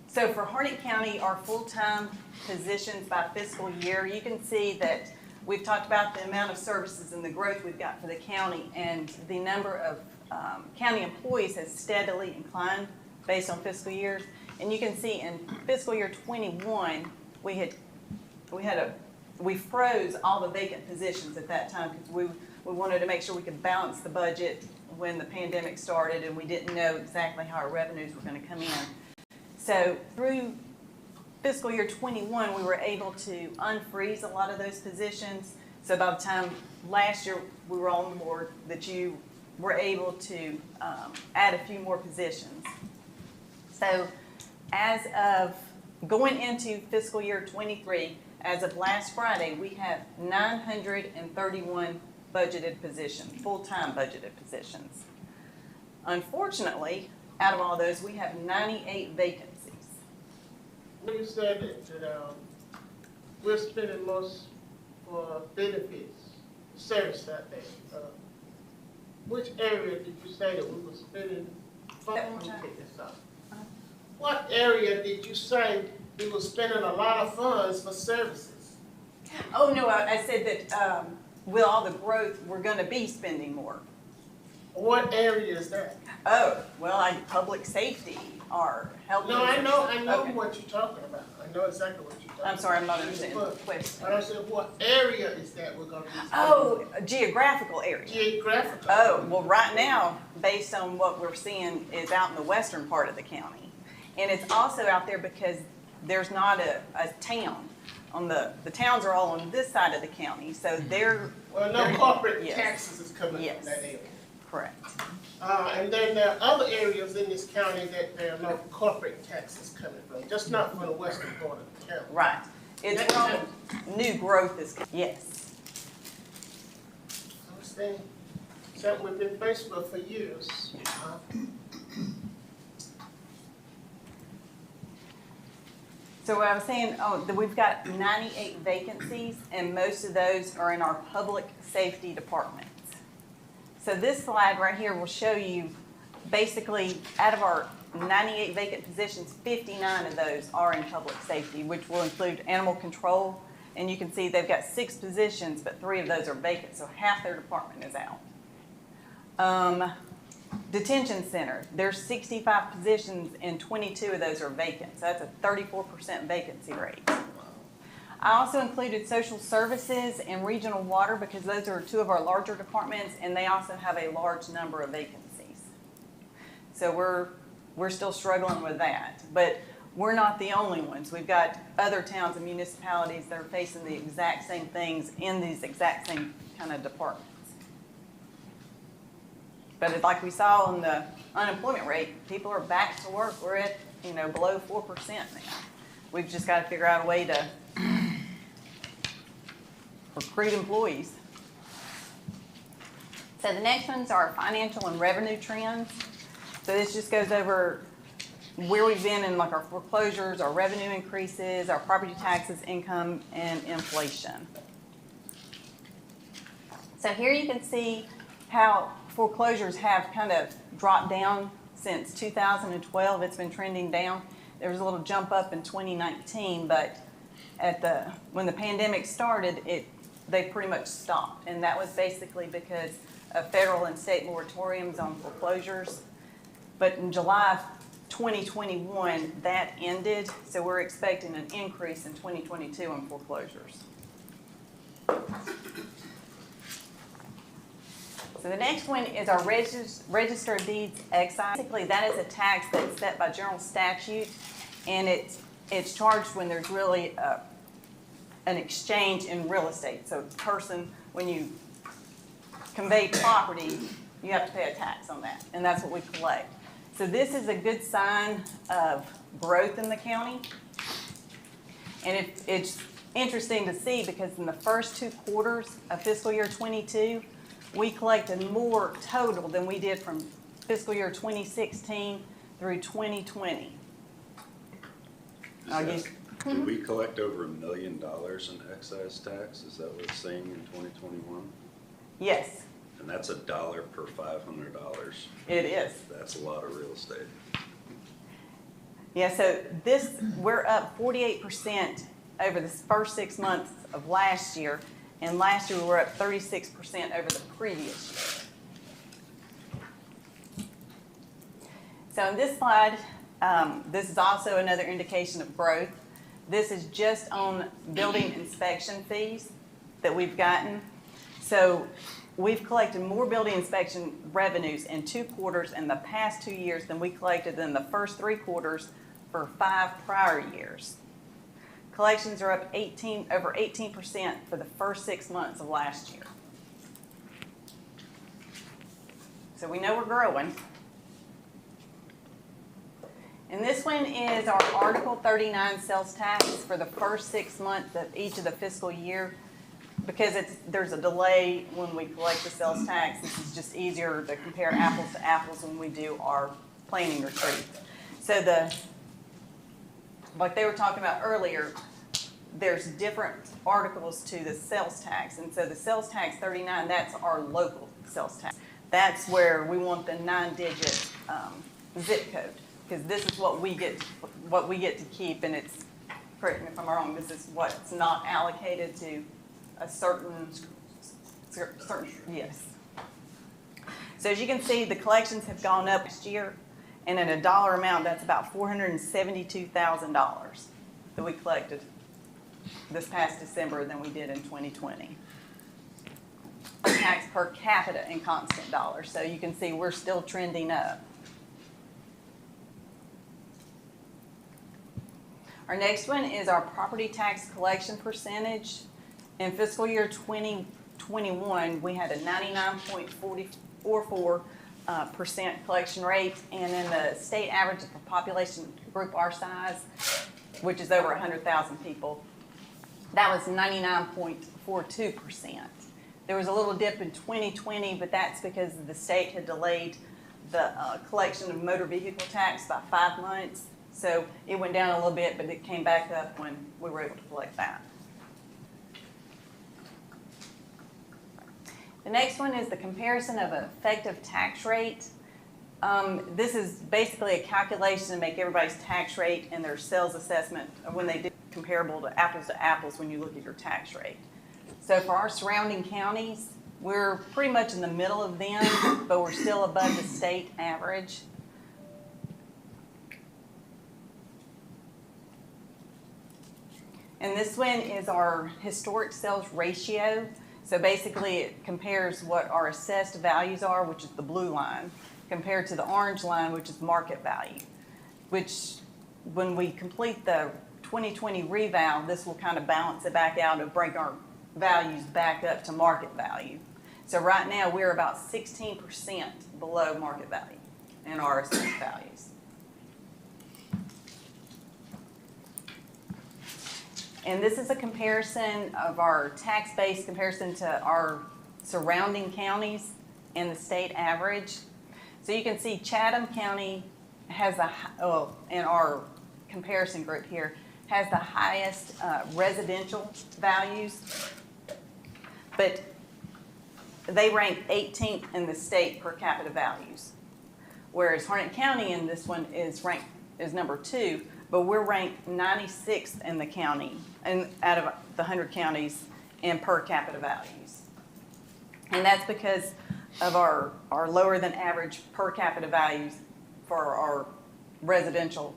So for Harnett County, our full-time positions by fiscal year, you can see that we've talked about the amount of services and the growth we've got for the county, and the number of county employees has steadily inclined based on fiscal years. And you can see in fiscal year 21, we froze all the vacant positions at that time because we wanted to make sure we could balance the budget when the pandemic started, and we didn't know exactly how our revenues were going to come in. So through fiscal year 21, we were able to unfreeze a lot of those positions. So by the time last year we were on board, that you were able to add a few more positions. So as of going into fiscal year 23, as of last Friday, we have 931 budgeted positions, full-time budgeted positions. Unfortunately, out of all those, we have 98 vacancies. When you said that we're spending most for benefits, service out there, which area did you say that we were spending? Let me take this off. What area did you say we were spending a lot of funds for services? Oh, no, I said that with all the growth, we're going to be spending more. What area is that? Oh, well, like public safety or health. No, I know Okay. what you're talking about. I know exactly what you're talking about. I'm sorry, I'm not understanding the question. I said, what area is that we're gonna be? Oh, a geographical area. Geographical. Oh, well, right now, based on what we're seeing, is out in the western part of the county. And it's also out there because there's not a town. The towns are all on this side of the county, so they're. Well, no corporate Yes. taxes is coming Yes. from that area. Correct. And then there are other areas in this county that there are no corporate taxes coming from, just not from the western part of the county. Right. It's from new growth is, yes. I was saying, something we've been faced with for years. So what I was saying, that we've got 98 vacancies, and most of those are in our public safety departments. So this slide right here will show you, basically, out of our 98 vacant positions, 59 of those are in public safety, which will include animal control. And you can see they've got 6 positions, but 3 of those are vacant, so half their department is out. Detention center, there's 65 positions and 22 of those are vacant, so that's a 34% vacancy rate. I also included social services and regional water because those are 2 of our larger departments, and they also have a large number of vacancies. So we're still struggling with that, but we're not the only ones. We've got other towns and municipalities that are facing the exact same things in these exact same kind of departments. But like we saw in the unemployment rate, people are back to work. We're at, below 4% now. We've just got to figure out a way to recruit employees. So the next ones are financial and revenue trends. So this just goes over where we've been in like our foreclosures, our revenue increases, our property taxes, income, and inflation. So here you can see how foreclosures have kind of dropped down since 2012. It's been trending down. There was a little jump up in 2019, but when the pandemic started, they pretty much stopped. And that was basically because of federal and state moratoriums on foreclosures. But in July of 2021, that ended, so we're expecting an increase in 2022 on foreclosures. So the next one is our register of deeds excise. Basically, that is a tax that's set by general statute, and it's charged when there's really an exchange in real estate. So when you convey property, you have to pay a tax on that, and that's what we collect. So this is a good sign of growth in the county, and it's interesting to see because in the first 2 quarters of fiscal year 22, we collected more total than we did from fiscal year 2016 through 2020. Did we collect over $1 million in excise tax? Is that what it's saying in 2021? Yes. And that's $1 per $500. It is. That's a lot of real estate. Yeah, so we're up 48% over the first 6 months of last year, and last year we were up 36% over the previous year. So in this slide, this is also another indication of growth. This is just on building inspection fees that we've gotten. So we've collected more building inspection revenues in 2 quarters in the past 2 years than we collected in the first 3 quarters for 5 prior years. Collections are up over 18% for the first 6 months of last year. So we know we're growing. And this one is our Article 39 sales tax for the first 6 months of each of the fiscal year. Because there's a delay when we collect the sales tax, this is just easier to compare apples to apples when we do our planning retreat. So like they were talking about earlier, there's different articles to the sales tax. And so the sales tax 39, that's our local sales tax. That's where we want the 9-digit zip code, because this is what we get to keep, and it's, correct me if I'm wrong, this is what's not allocated to a certain, yes. So as you can see, the collections have gone up last year, and in a dollar amount, that's about $472,000 that we collected this past December than we did in 2020. Tax per capita in constant dollars, so you can see we're still trending up. Our next one is our property tax collection percentage. In fiscal year 2021, we had a 99.44% collection rate, and in the state average of a population group our size, which is over 100,000 people, that was 99.42%. There was a little dip in 2020, but that's because the state had delayed the collection of motor vehicle tax by 5 months. So it went down a little bit, but it came back up when we were able to collect that. The next one is the comparison of effective tax rate. This is basically a calculation to make everybody's tax rate and their sales assessment when they do comparable to apples when you look at your tax rate. So for our surrounding counties, we're pretty much in the middle of them, but we're still above the state average. And this one is our historic sales ratio. So basically it compares what our assessed values are, which is the blue line, compared to the orange line, which is market value, which when we complete the 2020 reval, this will kind of balance it back out and bring our values back up to market value. So right now we're about 16% below market value in our assessed values. And this is a comparison of our tax base comparison to our surrounding counties and the state average. So you can see Chatham County has in our comparison group here, has the highest residential values, but they rank 18th in the state per capita values. Whereas Harnett County in this one is number 2, but we're ranked 96th in the county, and out of the 100 counties in per capita values. And that's because of our lower than average per capita values for our residential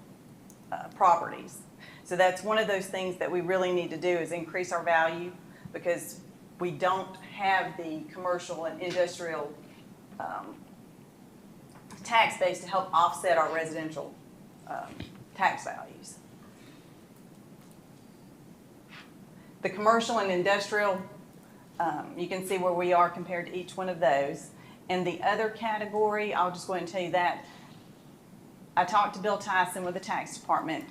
properties. So that's one of those things that we really need to do is increase our value, because we don't have the commercial and industrial tax base to help offset our residential tax values. The commercial and industrial, you can see where we are compared to each one of those. And the other category, I'll just go ahead and tell you that. I talked to Bill Tyson with the tax department,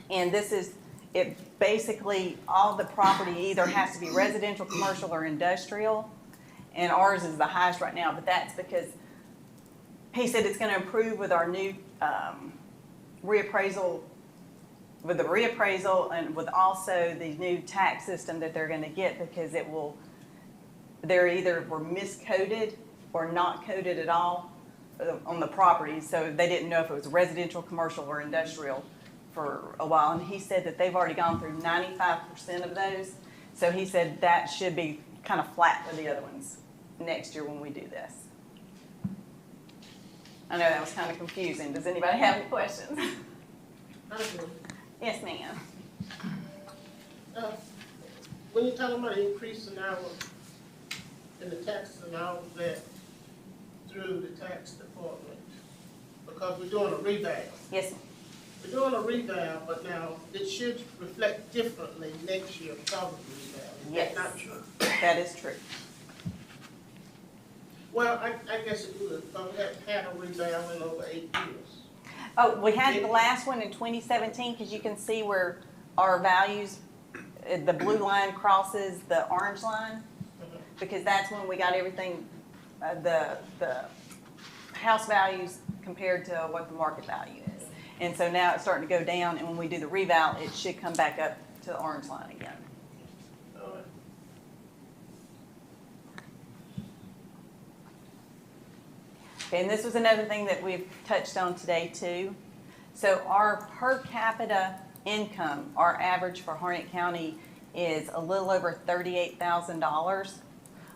and this is, it basically, all the property either has to be residential, commercial, or industrial, and ours is the highest right now, but that's because he said it's going to improve with our new reappraisal, with the reappraisal and with also the new tax system that they're going to get, because it will, they're either were miscoded or not coded at all on the property, so they didn't know if it was residential, commercial, or industrial for a while. And he said that they've already gone through 95% of those, so he said that should be kind of flat for the other ones next year when we do this. I know that was kind of confusing. Does anybody have any questions? Yes, ma'am. When you're talking about increasing in the taxes and all of that through the tax department, because we're doing a reval. Yes, ma'am. We're doing a reval, but now it should reflect differently next year because of the reval. Yes. That's not true. That is true. Well, I guess it would, because we haven't had a reval in over 8 years. Oh, we had the last one in 2017, because you can see where our values, the blue line crosses the orange line, because that's when we got everything, the house values compared to what the market value is. And so now it's starting to go down, and when we do the reval, it should come back up to the orange line again. Okay, and this was another thing that we've touched on today too. So our per capita income, our average for Harnett County is a little over $38,000.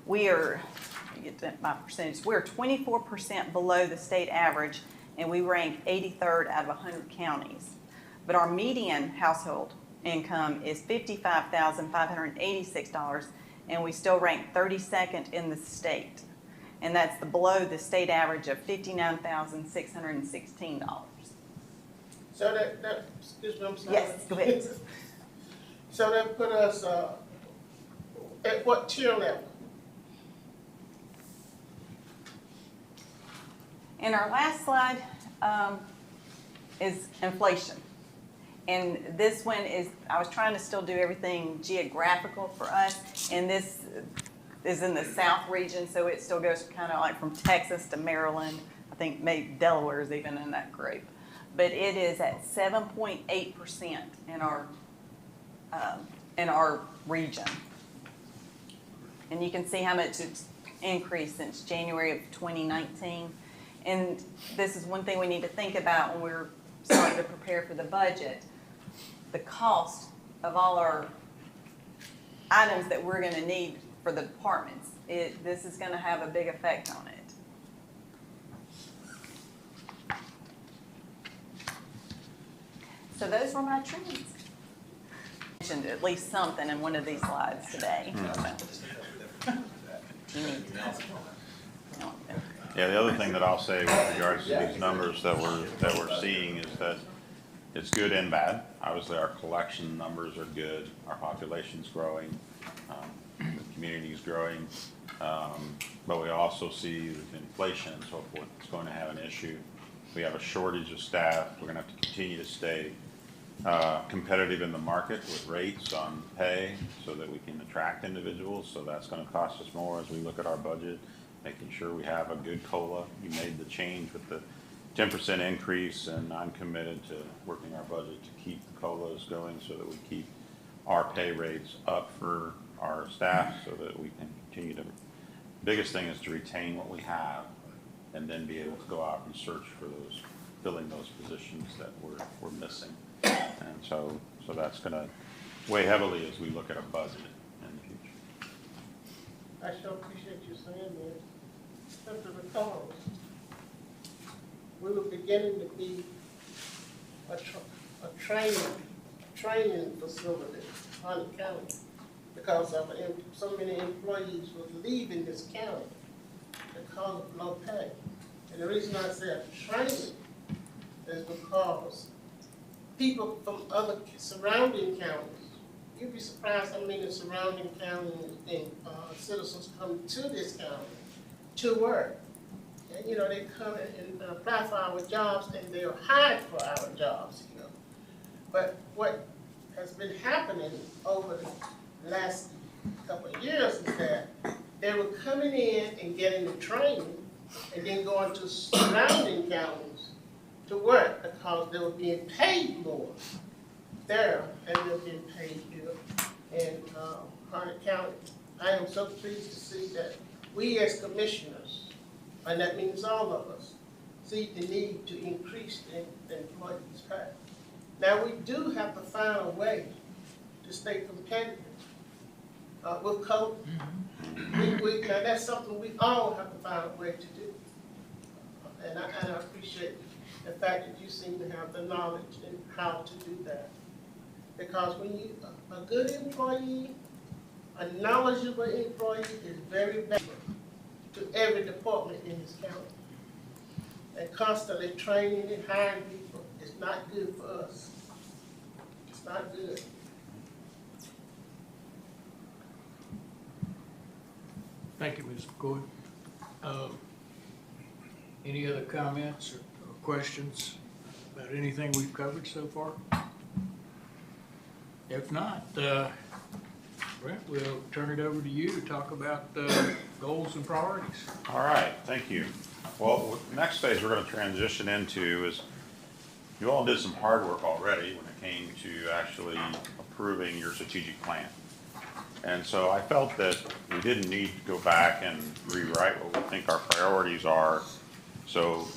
We are you get to my percentage, we're 24% below the state average, and we rank 83rd out of 100 counties. But our median household income is $55,586, and we still rank 32nd in the state. And that's below the state average of $59,616. So that, excuse me, I'm sorry. Yes, go ahead. So that put us, at what tier level? And our last slide is inflation. And this one is, I was trying to still do everything geographical for us, and this is in the South region, so it still goes kind of like from Texas to Maryland. I think maybe Delaware is even in that group. But it is at 7.8% in our region. And you can see how much it's increased since January of 2019. And this is one thing we need to think about when we're starting to prepare for the budget. The cost of all our items that we're going to need for the departments. This is going to have a big effect on it. So those were my trends. I mentioned at least something in one of these slides today. You need to. Yeah, the other thing that I'll say with regards to these numbers that we're seeing is that it's good and bad. Obviously, our collection numbers are good, our population's growing, the community's growing, but we also see with inflation and so forth, it's going to have an issue. We have a shortage of staff. We're gonna have to continue to stay competitive in the market with rates on pay so that we can attract individuals. So that's gonna cost us more as we look at our budget, making sure we have a good COLA. You made the change with the 10% increase, and I'm committed to working our budget to keep the COLAs going so that we keep our pay rates up for our staff so that we can continue to, biggest thing is to retain what we have and then be able to go out and search for those, filling those positions that we're missing. And so that's gonna weigh heavily as we look at a budget in the future. I sure appreciate you saying this, simply because we were beginning to be a training facility on the county because of so many employees were leaving this county because of low pay. And the reason I said training is because people from other surrounding counties, you'd be surprised how many surrounding counties and citizens come to this county to work. And, you know, they come and apply for our jobs and they're hired for our jobs, you know. But what has been happening over the last couple of years is that they were coming in and getting the training and then going to surrounding counties to work because they were being paid more there and they were being paid here in Harnett County. I am so pleased to see that we as commissioners, and that means all of us, see the need to increase the employees' pay. Now, we do have to find a way to stay competitive with COVID. Now, that's something we all have to find a way to do. And I appreciate the fact that you seem to have the knowledge in how to do that. Because when you, a good employee, a knowledgeable employee is very valuable to every department in this county. And constantly training and hiring people is not good for us. It's not good. Thank you, Ms. McCoy. Any other comments or questions about anything we've covered so far? If not, Brent, we'll turn it over to you to talk about goals and priorities. All right, thank you. Well, the next phase we're going to transition into is, you all did some hard work already when it came to actually approving your strategic plan. And so I felt that we didn't need to go back and rewrite what we think our priorities are. So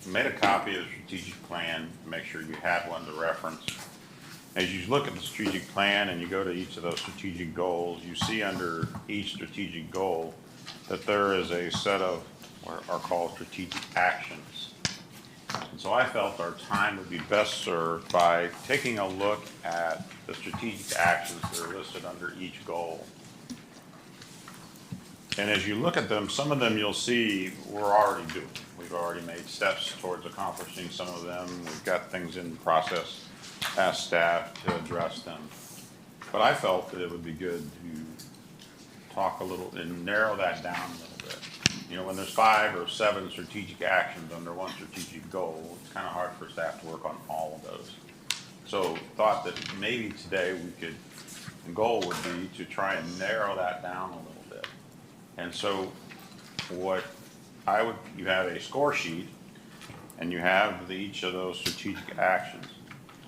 I made a copy of the strategic plan to make sure you had one to reference. As you look at the strategic plan and you go to each of those strategic goals, you see under each strategic goal that there is a set of what are called strategic actions. And so I felt our time would be best served by taking a look at the strategic actions that are listed under each goal. And as you look at them, some of them you'll see we're already doing. We've already made steps towards accomplishing some of them. We've got things in process as staff to address them. But I felt that it would be good to talk a little and narrow that down a little bit. You know, when there's 5 or 7 strategic actions under one strategic goal, it's kind of hard for staff to work on all of those. So thought that maybe today we could, the goal would be to try and narrow that down a little bit. And so what you have a score sheet and you have each of those strategic actions,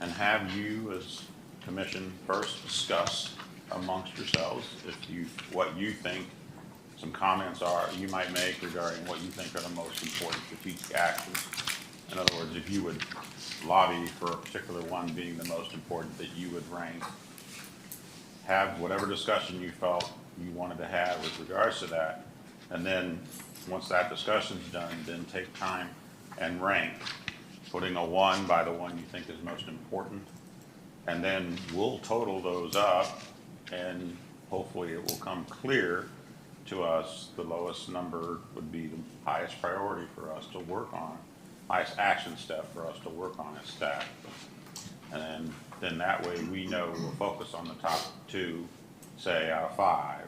and have you as commission first discuss amongst yourselves what you think some comments are you might make regarding what you think are the most important strategic actions. In other words, if you would lobby for a particular one being the most important that you would rank, have whatever discussion you felt you wanted to have with regards to that, and then once that discussion's done, then take time and rank, putting a 1 by the one you think is most important, and then we'll total those up, and hopefully it will come clear to us the lowest number would be the highest priority for us to work on, highest action step for us to work on as staff. And then that way we know we'll focus on the top 2, say, out of 5.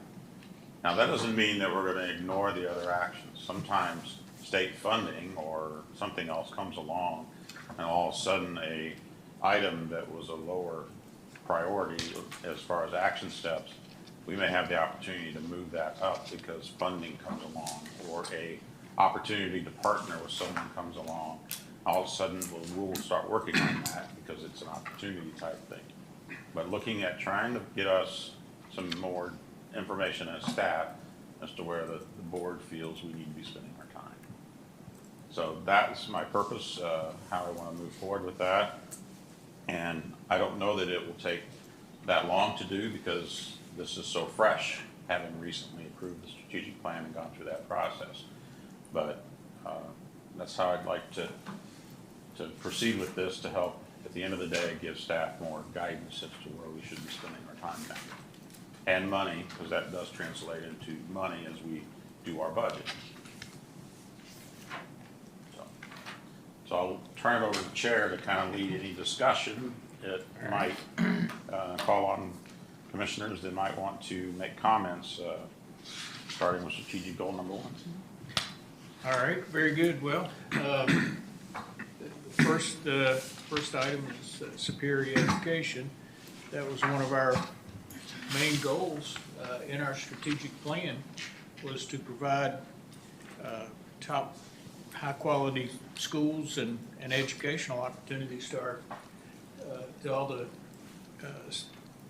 Now that doesn't mean that we're going to ignore the other actions. Sometimes state funding or something else comes along and all of a sudden a item that was a lower priority as far as action steps, we may have the opportunity to move that up because funding comes along, or a opportunity to partner with someone comes along. All of a sudden we'll start working on that because it's an opportunity type thing. But looking at trying to get us some more information as staff as to where the board feels we need to be spending our time. So that's my purpose, how I want to move forward with that. And I don't know that it will take that long to do because this is so fresh, having recently approved the strategic plan and gone through that process. But that's how I'd like to proceed with this, to help at the end of the day give staff more guidance as to where we should be spending our time now. And money, because that does translate into money as we do our budget. So I'll turn it over to the chair to kind of lead any discussion. It might call on commissioners that might want to make comments, starting with strategic goal number 1. All right, very good. Well, the first item is superior education. That was one of our main goals in our strategic plan, was to provide top high-quality schools and educational opportunities to all the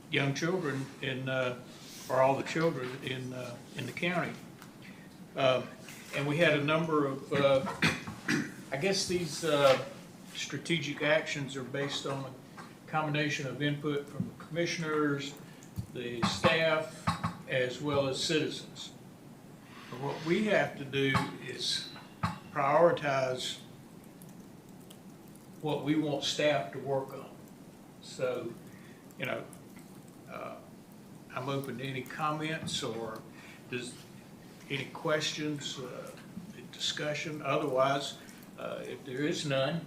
young children or all the children in the county. And we had a number of, I guess these strategic actions are based on a combination of input from the commissioners, the staff, as well as citizens. But what we have to do is prioritize what we want staff to work on. So, you know, I'm open to any comments or any questions, discussion. Otherwise, if there is none,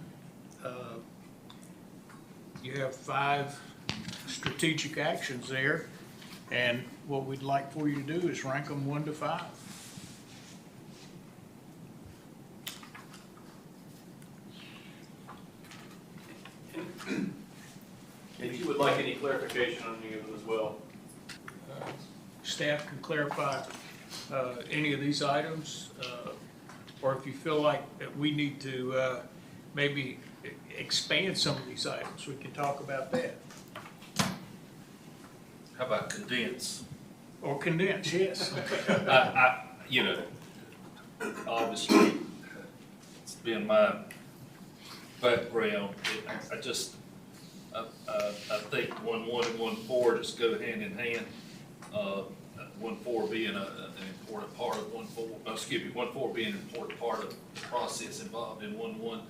you have 5 strategic actions there, and what we'd like for you to do is rank them 1 to 5. If you would like any clarification on any of them as well. Staff can clarify any of these items, or if you feel like that we need to maybe expand some of these items, we can talk about that. How about condense? Or condense, yes. You know, obviously, it's been my background. I think 1.1 and 1.4 just go hand in hand. 1-4 being an important part of 1-4 being an important part of the process involved in 1-1.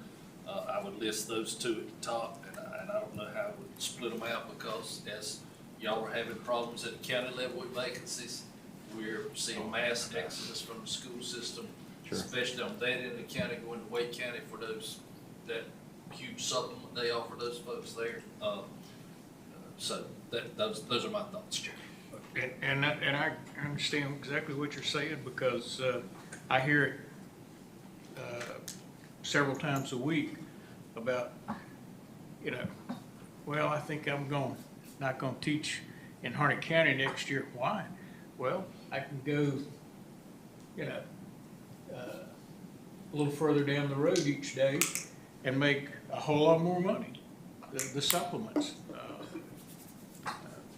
I would list those two at the top, and I don't know how I would split them out, because as y'all are having problems at the county level with vacancies, we're seeing mass exodus from the school system, especially on that end of the county, going to Wake County for that huge supplement they offer those folks there. So those are my thoughts, Chair. And I understand exactly what you're saying, because I hear it several times a week about, well, I think I'm not gonna teach in Harnett County next year. Why? Well, I can go, a little further down the road each day and make a whole lot more money. The supplements.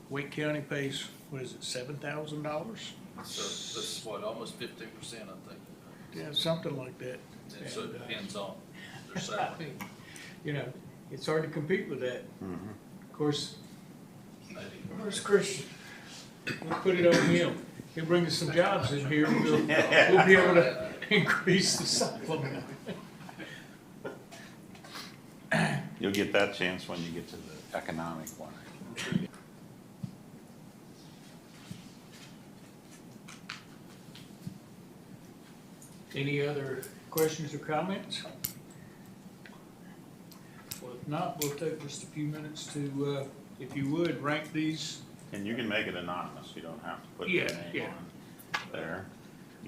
Wake County pays, what is it, $7,000? So that's what, almost 15%, I think. Yeah, something like that. And so it depends on their salary. It's hard to compete with that. Of course, where's Christian? We'll put it on him. He'll bring us some jobs in here. We'll be able to increase the supplement. You'll get that chance when you get to the economic one. Any other questions or comments? Well, if not, we'll take just a few minutes to, if you would, rank these. And you can make it anonymous. You don't have to put Yeah, your name yeah. on there.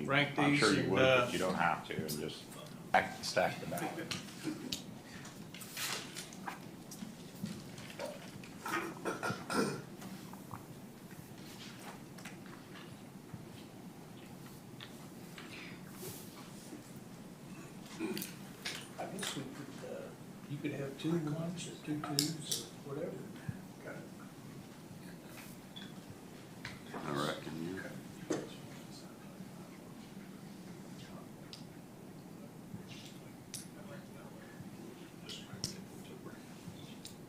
Rank I'm these sure you and, would, but you don't have to, and just stack the ballot. I guess we could, you could have 2 1s or 2 2s or whatever. I reckon, yeah.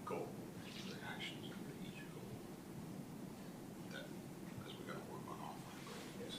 Goal, the actions under each goal. Because we gotta work on all 5 goals.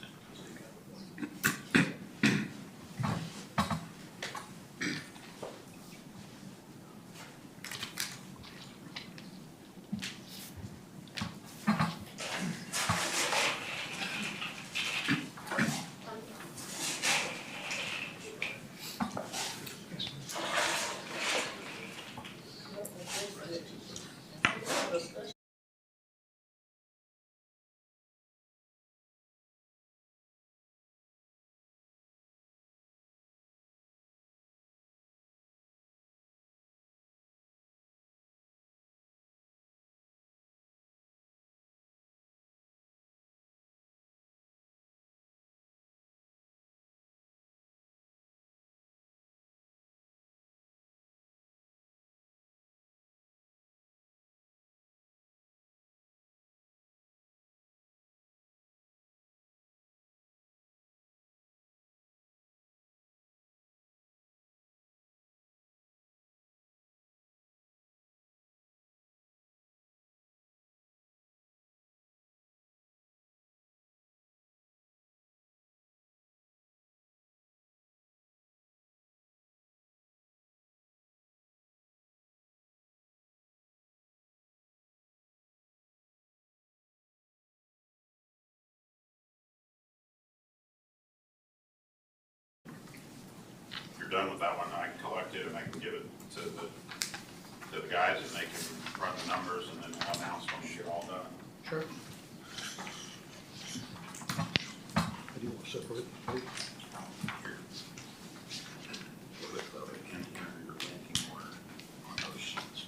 If you're done with that one, I can collect it and I can give it to the guys, and they can run the numbers, and then we'll announce when you're all done. Sure. I do want to separate. Here. Put it in your ranking order on those sheets.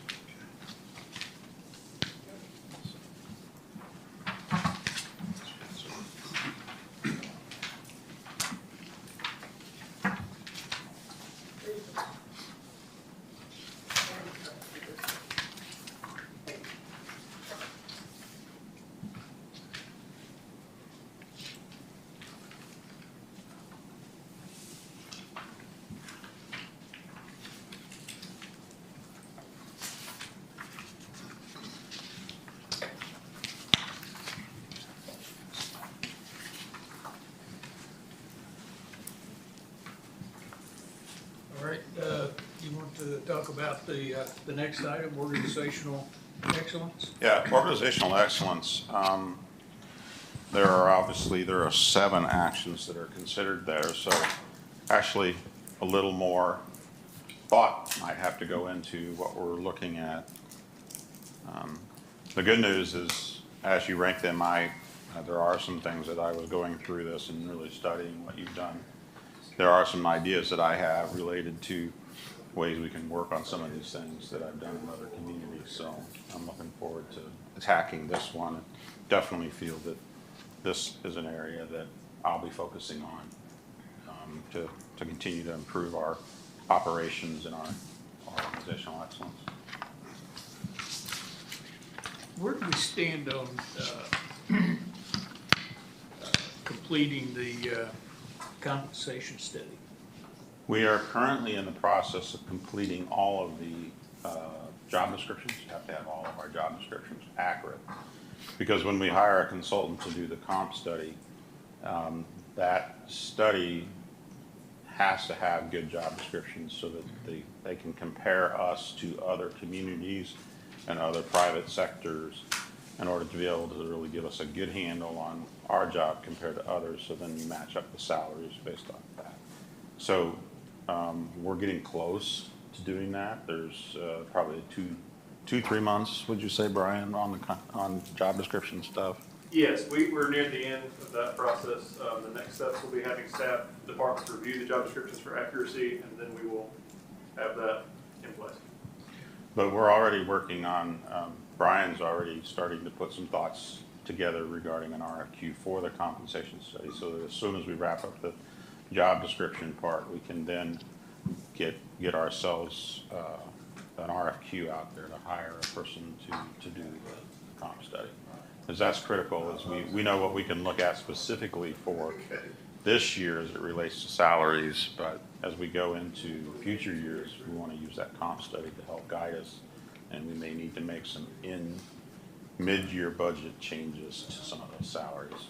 All right, you want to talk about the next item, organizational excellence? Yeah, organizational excellence. There are 7 actions that are considered there, so actually a little more thought might have to go into what we're looking at. The good news is, as you rank them, there are some things that I was going through this and really studying what you've done. There are some ideas that I have related to ways we can work on some of these things that I've done in other communities, so I'm looking forward to attacking this one. Definitely feel that this is an area that I'll be focusing on to continue to improve our operations and our organizational excellence. Where do we stand on completing the compensation study? We are currently in the process of completing all of the job descriptions. You have to have all of our job descriptions accurate. Because when we hire a consultant to do the comp study, that study has to have good job descriptions so that they can compare us to other communities and other private sectors in order to be able to really give us a good handle on our job compared to others, so then you match up the salaries based on that. So we're getting close to doing that. There's probably 2-3 months, would you say, Brian, on job description stuff? Yes, we're near the end of that process. The next steps will be having staff departments review the job descriptions for accuracy, and then we will have that in place. But we're already working on, Brian's already starting to put some thoughts together regarding an RFQ for the compensation study, so that as soon as we wrap up the job description part, we can then get ourselves an RFQ out there to hire a person to do the comp study. Because that's critical, as we know what we can look at specifically for this year as it relates to salaries, but as we go into future years, we want to use that comp study to help guide us, and we may need to make some mid-year budget changes to some of those salaries.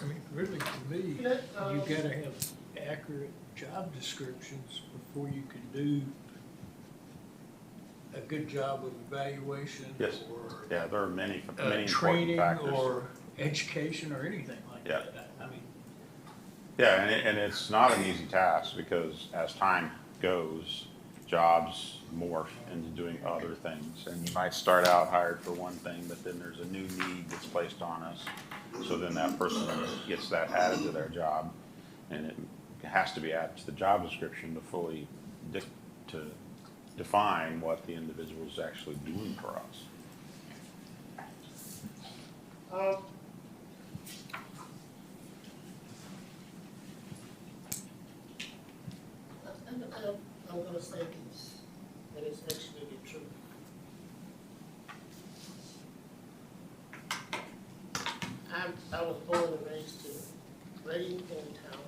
I mean, really, to me, you gotta have accurate job descriptions before you can do a good job of evaluation. Yes. Or yeah, there are many important training factors. or education or anything like Yeah. that. I mean, Yeah, and it's not an easy task, because as time goes, jobs morph into doing other things. And you might start out hired for one thing, but then there's a new need that's placed on us. So then that person gets that added to their job, and it has to be added to the job description to fully to define what the individual is actually doing for us. I'm gonna say this, and it's actually the truth. I was born and raised in town.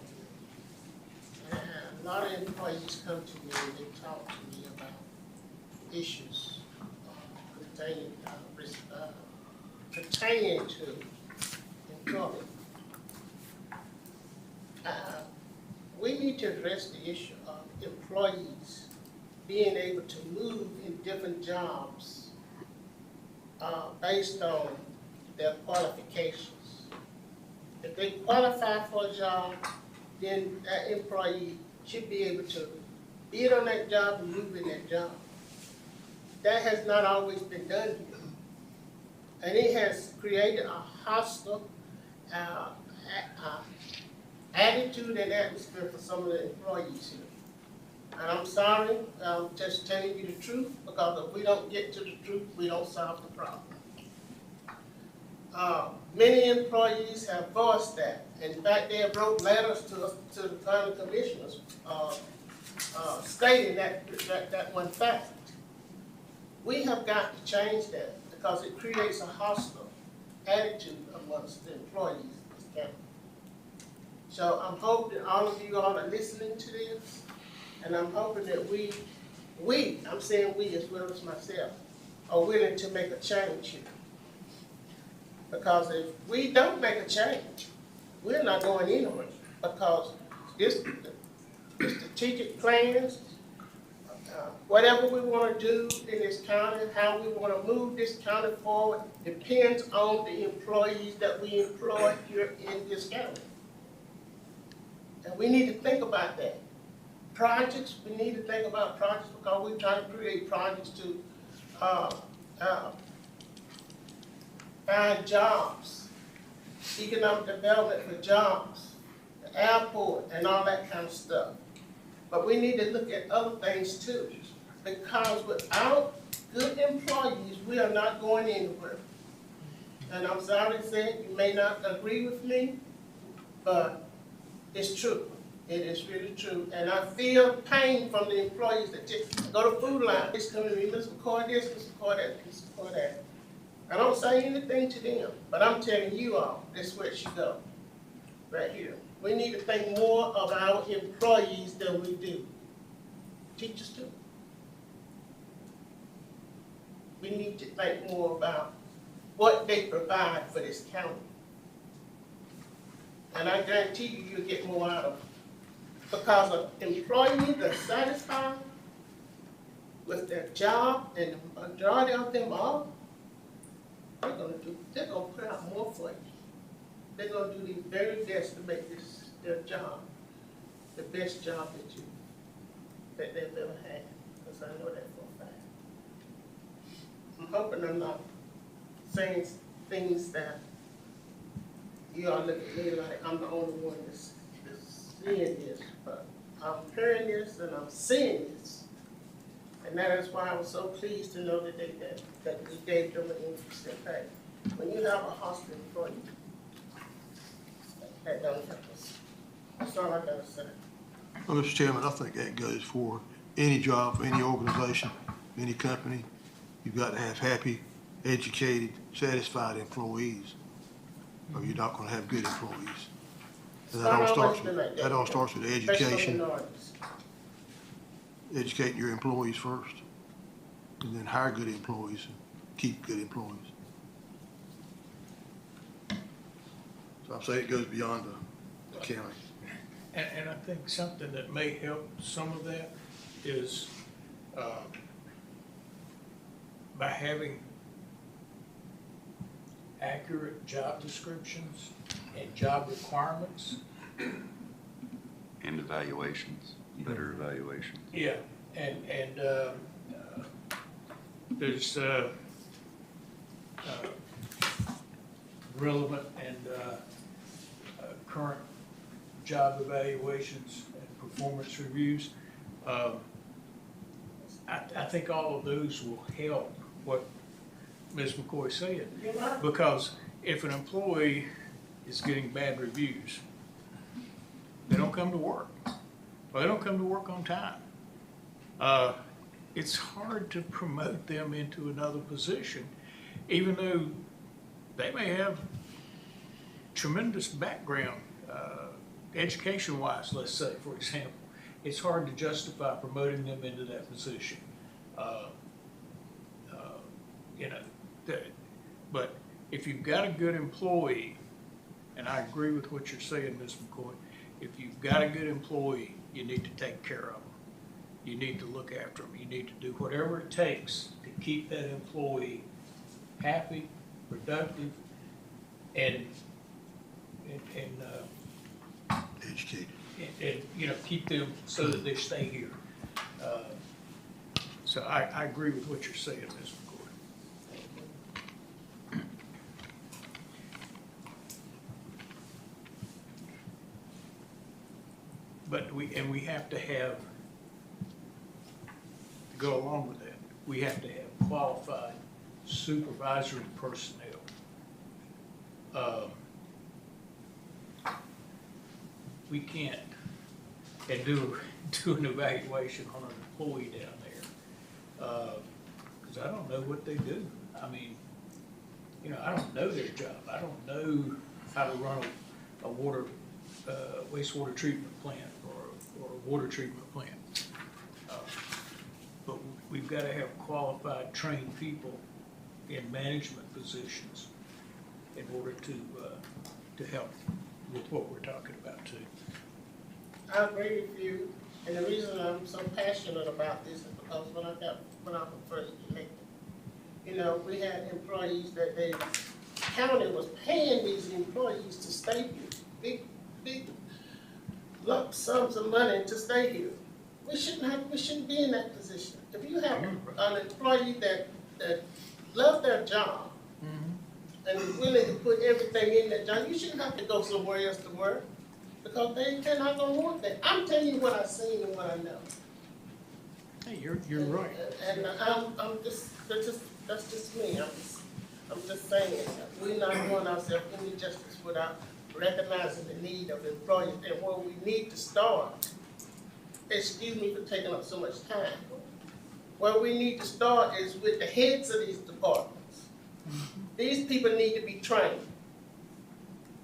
And a lot of employees come to me and they talk to me about issues pertaining to employment. We need to address the issue of employees being able to move in different jobs based on their qualifications. If they qualify for a job, then that employee should be able to bid on that job and move in that job. That has not always been done here. And it has created a hostile attitude and atmosphere for some of the employees here. And I'm sorry, I'm just telling you the truth, because if we don't get to the truth, we don't solve the problem. Many employees have voiced that. In fact, they have wrote letters to the county commissioners stating that one fact. We have got to change that, because it creates a hostile attitude amongst the employees of this county. So I'm hoping all of you all are listening to this, and I'm hoping that I'm saying we as well as myself, are willing to make a change here. Because if we don't make a change, we're not going anywhere. Because this, the strategic plans, whatever we wanna do in this county, how we wanna move this county forward, depends on the employees that we employ here in this county. And we need to think about that. Projects, we need to think about projects because we're trying to create projects to, find jobs, economic development for jobs, the airport and all that kind of stuff. But we need to look at other things too, because without good employees, we are not going anywhere. And I'm sorry to say it, you may not agree with me, but it's true. It is really true. And I feel pain from the employees that just go to food line. It's coming to me, Mr. McCoy this, Mr. McCoy that, Mr. McCoy that. I don't say anything to them, but I'm telling you all, this is where it should go. Right here. We need to think more of our employees than we do. Teachers too. We need to think more about what they provide for this county. And I guarantee you, you'll get more out of it. Because of employees that are satisfied with their job, and the majority of them are, they're gonna put out more for you. They're gonna do their very best to make this their job, the best job that they've ever had. Because I know that for a fact. I'm hoping I'm not saying things that you all look at me like I'm the only one that's seeing this, but I'm hearing this and I'm seeing this. And that is why I was so pleased to know that we gave them an increase in pay. When you have a hospital employee, that don't help us. That's all I gotta say. Well, Mr. Chairman, I think that goes for any job, for any organization, any company. You've got to have happy, educated, satisfied employees, or you're not gonna have good employees. And that all starts with education. Educate your employees first, and then hire good employees and keep good employees. So I say it goes beyond the county. And I think something that may help some of that is by having accurate job descriptions and job requirements. And evaluations, better evaluations. Yeah, and there's relevant and current job evaluations and performance reviews. I think all of those will help what Ms. McCoy said. Because if an employee is getting bad reviews, they don't come to work, or they don't come to work on time. It's hard to promote them into another position, even though they may have tremendous background, education-wise, let's say, for example. It's hard to justify promoting them into that position. But if you've got a good employee, and I agree with what you're saying, Ms. McCoy, if you've got a good employee, you need to take care of them. You need to look after them. You need to do whatever it takes to keep that employee happy, productive, and Educated. And keep them so that they stay here. So I agree with what you're saying, Ms. McCoy. But we have to have, to go along with that, we have to have qualified supervisory personnel. We can't do an evaluation on an employee down there, because I don't know what they do. I mean, I don't know their job. I don't know how to run a wastewater treatment plant or a water treatment plant. But we've got to have qualified, trained people in management positions in order to help with what we're talking about too. I agree with you, and the reason I'm so passionate about this is because when I was first elected, you know, we had employees that the county was paying these employees to stay here, big lump sums of money to stay here. We shouldn't be in that position. If you have an employee that love their job and is willing to put everything in that job, you shouldn't have to go somewhere else to work because they're not gonna want that. I'm telling you what I've seen and what I know. Hey, you're right. And that's just me. I'm just saying, we're not doing ourselves any justice without recognizing the need of employees and where we need to start. Excuse me for taking up so much time. Where we need to start is with the heads of these departments. These people need to be trained.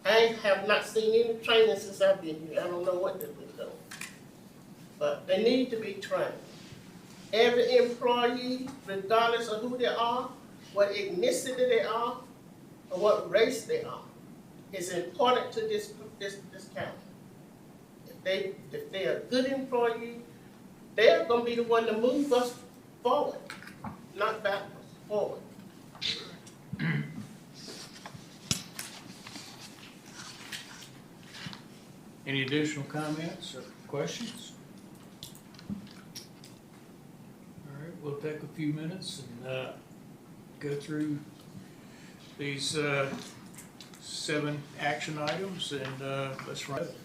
I have not seen any training since I've been here. I don't know what they've been doing. But they need to be trained. Every employee, regardless of who they are, what ethnicity they are, or what race they are, is important to this county. If they're a good employee, they're gonna be the one to move us forward, not backwards, forward. Any additional comments or questions? All right, we'll take a few minutes and go through these 7 action items and let's run it.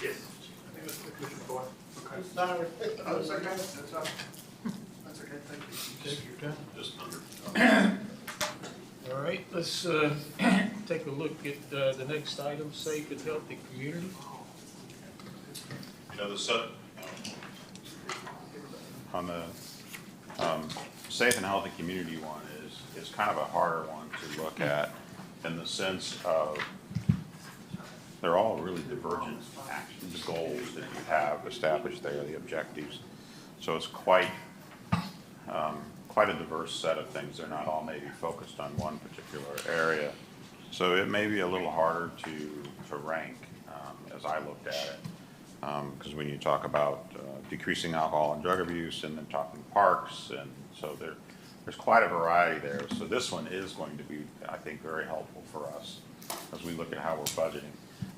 Yes. I think that's Commissioner Boyd. I'm sorry. Oh, that's okay, that's all. That's okay, thank you. Take your time. Just under. All right, let's take a look at the next item, safe and healthy community. You know, on the safe and healthy community one is kind of a harder one to look at in the sense of they're all really divergent actions, the goals that you have established there, the objectives. So it's quite a diverse set of things. They're not all maybe focused on one particular area. So it may be a little harder to rank as I looked at it. Because when you talk about decreasing alcohol and drug abuse and then talking parks, and so there's quite a variety there. So this one is going to be, I think, very helpful for us as we look at how we're budgeting.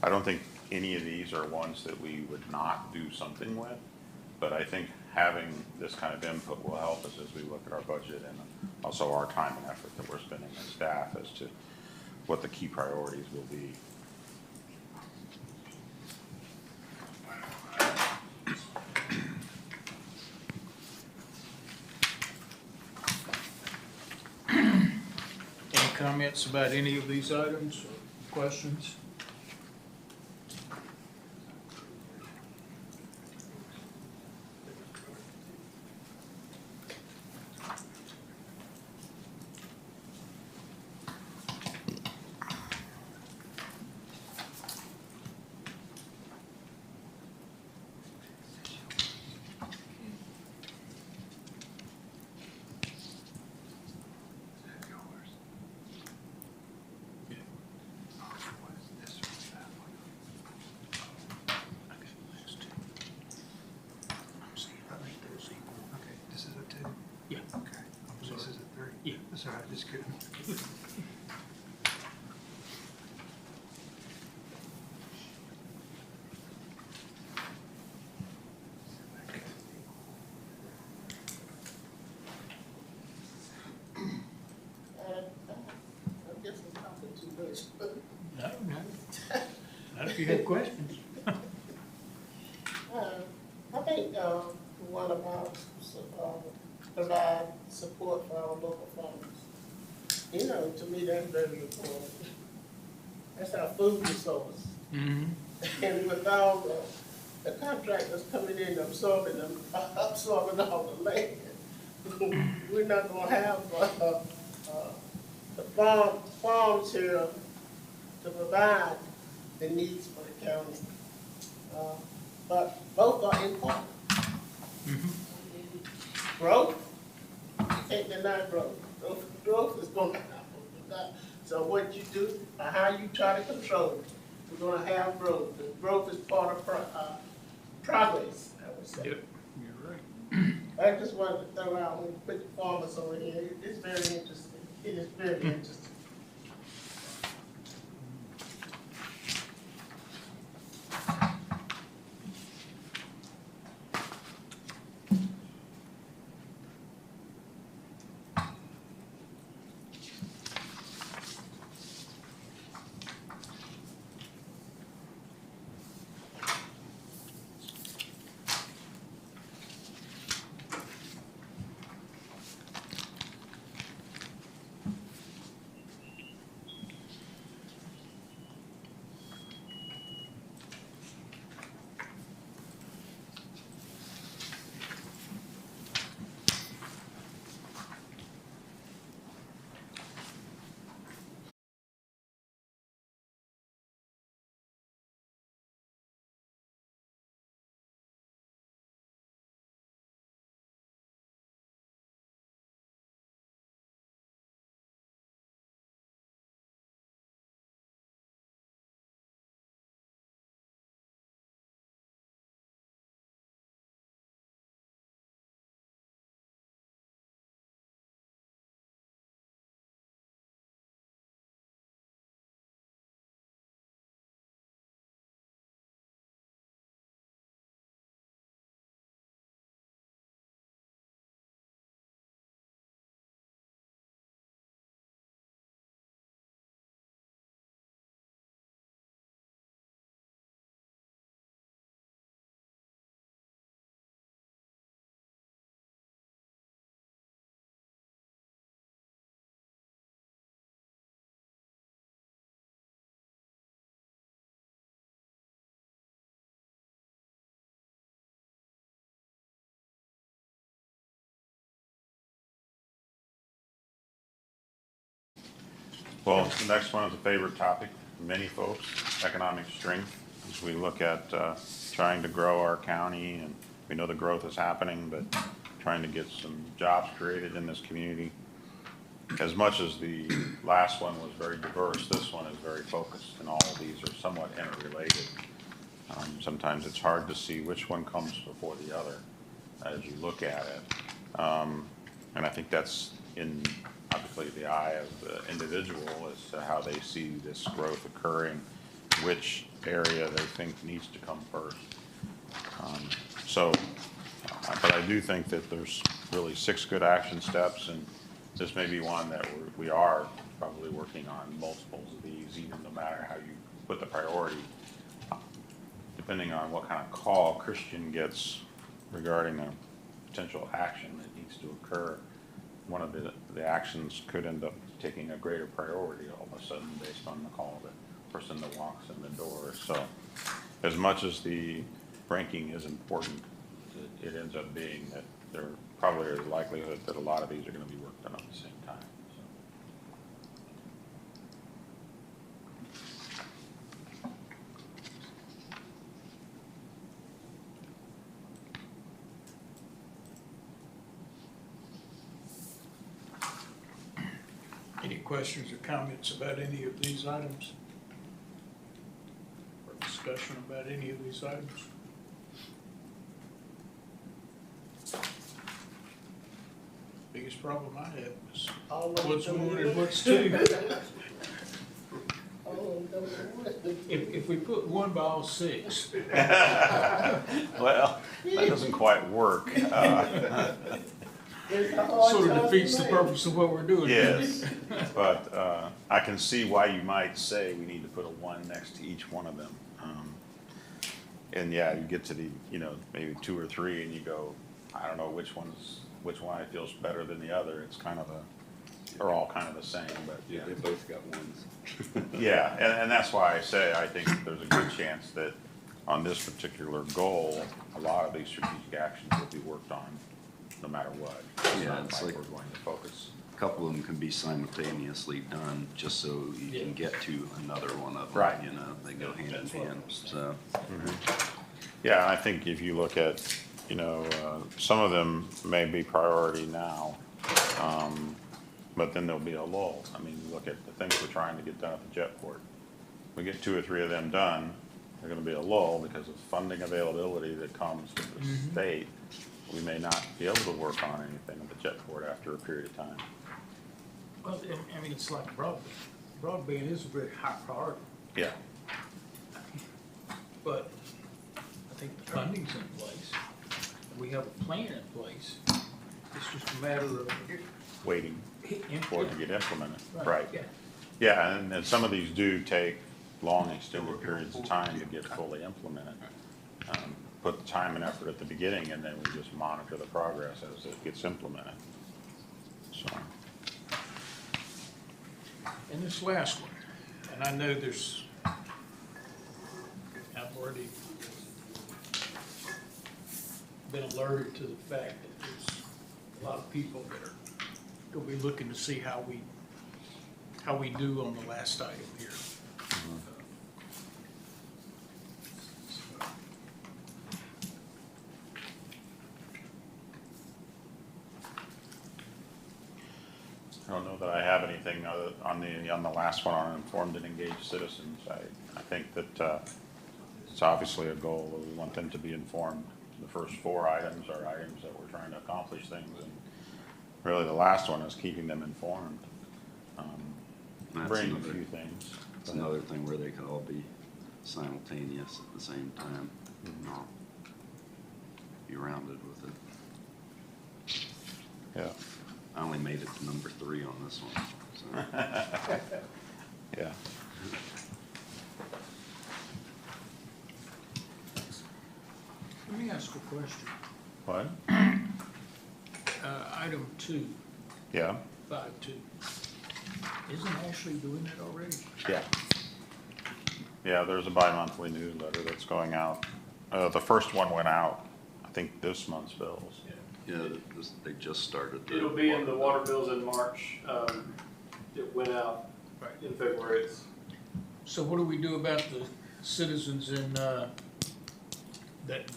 I don't think any of these are ones that we would not do something with, but I think having this kind of input will help us as we look at our budget and also our time and effort that we're spending as staff as to what the key priorities will be. Any comments about any of these items or questions? Yeah. Okay. This is a 3? Yeah. That's all right, just kidding. I guess I'm talking too much. No, no. Not if you have questions. I think we want to provide support for our local farmers. You know, to me, that's very important. That's our food resource. Mm-hmm. And with all the contractors coming in absorbing all the land, we're not gonna have the farms here to provide the needs for the county. But both are important. Growth, you can't deny growth. Growth is gonna happen. So what you do, or how you try to control it, we're gonna have growth. And growth is part of progress, I would say. Yep, you're right. I just wanted to throw out, when you put the farmers over here, it's very interesting. It is very interesting. Well, the next one is a favorite topic for many folks, economic strength. As we look at trying to grow our county, and we know the growth is happening, but trying to get some jobs created in this community. As much as the last one was very diverse, this one is very focused, and all of these are somewhat interrelated. Sometimes it's hard to see which one comes before the other as you look at it. And I think that's in obviously the eye of the individual as to how they see this growth occurring, which area they think needs to come first. But I do think that there's really 6 good action steps, and this may be one that we are probably working on multiples of these, even no matter how you put the priority, depending on what kind of call Christian gets regarding a potential action that needs to occur. One of the actions could end up taking a greater priority all of a sudden based on the call of the person that walks in the door. So as much as the ranking is important, it ends up being that there probably is a likelihood that a lot of these are going to be worked on at the same time. Any questions or comments about any of these items? Or discussion about any of these items? Biggest problem I have is what's one and what's two. If we put one by all 6. Well, that doesn't quite work. Sort of defeats the purpose of what we're doing. Yes, but I can see why you might say we need to put a 1 next to each one of them. And yeah, you get to the, maybe 2 or 3 and you go, I don't know which one I feels better than the other. It's kind of they're all kind of the same, but yeah. They both got 1s. Yeah, and that's why I say I think that there's a good chance that on this particular goal, a lot of these strategic actions will be worked on no matter what. Yeah, it's like we're going to focus. a couple of them can be simultaneously done, just so you can get to another one of them. Right. They go hand in hand, so. Yeah, I think if you look at, some of them may be priority now, but then there'll be a lull. I mean, you look at the things we're trying to get done at the jetport. We get 2 or 3 of them done, there's gonna be a lull because of funding availability that comes with the state. We may not be able to work on anything at the jetport after a period of time. Well, I mean, it's like broadband. Broadband is a very high priority, Yeah. but I think the funding's in place. We have a plan in place. It's just a matter of Waiting for it to get implemented. Right, yeah. Yeah, and some of these do take long extended periods of time to get fully implemented. Put the time and effort at the beginning, and then we just monitor the progress as it gets implemented. So. And this last one, and I know I've already been alerted to the fact that there's a lot of people that are gonna be looking to see how we do on the last item here. I don't know that I have anything other on the last one on informed and engaged citizens. I think that it's obviously a goal that we want them to be informed. The first 4 items are items that we're trying to accomplish things, and really the last one is keeping them informed. Bring a few things. It's another thing where they could all be simultaneous at the same time, not be rounded with it. Yeah. I only made it to number 3 on this one, so. Yeah. Let me ask a question. What? Item 2, Yeah. 5.2. Isn't Ashley doing that already? Yeah. Yeah, there's a bi-monthly newsletter that's going out. The first one went out, I think, this month's bills. Yeah, they just started. It'll be in the water bills in March. It went out in February. So what do we do about the citizens in, that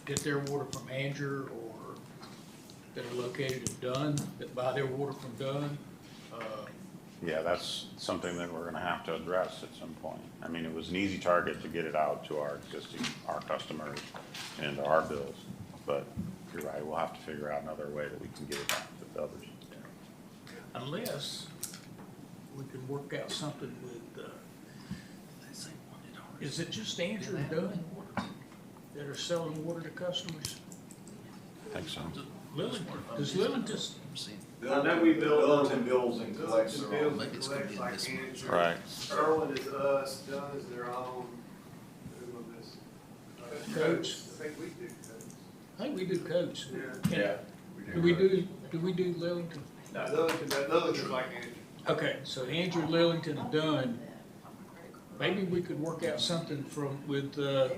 get their water from Anger or that are located in Dunn, that buy their water from Dunn? Yeah, that's something that we're gonna have to address at some point. I mean, it was an easy target to get it out to our customers and our bills. But you're right, we'll have to figure out another way that we can get it out to others. Unless we can work out something with, is it just Anger and Dunn that are selling water to customers? I think so. Lillington, does Lillington? I know we built. bills and collects their own. Maybe it's gonna be this one. Right. Irwin is us, Dunn is their own. Coach? I think we do coach. I think we do Coach. Yeah. Do we do Lillington? Lillington's like Andrew. Okay, so Andrew, Lillington, and Dunn, maybe we could work out something with the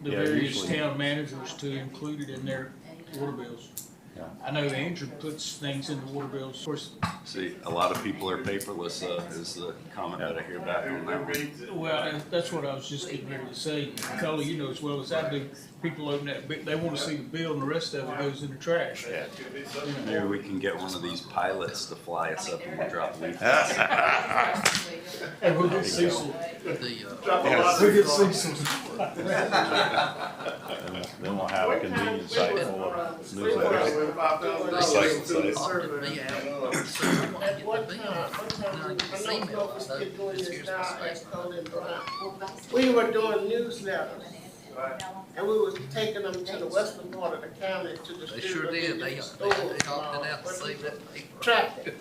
Yeah, various usually- town managers to include it in their water bills. Yeah. I know Andrew puts things in the water bills, of course. See, a lot of people are paperless, is the comment that I hear back on that one. Well, that's what I was just getting ready to say. Cully, you know as well as I do, people open that, they want to see the bill and the rest of it goes in the trash. Yeah. Maybe we can get one of these pilots to fly us up and we'll drop leaflets. And we'll get Cecil. We'll get Cecil. Then we'll have a convenient site full of newsletters. At one time, I know folks been doing this now, as Colin Brown. We were doing newsletters. And we was taking them to the western part of the county to distribute. They sure did, they stores, opted out to save that paper. traffic.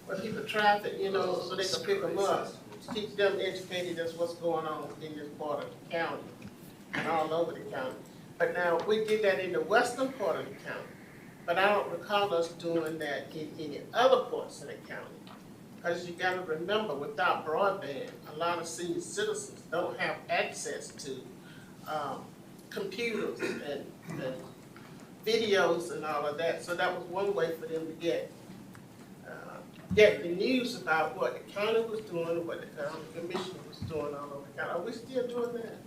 Where people traffic, you know, so they can pick them up, keep them educated as what's going on in this part of the county and all over the county. But now, we did that in the western part of the county, but I don't recall us doing that in any other parts of the county. Because you gotta remember, without broadband, a lot of senior citizens don't have access to computers and videos and all of that. So that was one way for them to get the news about what the county was doing, what the county commissioner was doing all over the county. Are we still doing that?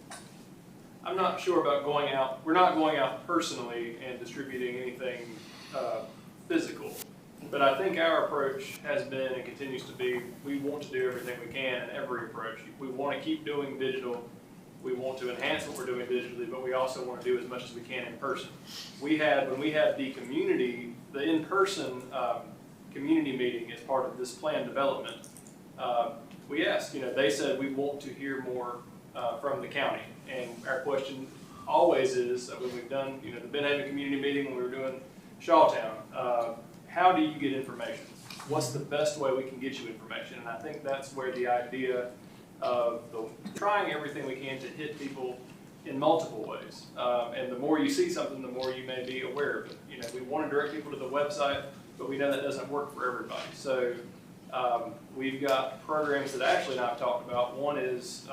I'm not sure about going out, we're not going out personally and distributing anything physical. But I think our approach has been and continues to be, we want to do everything we can in every approach. We want to keep doing digital. We want to enhance what we're doing digitally, but we also want to do as much as we can in person. When we had the in-person community meeting as part of this plan development, we asked, they said we want to hear more from the county. And our question always is, when we've done, the Benhaven community meeting, when we were doing Shawtown, how do you get information? What's the best way we can get you information? And I think that's where the idea of trying everything we can to hit people in multiple ways. And the more you see something, the more you may be aware of it. We want to direct people to the website, but we know that doesn't work for everybody. So we've got programs that Ashley and I have talked about. One is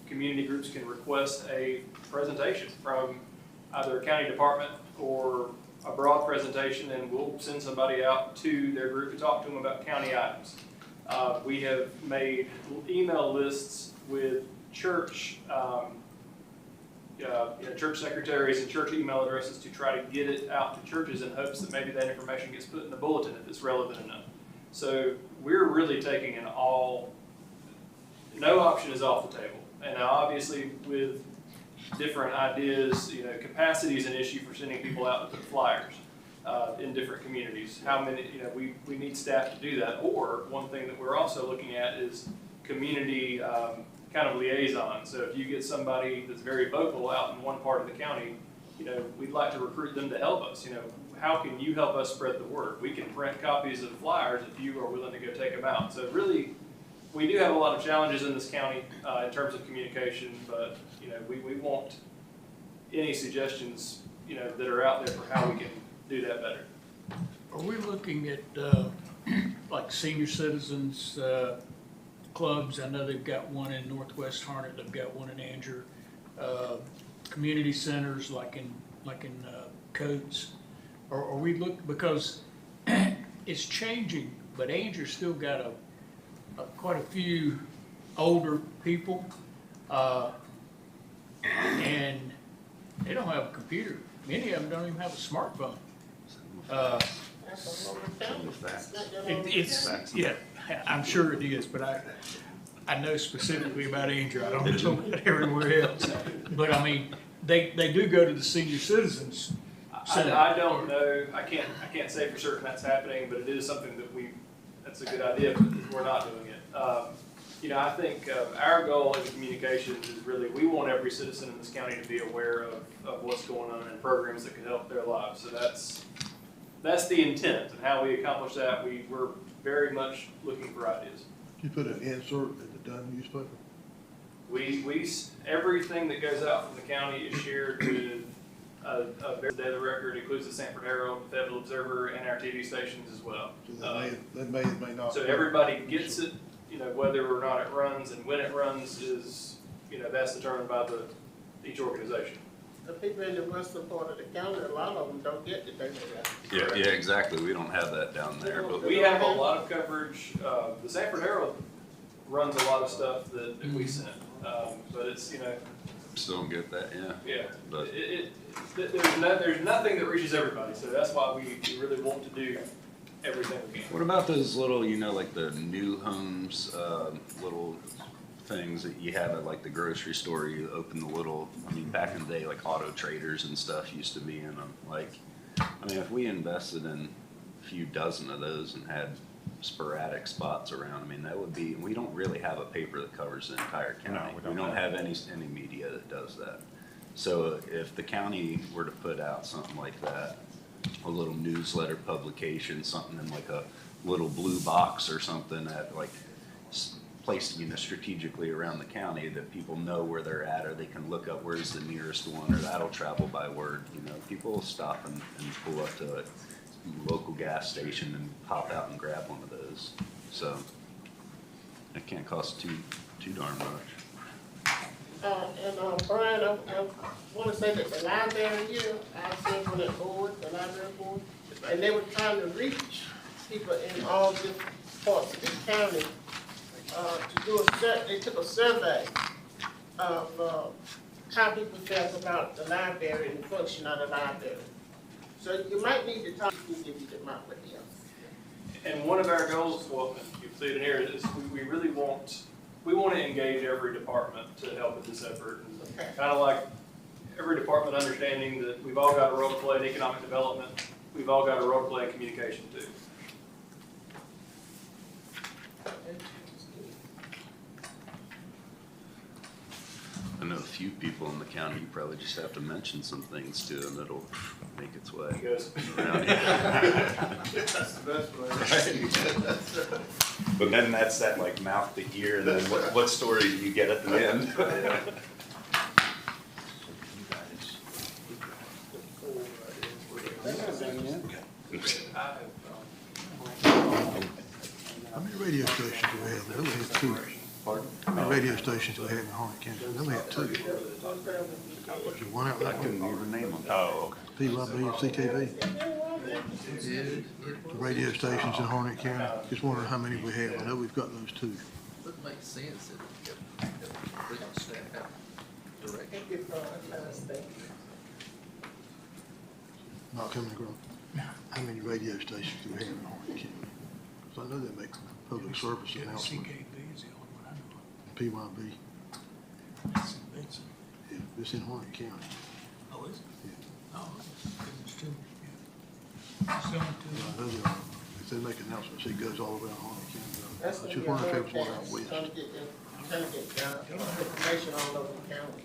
community groups can request a presentation from either a county department or a broad presentation, and we'll send somebody out to their group to talk to them about county items. We have made email lists with church, church secretaries and church email addresses to try to get it out to churches in hopes that maybe that information gets put in the bulletin if it's relevant enough. So we're really taking no option is off the table. And obviously with different ideas, capacity is an issue for sending people out to put flyers in different communities. How many, we need staff to do that. Or one thing that we're also looking at is community kind of liaison. So if you get somebody that's very vocal out in one part of the county, we'd like to recruit them to help us. How can you help us spread the word? We can print copies of flyers if you are willing to go take them out. So really, we do have a lot of challenges in this county in terms of communication, but we want any suggestions that are out there for how we can do that better. Are we looking at like senior citizens clubs? I know they've got one in Northwest Harnett, they've got one in Anger. Community centers like in Coates. Or are we because it's changing, but Anger's still got quite a few older people, and they don't have a computer. Many of them don't even have a smartphone. It's, yeah, I'm sure it is, but I know specifically about Andrew. I don't know about everywhere else. But I mean, they do go to the senior citizens center. I don't know, I can't say for certain that's happening, but it is something that that's a good idea, but we're not doing it. You know, I think our goal in communications is really, we want every citizen in this county to be aware of what's going on and programs that could help their lives. So that's the intent, and how we accomplish that, we're very much looking for ideas. You put an insert in the Dunn newspaper? Everything that goes out from the county is shared with a very daily record. It includes the Sanford Herald, the Fayetteville Observer, and our TV stations as well. So they may not. So everybody gets it, you know, whether or not it runs and when it runs is, you know, that's determined by each organization. The people in the western part of the county, a lot of them don't get the daily record. Yeah, exactly. We don't have that down there, but We have a lot of coverage. The Sanford Herald runs a lot of stuff that we send, but it's, you know. still don't get that, yeah. Yeah, But there's nothing that reaches everybody, so that's why we really want to do everything we can. what about those little, you know, like the new homes, little things that you have at like the grocery store? You open the little, I mean, back in the day, like Auto Traders and stuff used to be in them. Like, I mean, if we invested in a few dozen of those and had sporadic spots around, I mean, that would be, we don't really have a paper that covers the entire county. No, we don't have any media that does that. So if the county were to put out something like that, a little newsletter publication, something in like a little blue box or something that like placed, you know, strategically around the county, that people know where they're at, or they can look up where's the nearest one, or that'll travel by word. You know, people will stop and pull up to a local gas station and pop out and grab one of those. So it can't cost too darn much. Brian, I want to say that the library here, I served on that board, the library board, and they were trying to reach people in all different parts of the county to do they took a survey of how people felt about the library and the function of the library. So you might need to talk to give you the map with them. And one of our goals, well, you can see it in here, is we really want to engage every department to help with this effort. Okay. Kind of like every department understanding that we've all got a role to play in economic development, we've all got a role to play in communication too. I know a few people in the county. You probably just have to mention some things to, and it'll make its way It goes. around here. That's the best way. But then that's that like mouth to ear, and then what story do you get at the end? How many radio stations do we have? We only had two. How many radio stations do we have in Harnett County? We only had two. There's one out I there, couldn't even name them. Oh, okay. PYB and CTV. The radio stations in Harnett County. Just wondering how many we have. I know we've got those two. Wouldn't make sense if we don't staff out direct. Not coming across. How many radio stations do we have in Harnett County? Because I know they make public service announcements. CKB is the only one I know of. PYB. That's in Benson. Yeah, it's in Harnett County. Oh, is it? Yeah. Oh, it's two. Yeah. It's the only I two. know they are. If they make announcements, it goes all around Harnett County. That's I gonna just be a wonder if hard it was one out task, west. trying to get information all over the county.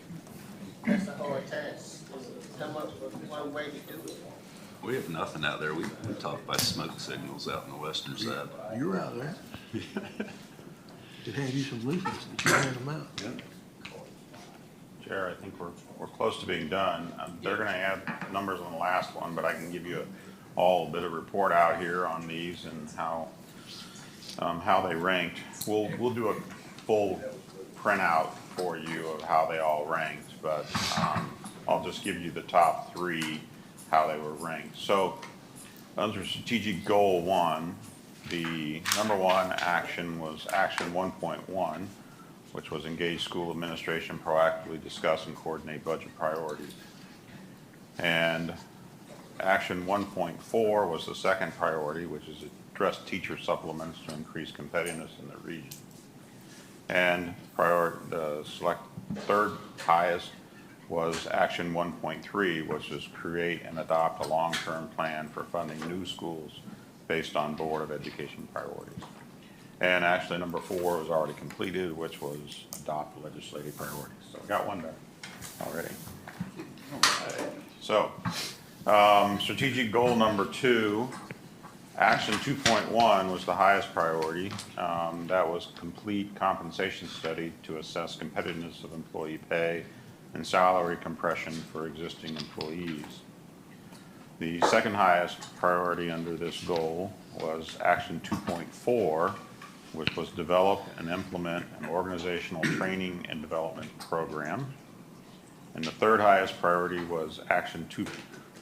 That's a hard task, to come up with one way to do it. We have nothing out there. We talk by smoke signals out on the western side. You're out there. Could hand you some leaflets that you hand them out. Chair, I think we're close to being done. They're gonna add numbers on the last one, but I can give you all a bit of report out here on these and how they ranked. We'll do a full printout for you of how they all ranked, but I'll just give you the top three, how they were ranked. So under strategic goal 1, the number one action was action 1.1, which was engage school administration proactively discuss and coordinate budget priorities. And action 1.4 was the second priority, which is address teacher supplements to increase competitiveness in the region. And the third highest was action 1.3, which is create and adopt a long-term plan for funding new schools based on Board of Education priorities. And actually number 4 was already completed, which was adopt legislative priorities. So we got one done already. So strategic goal number 2, action 2.1 was the highest priority. That was complete compensation study to assess competitiveness of employee pay and salary compression for existing employees. The second highest priority under this goal was action 2.4, which was develop and implement an organizational training and development program. And the third highest priority was action 2,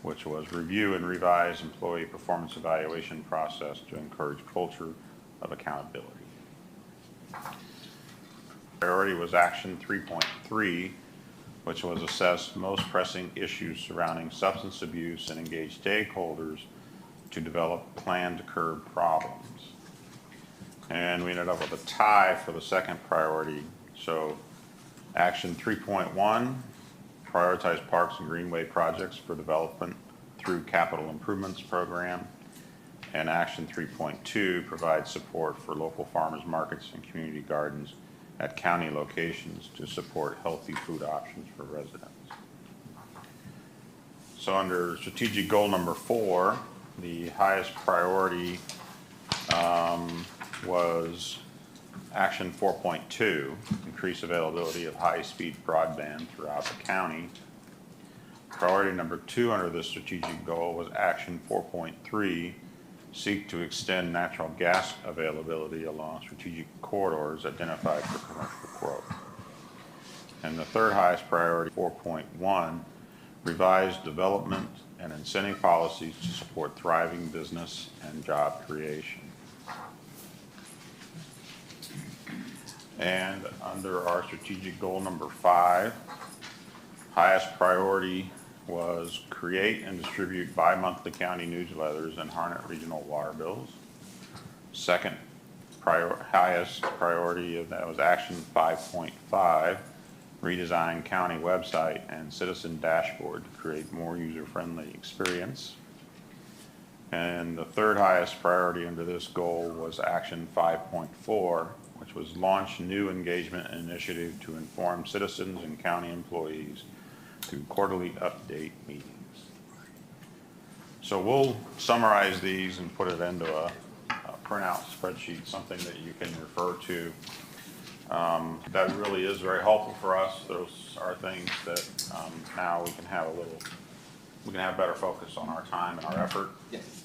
which was review and revise employee performance evaluation process to encourage culture of accountability. Priority was action 3.3, which was assess most pressing issues surrounding substance abuse and engage stakeholders to develop plan to curb problems. And we ended up with a tie for the second priority. So action 3.1, prioritize parks and greenway projects for development through capital improvements program. And action 3.2, provide support for local farmers markets and community gardens at county locations to support healthy food options for residents. So under strategic goal number 4, the highest priority was action 4.2, increase availability of high-speed broadband throughout the county. Priority number 2 under the strategic goal was action 4.3, seek to extend natural gas availability along strategic corridors identified for commercial growth. And the third highest priority, 4.1, revise development and incentive policies to support thriving business and job creation. And under our strategic goal number 5, highest priority was create and distribute bi-monthly county newsletters and Harnett regional water bills. Second highest priority of that was action 5.5, redesign county website and citizen dashboard to create more user-friendly experience. And the third highest priority under this goal was action 5.4, which was launch new engagement initiative to inform citizens and county employees through quarterly update meetings. So we'll summarize these and put it into a printout spreadsheet, something that you can refer to. That really is very helpful for us. Those are things that now we can have better focus on our time and our effort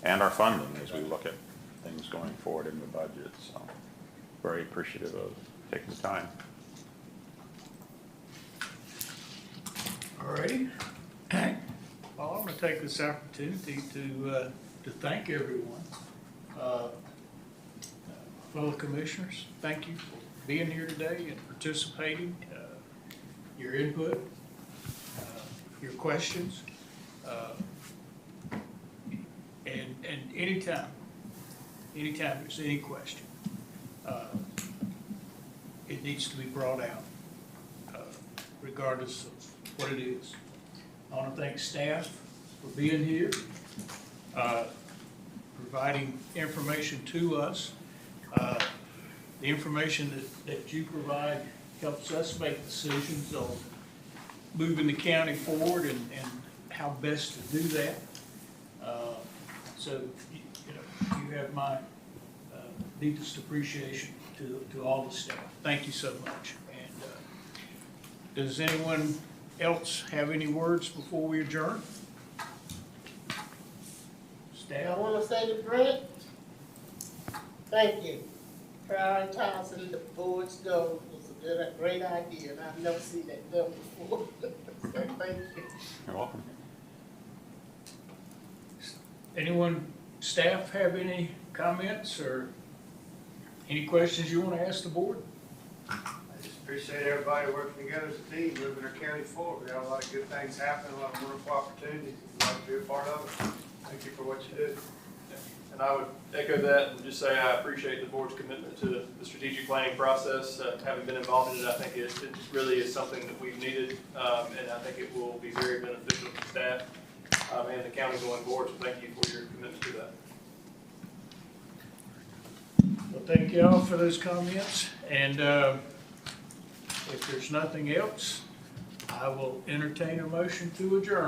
and our funding as we look at things going forward in the budget. So very appreciative of taking the time. All righty. Well, I'm going to take this opportunity to thank everyone. Fellow commissioners, thank you for being here today and participating, your input, your questions, and anytime there's any question, it needs to be brought out, regardless of what it is. I want to thank staff for being here, providing information to us. The information that you provide helps us make decisions on moving the county forward and how best to do that. So, you have my deepest appreciation to all the staff. Thank you so much. And does anyone else have any words before we adjourn? Staff? I want to say to Brent, thank you. Prioritizing the board's goals was a great idea, and I've never seen that done before. So thank you. You're welcome. Anyone staff have any comments or any questions you want to ask the board? I just appreciate everybody working together as a team, moving our county forward. We have a lot of good things happening, a lot of wonderful opportunities. We'd like to be a part of it. Thank you for what you do. And I would echo that and just say I appreciate the board's commitment to the strategic planning process. Having been involved in it, I think it really is something that we've needed, and I think it will be very beneficial to staff and the county going forward. So thank you for your commitment to that. Well, thank you all for those comments, and if there's nothing else, I will entertain a motion to adjourn.